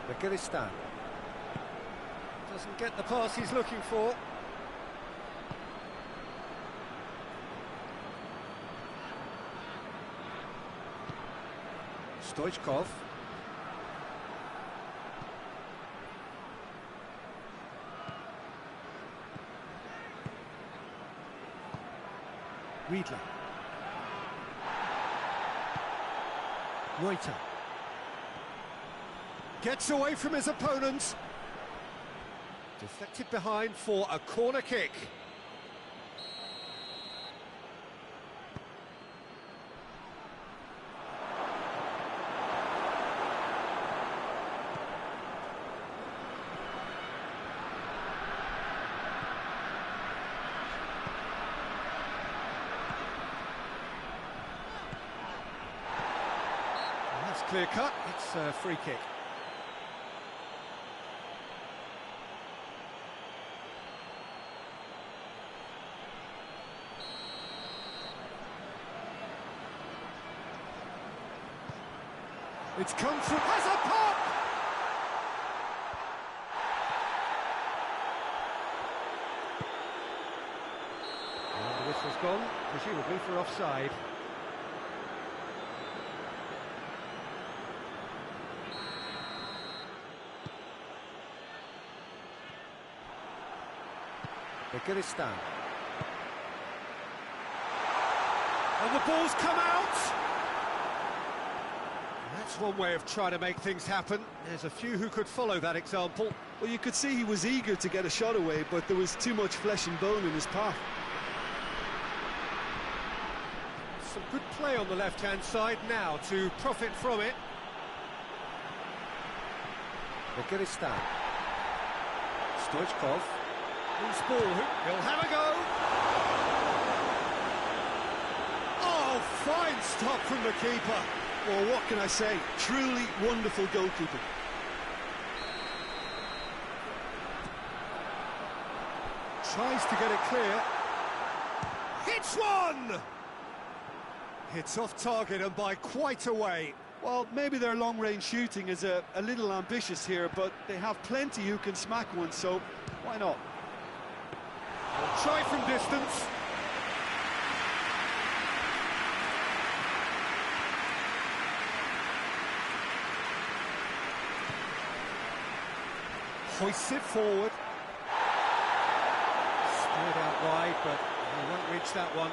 Dagestan. Doesn't get the pass he's looking for. Stoichkov. Riedler. Reuter. Gets away from his opponent. Deflected behind for a corner kick. Clear cut, it's a free kick. It's come through, has a pop! And the whistle's gone, presumably for offside. Dagestan. And the ball's come out! That's one way of trying to make things happen. There's a few who could follow that example. Well, you could see he was eager to get a shot away, but there was too much flesh and bone in his path. Some good play on the left-hand side now to profit from it. Dagestan. Stoichkov. Loose ball, he'll have a go. Oh, fine stop from the keeper. Well, what can I say? Truly wonderful goalkeeping. Tries to get it clear. Hits one! Hits off target and by quite a way. Well, maybe their long-range shooting is a little ambitious here, but they have plenty who can smack one, so why not? Try from distance. Hoists it forward. Straight out wide, but he won't reach that one.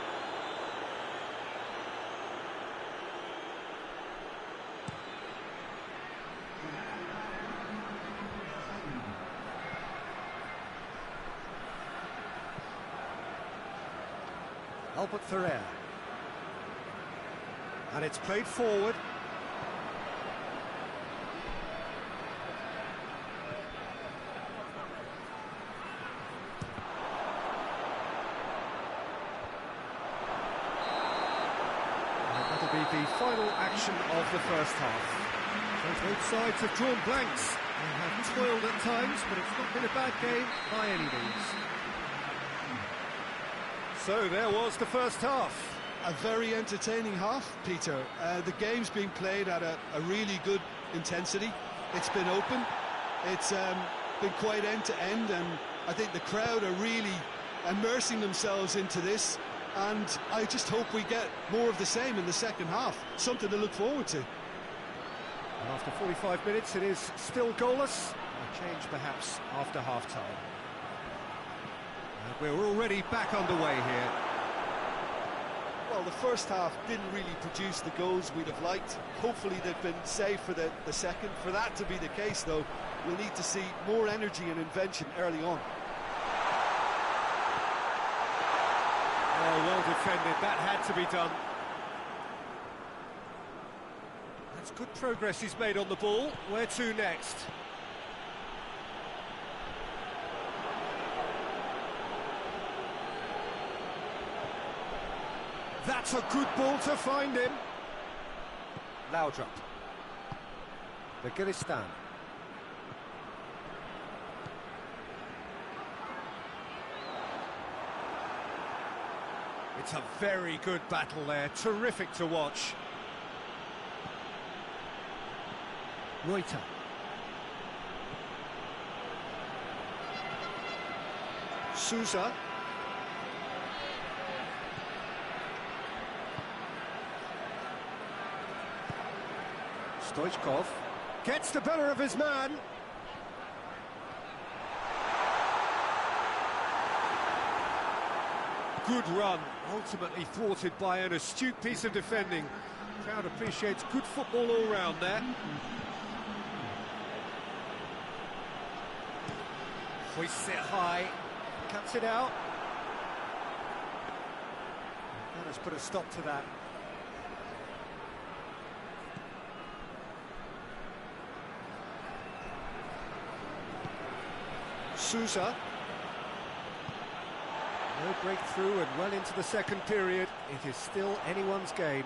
Albert Ferrer. And it's played forward. That'll be the final action of the first half. So both sides have drawn blanks. They have toiled at times, but it's not been a bad game by any means. So there was the first half. A very entertaining half, Peter. The game's being played at a really good intensity. It's been open. It's been quite end-to-end, and I think the crowd are really immersing themselves into this, and I just hope we get more of the same in the second half. Something to look forward to. And after 45 minutes, it is still goalless. A change perhaps after half-time. And we're already back underway here. Well, the first half didn't really produce the goals we'd have liked. Hopefully they've been saved for the second. For that to be the case, though, we'll need to see more energy and invention early on. Oh, well defended. That had to be done. That's good progress he's made on the ball. Where to next? That's a good ball to find him. Laudrup. Begiristain. It's a very good battle there. Terrific to watch. Reuter. Sousa. Stoichkov gets the better of his man. Good run, ultimately thwarted by an astute piece of defending. Crowd appreciates good football all round there. Hoists it high, cuts it out. That has put a stop to that. Sousa. No breakthrough and well into the second period. It is still anyone's game.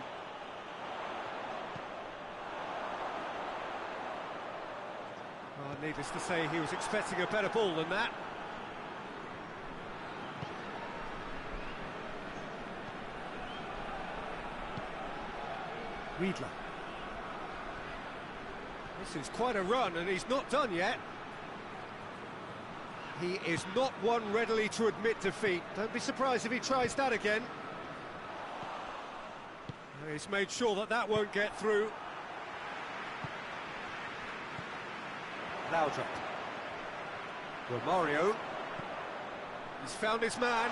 Well, needless to say, he was expecting a better ball than that. Riedler. This is quite a run, and he's not done yet. He is not one readily to admit defeat. Don't be surprised if he tries that again. He's made sure that that won't get through. Laudrup. Romario. He's found his man.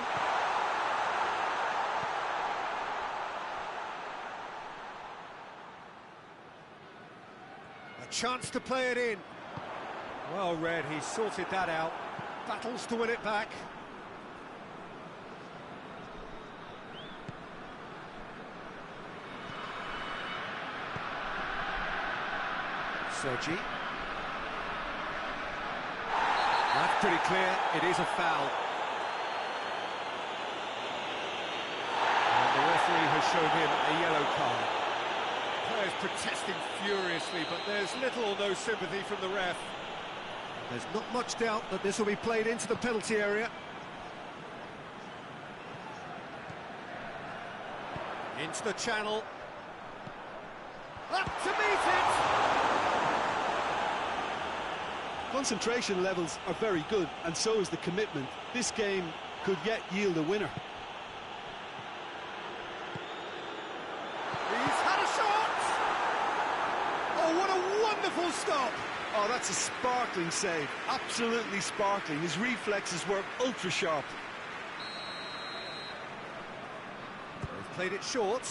A chance to play it in. Well read, he sorted that out. Battles to win it back. Sergi. That's pretty clear, it is a foul. And the referee has shown him a yellow card. Players protesting furiously, but there's little or no sympathy from the ref. There's not much doubt that this will be played into the penalty area. Into the channel. Up to meet it! Concentration levels are very good, and so is the commitment. This game could yet yield a winner. He's had a shot! Oh, what a wonderful stop! Oh, that's a sparkling save. Absolutely sparkling. His reflexes were ultra sharp. They've played it short.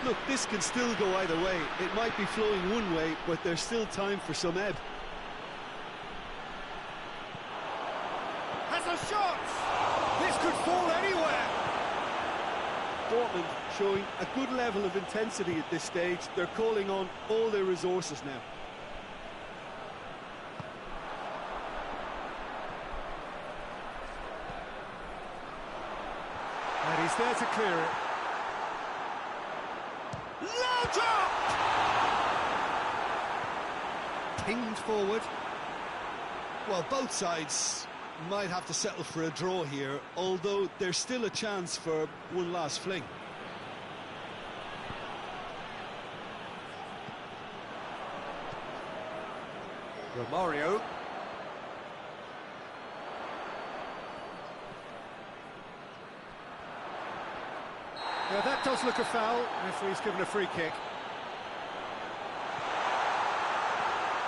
Look, this can still go either way. It might be flowing one way, but there's still time for some ebb. Has a shot! This could fall anywhere! Dortmund showing a good level of intensity at this stage. They're calling on all their resources now. And he's there to clear it. Load up! Pinged forward. Well, both sides might have to settle for a draw here, although there's still a chance for one last fling. Romario. Yeah, that does look a foul. Referee's given a free kick.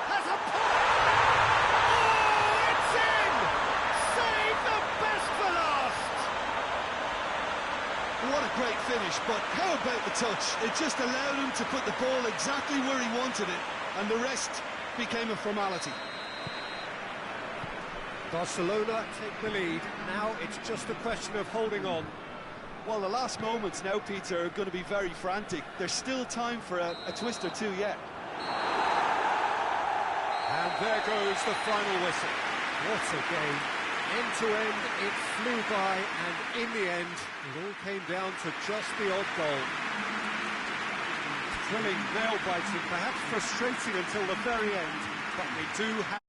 Has a point! Oh, it's in! Save the best for last! What a great finish, but how about the touch? It just allowed him to put the ball exactly where he wanted it, and the rest became a formality. Barcelona take the lead. Now it's just a question of holding on. Well, the last moments now, Peter, are going to be very frantic. There's still time for a twist or two yet. And there goes the final whistle. What a game. End to end, it flew by, and in the end, it all came down to just the odd goal. Thrilling, nail-biting, perhaps frustrating until the very end, but we do have...